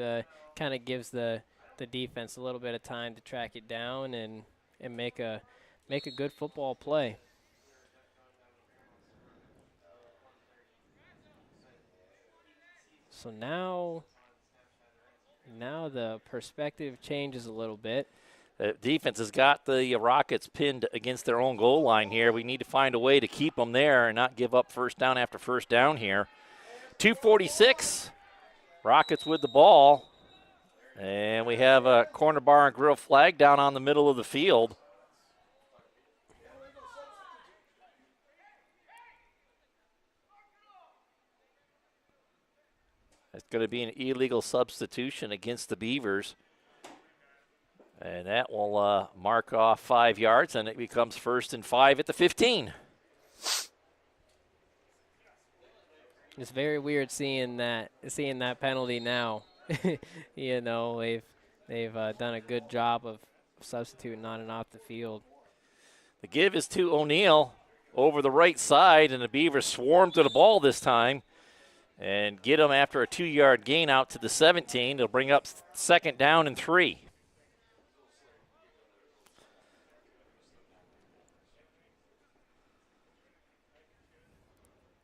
[SPEAKER 6] kind of gives the defense a little bit of time to track it down and make a good football play. So now the perspective changes a little bit.
[SPEAKER 2] The defense has got the Rockets pinned against their own goal line here. We need to find a way to keep them there and not give up first down after first down here. 2:46, Rockets with the ball. And we have a corner bar and grill flag down on the middle of the field. It's going to be an illegal substitution against the Beavers. And that will mark off 5 yards, and it becomes 1st and 5 at the 15.
[SPEAKER 6] It's very weird seeing that penalty now. You know, they've done a good job of substituting on and off the field.
[SPEAKER 2] The give is to O'Neal over the right side, and the Beavers swarm to the ball this time and get them after a 2-yard gain out to the 17. They'll bring up 2nd down and 3.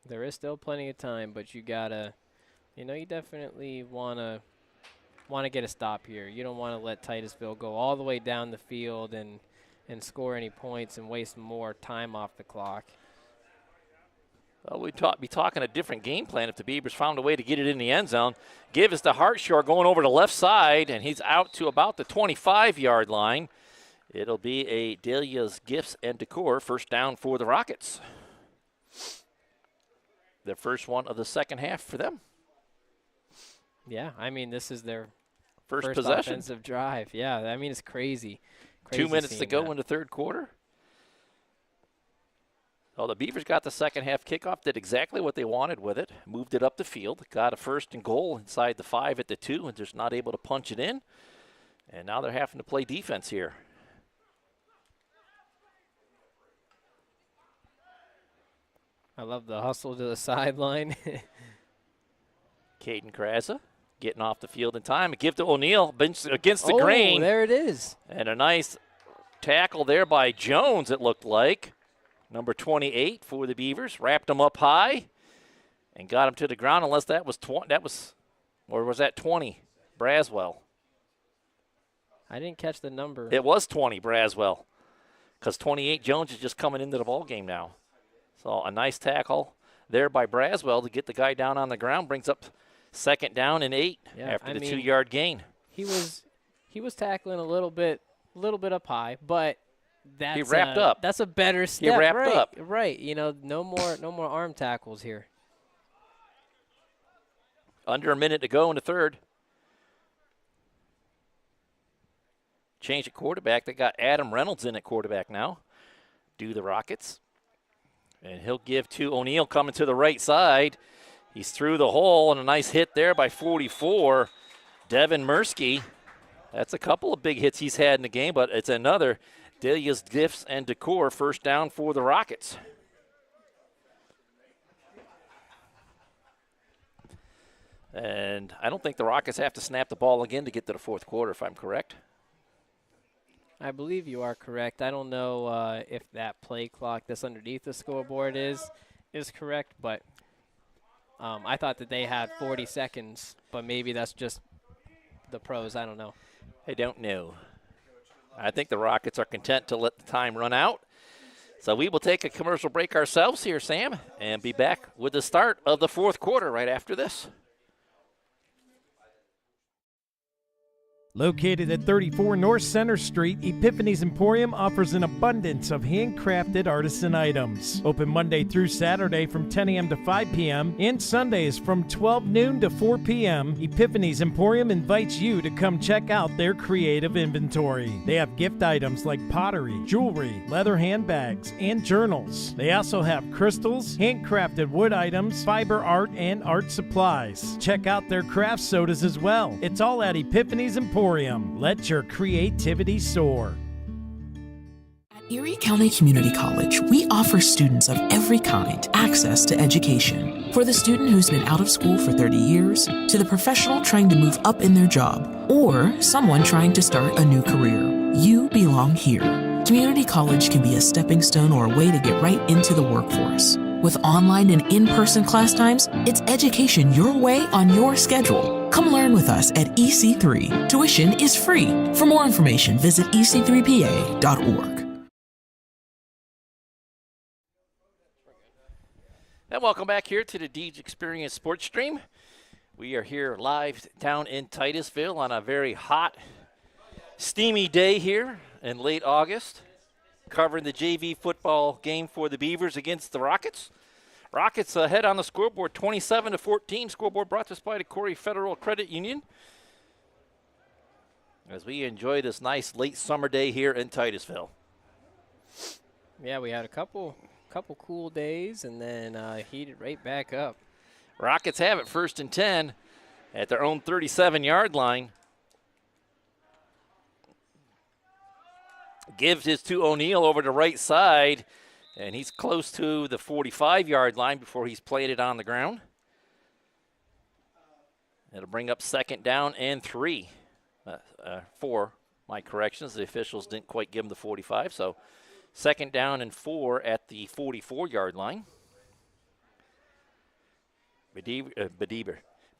[SPEAKER 6] There is still plenty of time, but you gotta, you know, you definitely wanna get a stop here. You don't want to let Titusville go all the way down the field and score any points and waste more time off the clock.
[SPEAKER 2] Well, we'd be talking a different game plan if the Beavers found a way to get it in the end zone. Give is to Hartshore going over the left side, and he's out to about the 25-yard line. It'll be a Dahlia's Gifts and Decor first down for the Rockets. Their first one of the second half for them.
[SPEAKER 6] Yeah, I mean, this is their
[SPEAKER 2] first possession.
[SPEAKER 6] Offensive drive. Yeah, I mean, it's crazy.
[SPEAKER 2] 2 minutes to go in the third quarter. Well, the Beavers got the second half kickoff, did exactly what they wanted with it, moved it up the field, got a 1st and goal inside the 5 at the 2, and just not able to punch it in. And now they're having to play defense here.
[SPEAKER 6] I love the hustle to the sideline.
[SPEAKER 2] Caden Kraza getting off the field in time. A give to O'Neal against the grain.
[SPEAKER 6] There it is.
[SPEAKER 2] And a nice tackle there by Jones, it looked like. Number 28 for the Beavers. Wrapped him up high and got him to the ground, unless that was 20. Or was that 20? Braswell.
[SPEAKER 6] I didn't catch the number.
[SPEAKER 2] It was 20, Braswell. Because 28 Jones is just coming into the ball game now. So a nice tackle there by Braswell to get the guy down on the ground. Brings up 2nd down and 8 after the 2-yard gain.
[SPEAKER 6] He was tackling a little bit up high, but
[SPEAKER 2] he wrapped up.
[SPEAKER 6] That's a better step.
[SPEAKER 2] He wrapped up.
[SPEAKER 6] Right. You know, no more arm tackles here.
[SPEAKER 2] Under a minute to go in the third. Change at quarterback. They got Adam Reynolds in at quarterback now. Do the Rockets. And he'll give to O'Neal coming to the right side. He's through the hole, and a nice hit there by 44. Devin Mursky. That's a couple of big hits he's had in the game, but it's another Delia's Gifts and Decor, first down for the Rockets. And I don't think the Rockets have to snap the ball again to get to the fourth quarter, if I'm correct.
[SPEAKER 6] I believe you are correct. I don't know if that play clock that's underneath the scoreboard is correct, but I thought that they had 40 seconds, but maybe that's just the pros. I don't know.
[SPEAKER 2] I don't know. I think the Rockets are content to let the time run out. So we will take a commercial break ourselves here, Sam, and be back with the start of the fourth quarter right after this.
[SPEAKER 5] Located at 34 North Center Street, Epiphany's Emporium offers an abundance of handcrafted artisan items. Open Monday through Saturday from 10 a.m. to 5 p.m. and Sundays from 12 noon to 4 p.m. Epiphany's Emporium invites you to come check out their creative inventory. They have gift items like pottery, jewelry, leather handbags, and journals. They also have crystals, handcrafted wood items, fiber art, and art supplies. Check out their craft sodas as well. It's all at Epiphany's Emporium. Let your creativity soar.
[SPEAKER 12] At Erie County Community College, we offer students of every kind access to education. For the student who's been out of school for 30 years, to the professional trying to move up in their job, or someone trying to start a new career, you belong here. Community college can be a stepping stone or a way to get right into the workforce. With online and in-person class times, it's education your way on your schedule. Come learn with us at EC3. Tuition is free. For more information, visit ec3pa.org.
[SPEAKER 2] And welcome back here to the Deej Experience Sports Stream. We are here live down in Titusville on a very hot, steamy day here in late August, covering the JV football game for the Beavers against the Rockets. Rockets ahead on the scoreboard, 27-14. Scoreboard brought to us by the Corry Federal Credit Union as we enjoy this nice late summer day here in Titusville.
[SPEAKER 6] Yeah, we had a couple cool days and then heated right back up.
[SPEAKER 2] Rockets have it 1st and 10 at their own 37-yard line. Gives his to O'Neal over the right side, and he's close to the 45-yard line before he's played it on the ground. It'll bring up 2nd down and 3. 4, my corrections. The officials didn't quite give him the 45, so 2nd down and 4 at the 44-yard line.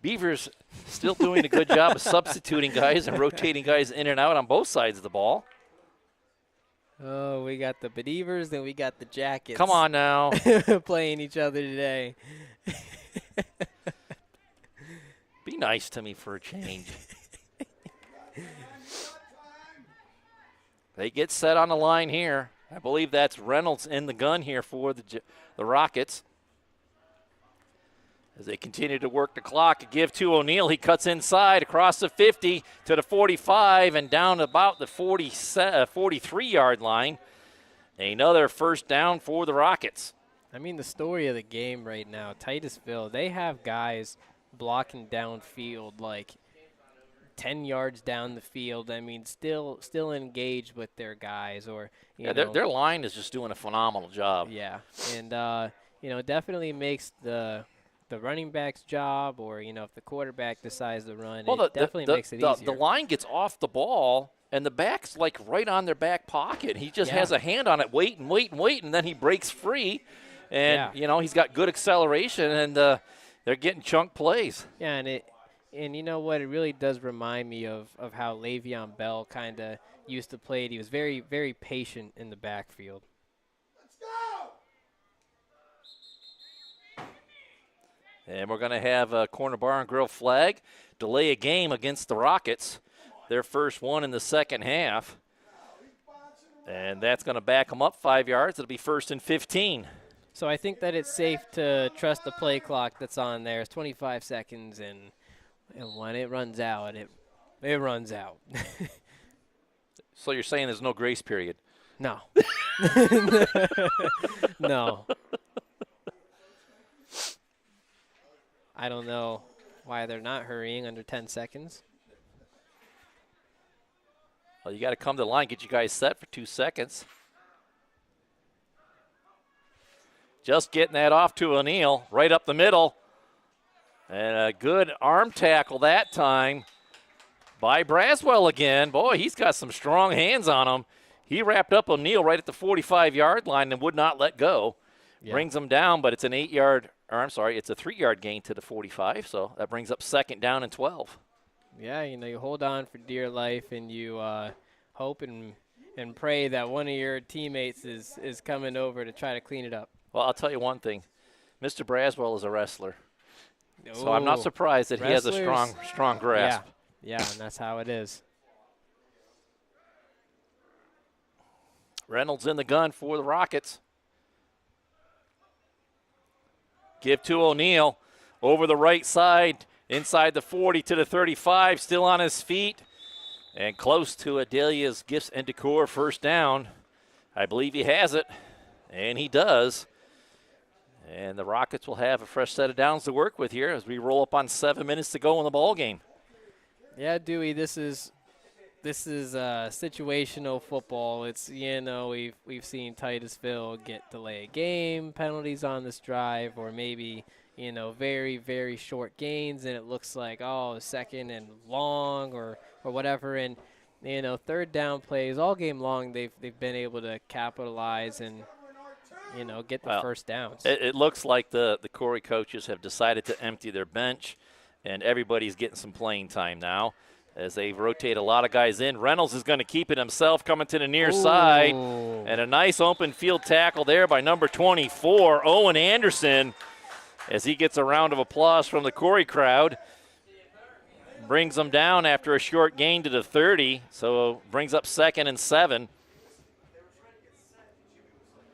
[SPEAKER 2] Beavers still doing a good job of substituting guys and rotating guys in and out on both sides of the ball.
[SPEAKER 6] Oh, we got the Beavers, then we got the Jackets.
[SPEAKER 2] Come on now.
[SPEAKER 6] Playing each other today.
[SPEAKER 2] Be nice to me for a change. They get set on the line here. I believe that's Reynolds in the gun here for the Rockets. As they continue to work the clock, give to O'Neal. He cuts inside across the 50 to the 45 and down about the 43-yard line. Another 1st down for the Rockets.
[SPEAKER 6] I mean, the story of the game right now, Titusville, they have guys blocking downfield like 10 yards down the field. I mean, still engaged with their guys. Or you know,
[SPEAKER 2] their line is just doing a phenomenal job.
[SPEAKER 6] Yeah, and definitely makes the running back's job, or if the quarterback decides to run, it definitely makes it easier.
[SPEAKER 2] The line gets off the ball, and the back's like right on their back pocket. He just has a hand on it, wait, and then he breaks free, and he's got good acceleration, and they're getting chunk plays.
[SPEAKER 6] Yeah, and you know what? It really does remind me of how Le'Veon Bell kind of used to play it. He was very, very patient in the backfield.
[SPEAKER 2] And we're going to have a corner bar and grill flag, delay a game against the Rockets, their first one in the second half. And that's going to back them up 5 yards. It'll be 1st and 15.
[SPEAKER 6] So I think that it's safe to trust the play clock that's on there. It's 25 seconds, and when it runs out, it runs out.
[SPEAKER 2] So you're saying there's no grace period?
[SPEAKER 6] No. No. I don't know why they're not hurrying under 10 seconds.
[SPEAKER 2] Well, you got to come to the line, get you guys set for 2 seconds. Just getting that off to O'Neill, right up the middle. And a good arm tackle that time by Braswell again. Boy, he's got some strong hands on him. He wrapped up O'Neill right at the 45-yard line and would not let go. Yeah. Brings him down, but it's an 3-yard gain to the 45, so that brings up 2nd down and 12.
[SPEAKER 6] Yeah, you hold on for dear life, and you hope and pray that one of your teammates is coming over to try to clean it up.
[SPEAKER 2] Well, I'll tell you one thing. Mr. Braswell is a wrestler. So I'm not surprised that he has a strong grasp.
[SPEAKER 6] Yeah, and that's how it is.
[SPEAKER 2] Reynolds in the gun for the Rockets. Give to O'Neill over the right side, inside the 40 to the 35, still on his feet. And close to Adelia's Gifts and Decor first down. I believe he has it, and he does. And the Rockets will have a fresh set of downs to work with here as we roll up on 7 minutes to go in the ball game.
[SPEAKER 6] Yeah, Dewey, this is situational football. It's we've seen Titusville get delay game penalties on this drive, or maybe very, very short gains, and it looks like 2nd and long or whatever. And 3rd down plays all game long. They've been able to capitalize and get the first downs.
[SPEAKER 2] It looks like the Corry coaches have decided to empty their bench, and everybody's getting some playing time now as they rotate a lot of guys in. Reynolds is going to keep it himself, coming to the near side, and a nice open field tackle there by number 24, Owen Anderson, as he gets a round of applause from the Corry crowd. Brings them down after a short gain to the 30, so brings up 2nd and 7.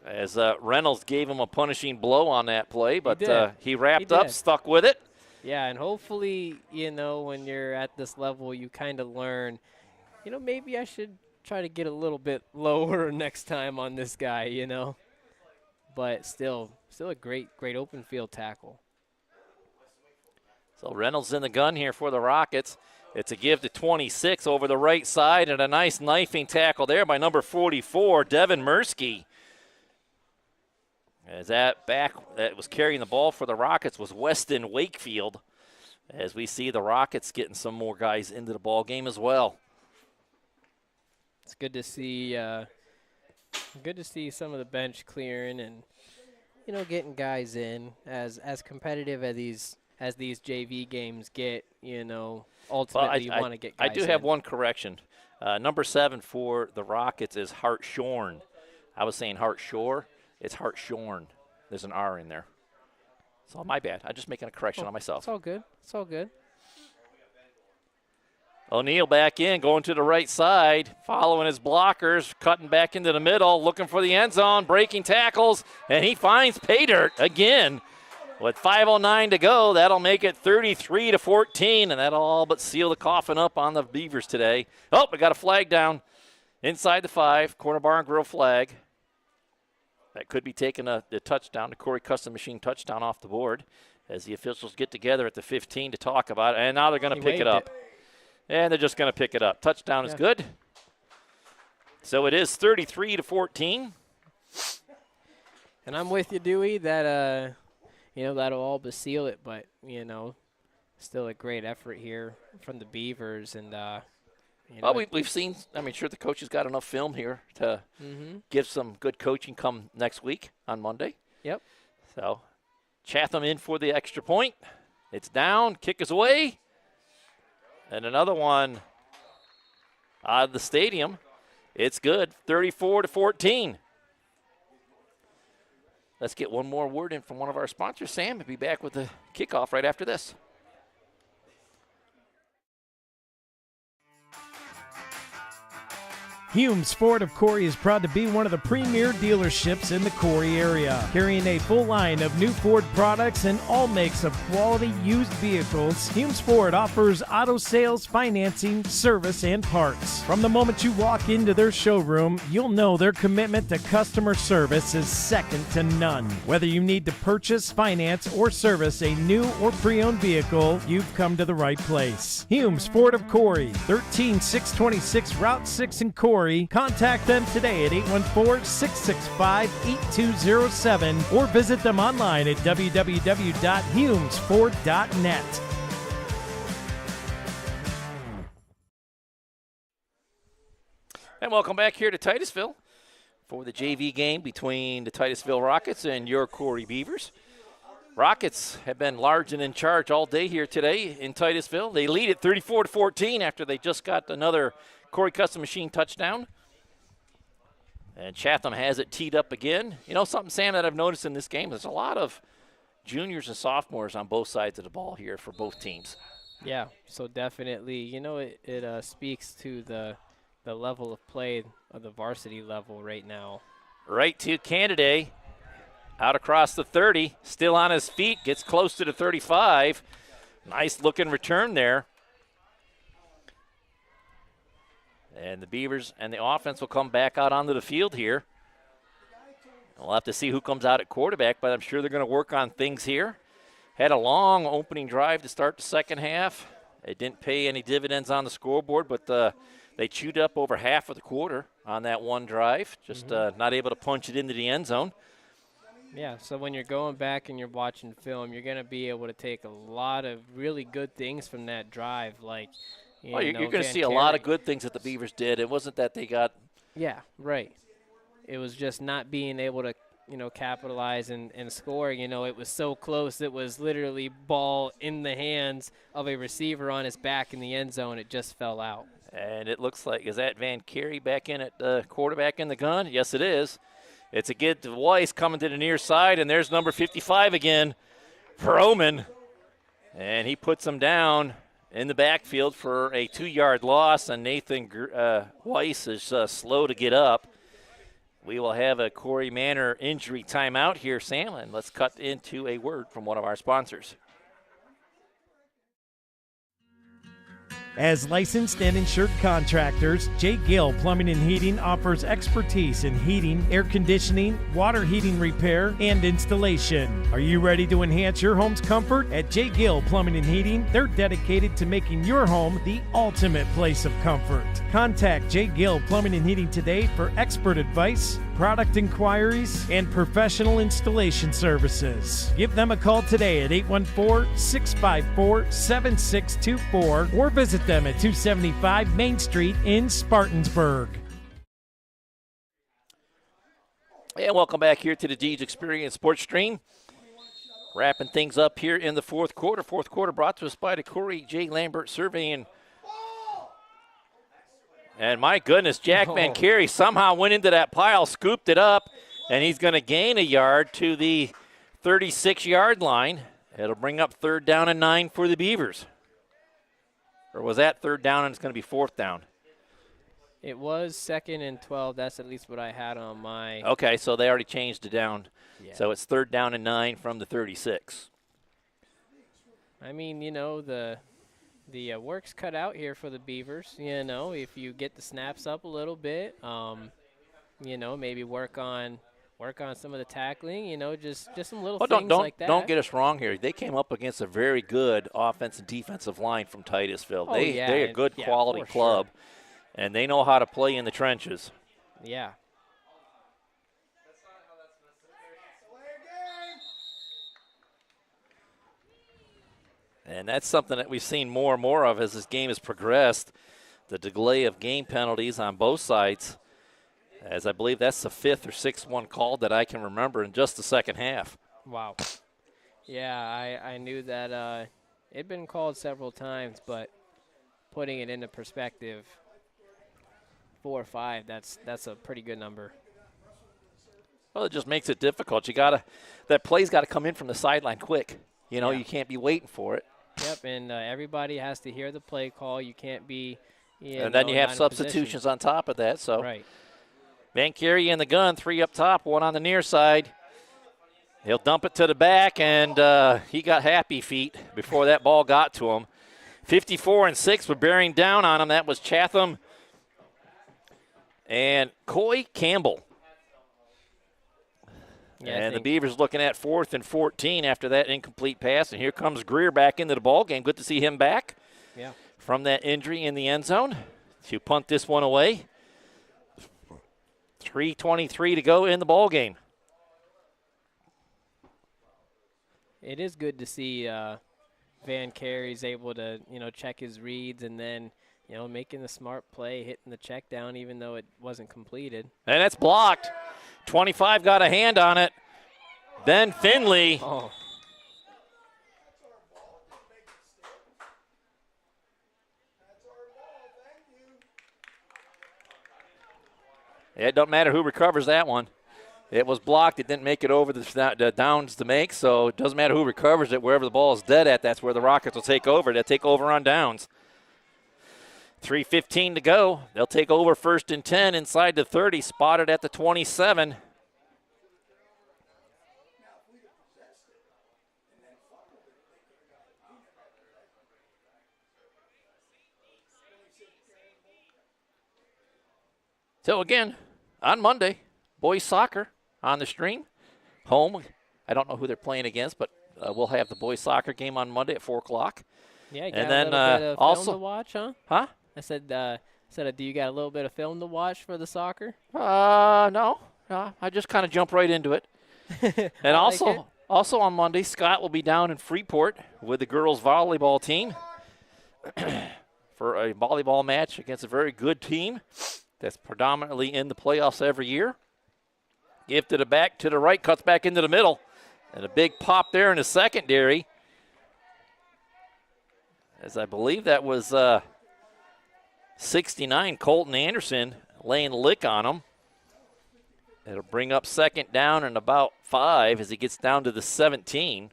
[SPEAKER 2] As Reynolds gave him a punishing blow on that play, but he wrapped up, stuck with it.
[SPEAKER 6] Yeah, and hopefully, when you're at this level, you kind of learn, maybe I should try to get a little bit lower next time on this guy, But still a great open field tackle.
[SPEAKER 2] So Reynolds in the gun here for the Rockets. It's a give to 26 over the right side, and a nice knifing tackle there by number 44, Devin Mursky. As that back that was carrying the ball for the Rockets was Weston Wakefield, as we see the Rockets getting some more guys into the ball game as well.
[SPEAKER 6] It's good to see some of the bench clearing and getting guys in as competitive as these JV games get. Ultimately you want to get guys
[SPEAKER 2] I do have one correction. Number 7 for the Rockets is Hartshorn. I was saying Hartshore. It's Hartshorn. There's an R in there. So my bad. I'm just making a correction on myself.
[SPEAKER 6] It's all good. It's all good.
[SPEAKER 2] O'Neill back in, going to the right side, following his blockers, cutting back into the middle, looking for the end zone, breaking tackles, and he finds pay dirt again. With 5:09 to go, that'll make it 33-14, and that'll all but seal the coffin up on the Beavers today. Oh, we got a flag down inside the 5, corner bar and grill flag. That could be taking the touchdown, the Corry Custom Machine touchdown off the board as the officials get together at the 15 to talk about it. And now they're going to pick it up. And they're just going to pick it up. Touchdown is good. So it is 33-14.
[SPEAKER 6] And I'm with you, Dewey, that, that'll all but seal it. But, still a great effort here from the Beavers. And,
[SPEAKER 2] well, we've seen, sure the coach has got enough film here to give some good coaching come next week on Monday.
[SPEAKER 6] Yep.
[SPEAKER 2] So Chatham in for the extra point. It's down, kick is away. And another one out of the stadium. It's good, 34-14. Let's get one more word in from one of our sponsors, Sam, and be back with the kickoff right after this.
[SPEAKER 5] Humes Ford of Corry is proud to be one of the premier dealerships in the Corry area, carrying a full line of new Ford products and all makes of quality used vehicles. Humes Ford offers auto sales, financing, service, and parts. From the moment you walk into their showroom, you'll know their commitment to customer service is second to none. Whether you need to purchase, finance, or service a new or pre-owned vehicle, you've come to the right place. Humes Ford of Corry, 13626 Route 6 in Corry. Contact them today at 814-665-8207 or visit them online at www.humesford.net.
[SPEAKER 2] And welcome back here to Titusville for the JV game between the Titusville Rockets and your Corry Beavers. Rockets have been large and in charge all day here today in Titusville. They lead at 34-14 after they just got another Corry Custom Machine touchdown. And Chatham has it teed up again. You know something, Sam, that I've noticed in this game? There's a lot of juniors and sophomores on both sides of the ball here for both teams.
[SPEAKER 6] Yeah, so definitely, you know, it speaks to the level of play of the varsity level right now.
[SPEAKER 2] Right to Canada, out across the 30, still on his feet, gets close to the 35. Nice looking return there. And the Beavers and the offense will come back out onto the field here. We'll have to see who comes out at quarterback, but I'm sure they're going to work on things here. Had a long opening drive to start the second half. It didn't pay any dividends on the scoreboard, but they chewed up over half of the quarter on that one drive, just not able to punch it into the end zone.
[SPEAKER 6] Yeah, so when you're going back and you're watching film, you're going to be able to take a lot of really good things from that drive, like –
[SPEAKER 2] you're going to see a lot of good things that the Beavers did. It wasn't that they got –
[SPEAKER 6] Yeah, right. It was just not being able to, capitalize and score. It was so close. It was literally ball in the hands of a receiver on his back in the end zone. It just fell out.
[SPEAKER 2] And it looks like – is that Van Carey back in at quarterback in the gun? Yes, it is. It's a get to Weiss coming to the near side, and there's number 55 again for Oman. And he puts him down in the backfield for a 2-yard loss, and Nathan Weiss is slow to get up. We will have a Corry Manor injury timeout here, Sam, and let's cut into a word from one of our sponsors.
[SPEAKER 5] As licensed and insured contractors, J. Gill Plumbing and Heating offers expertise in heating, air conditioning, water heating repair, and installation. Are you ready to enhance your home's comfort? At J. Gill Plumbing and Heating, they're dedicated to making your home the ultimate place of comfort. Contact J. Gill Plumbing and Heating today for expert advice, product inquiries, and professional installation services. Give them a call today at 814-654-7624 or visit them at 275 Main Street in Spartansburg.
[SPEAKER 2] And welcome back here to the Deeds Experience Sports Stream. Wrapping things up here in the fourth quarter. Fourth quarter brought to us by the Corry J. Lambert Surveying. And my goodness, Jack Van Carey somehow went into that pile, scooped it up, and he's going to gain a yard to the 36-yard line. It'll bring up 3rd down and 9 for the Beavers. Or was that 3rd down and it's going to be 4th down?
[SPEAKER 6] It was 2nd and 12. That's at least what I had on my.
[SPEAKER 2] Okay, so they already changed it down.
[SPEAKER 6] Yeah.
[SPEAKER 2] So it's 3rd down and 9 from the 36.
[SPEAKER 6] I mean, the work's cut out here for the Beavers. If you get the snaps up a little bit, maybe work on some of the tackling. Just some little things like that.
[SPEAKER 2] Don't get us wrong here. They came up against a very good offensive and defensive line from Titusville. They're a good quality club, and they know how to play in the trenches.
[SPEAKER 6] Yeah.
[SPEAKER 2] And that's something that we've seen more and more of as this game has progressed. The delay of game penalties on both sides, as I believe that's the 5th or 6th one called that I can remember in just the second half.
[SPEAKER 6] Wow. Yeah, I knew that it'd been called several times, but putting it into perspective, 4 or 5, that's a pretty good number.
[SPEAKER 2] Well, it just makes it difficult. That play's got to come in from the sideline quick. You can't be waiting for it.
[SPEAKER 6] Yep, and everybody has to hear the play call. You can't be,
[SPEAKER 2] And then you have substitutions on top of that. So
[SPEAKER 6] right.
[SPEAKER 2] Van Carey in the gun, 3 up top, 1 on the near side. He'll dump it to the back, and he got happy feet before that ball got to him. 54-6 were bearing down on him. That was Chatham and Coy Campbell.
[SPEAKER 6] Yeah,
[SPEAKER 2] and the Beavers looking at 4th and 14 after that incomplete pass. And here comes Greer back into the ball game. Good to see him back from that injury in the end zone to punt this one away. 3:23 to go in the ball game.
[SPEAKER 6] It is good to see Van Carey's able to, check his reads and then, making the smart play, hitting the check down even though it wasn't completed.
[SPEAKER 2] And it's blocked. 25 got a hand on it. Then Finley.
[SPEAKER 6] Oh.
[SPEAKER 2] It don't matter who recovers that one. It was blocked. It didn't make it over the downs to make, so it doesn't matter who recovers it. Wherever the ball is dead at, that's where the Rockets will take over. They'll take over on downs. 3:15 to go. They'll take over 1st and 10 inside the 30, spotted at the 27. So again, on Monday, boys soccer on the stream, home. I don't know who they're playing against, but we'll have the boys soccer game on Monday at 4 o'clock.
[SPEAKER 6] Yeah, you got
[SPEAKER 2] and
[SPEAKER 6] a
[SPEAKER 2] then
[SPEAKER 6] little bit of
[SPEAKER 2] also
[SPEAKER 6] film to watch, huh?
[SPEAKER 2] Huh?
[SPEAKER 6] I said, do you got a little bit of film to watch for the soccer?
[SPEAKER 2] No. I just kind of jump right into it. And also on Monday, Scott will be down in Freeport with the girls volleyball team for a volleyball match against a very good team that's predominantly in the playoffs every year. Give to the back, to the right, cuts back into the middle. And a big pop there in the secondary. As I believe that was 69, Colton Anderson laying lick on him. It'll bring up 2nd down and about 5 as he gets down to the 17.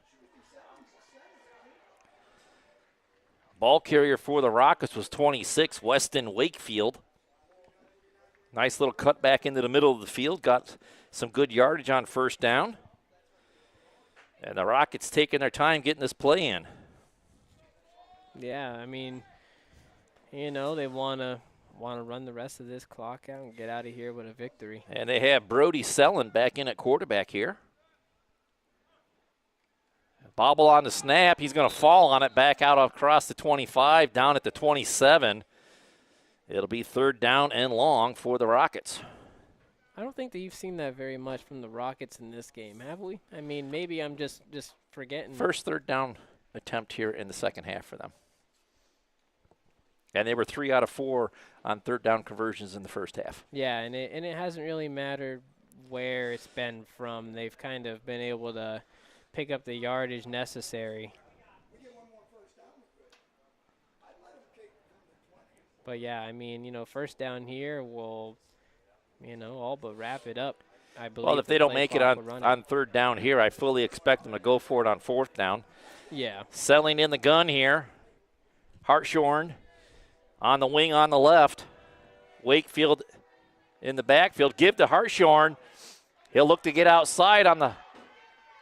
[SPEAKER 2] Ball carrier for the Rockets was 26, Weston Wakefield. Nice little cut back into the middle of the field. Got some good yardage on 1st down. And the Rockets taking their time getting this play in.
[SPEAKER 6] Yeah, I mean, they want to run the rest of this clock out and get out of here with a victory.
[SPEAKER 2] And they have Brody Sellen back in at quarterback here. Bobble on the snap. He's going to fall on it back out across the 25, down at the 27. It'll be 3rd down and long for the Rockets.
[SPEAKER 6] I don't think that you've seen that very much from the Rockets in this game, have we? I mean, maybe I'm just forgetting.
[SPEAKER 2] First 3rd down attempt here in the second half for them. And they were 3 out of 4 on 3rd down conversions in the first half.
[SPEAKER 6] Yeah, and it hasn't really mattered where it's been from. They've kind of been able to pick up the yardage necessary. But, yeah, I mean, 1st down here will, all but wrap it up, I believe.
[SPEAKER 2] Well, if they don't make it on 3rd down here, I fully expect them to go for it on 4th down.
[SPEAKER 6] Yeah.
[SPEAKER 2] Selling in the gun here. Hartshorn on the wing on the left. Wakefield in the backfield. Give to Hartshorn. He'll look to get outside on the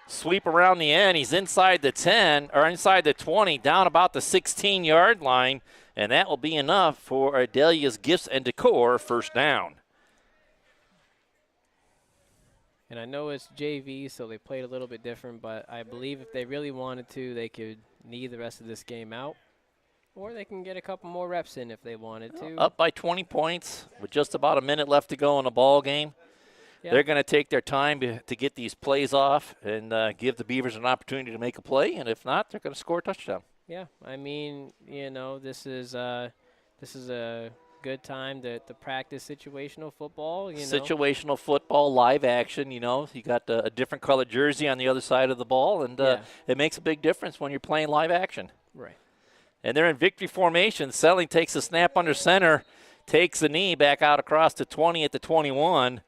[SPEAKER 2] sweep around the end. He's inside the 10, or inside the 20, down about the 16-yard line. And that will be enough for Adelia's Gifts and Decor 1st down.
[SPEAKER 6] And I know it's JV, so they played a little bit different, but I believe if they really wanted to, they could knee the rest of this game out. Or they can get a couple more reps in if they wanted to.
[SPEAKER 2] Up by 20 points with just about a minute left to go in the ball game. Yeah. They're going to take their time to get these plays off and give the Beavers an opportunity to make a play. And if not, they're going to score a touchdown.
[SPEAKER 6] Yeah, I mean, this is a good time to practice situational football.
[SPEAKER 2] Situational football, live action. You got a different colored jersey on the other side of the ball, and it makes a big difference when you're playing live action.
[SPEAKER 6] Right.
[SPEAKER 2] And they're in victory formation. Selling takes a snap under center, takes a knee back out across the 20 at the 21.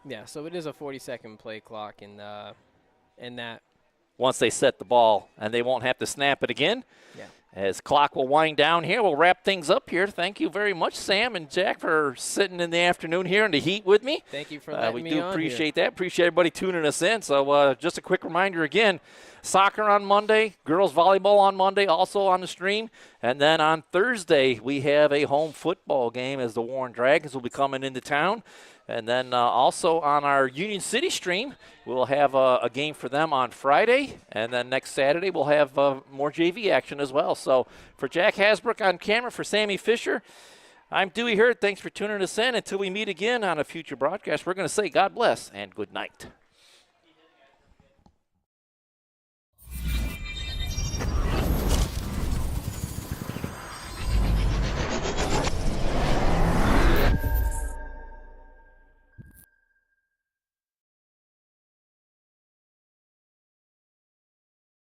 [SPEAKER 6] Yeah, so it is a 40-second play clock in that
[SPEAKER 2] once they set the ball, and they won't have to snap it again.
[SPEAKER 6] Yeah.
[SPEAKER 2] As clock will wind down here, we'll wrap things up here. Thank you very much, Sam and Jack, for sitting in the afternoon here in the heat with me.
[SPEAKER 6] Thank you for letting me on.
[SPEAKER 2] We do appreciate that. Appreciate everybody tuning us in. So just a quick reminder again, soccer on Monday, girls volleyball on Monday, also on the stream. And then on Thursday, we have a home football game as the Warren Dragons will be coming into town. And then also on our Union City stream, we'll have a game for them on Friday. And then next Saturday, we'll have more JV action as well. So for Jack Hasbrook on camera, for Sammy Fisher, I'm Dewey Hurd. Thanks for tuning us in. Until we meet again on a future broadcast, we're going to say God bless and good night.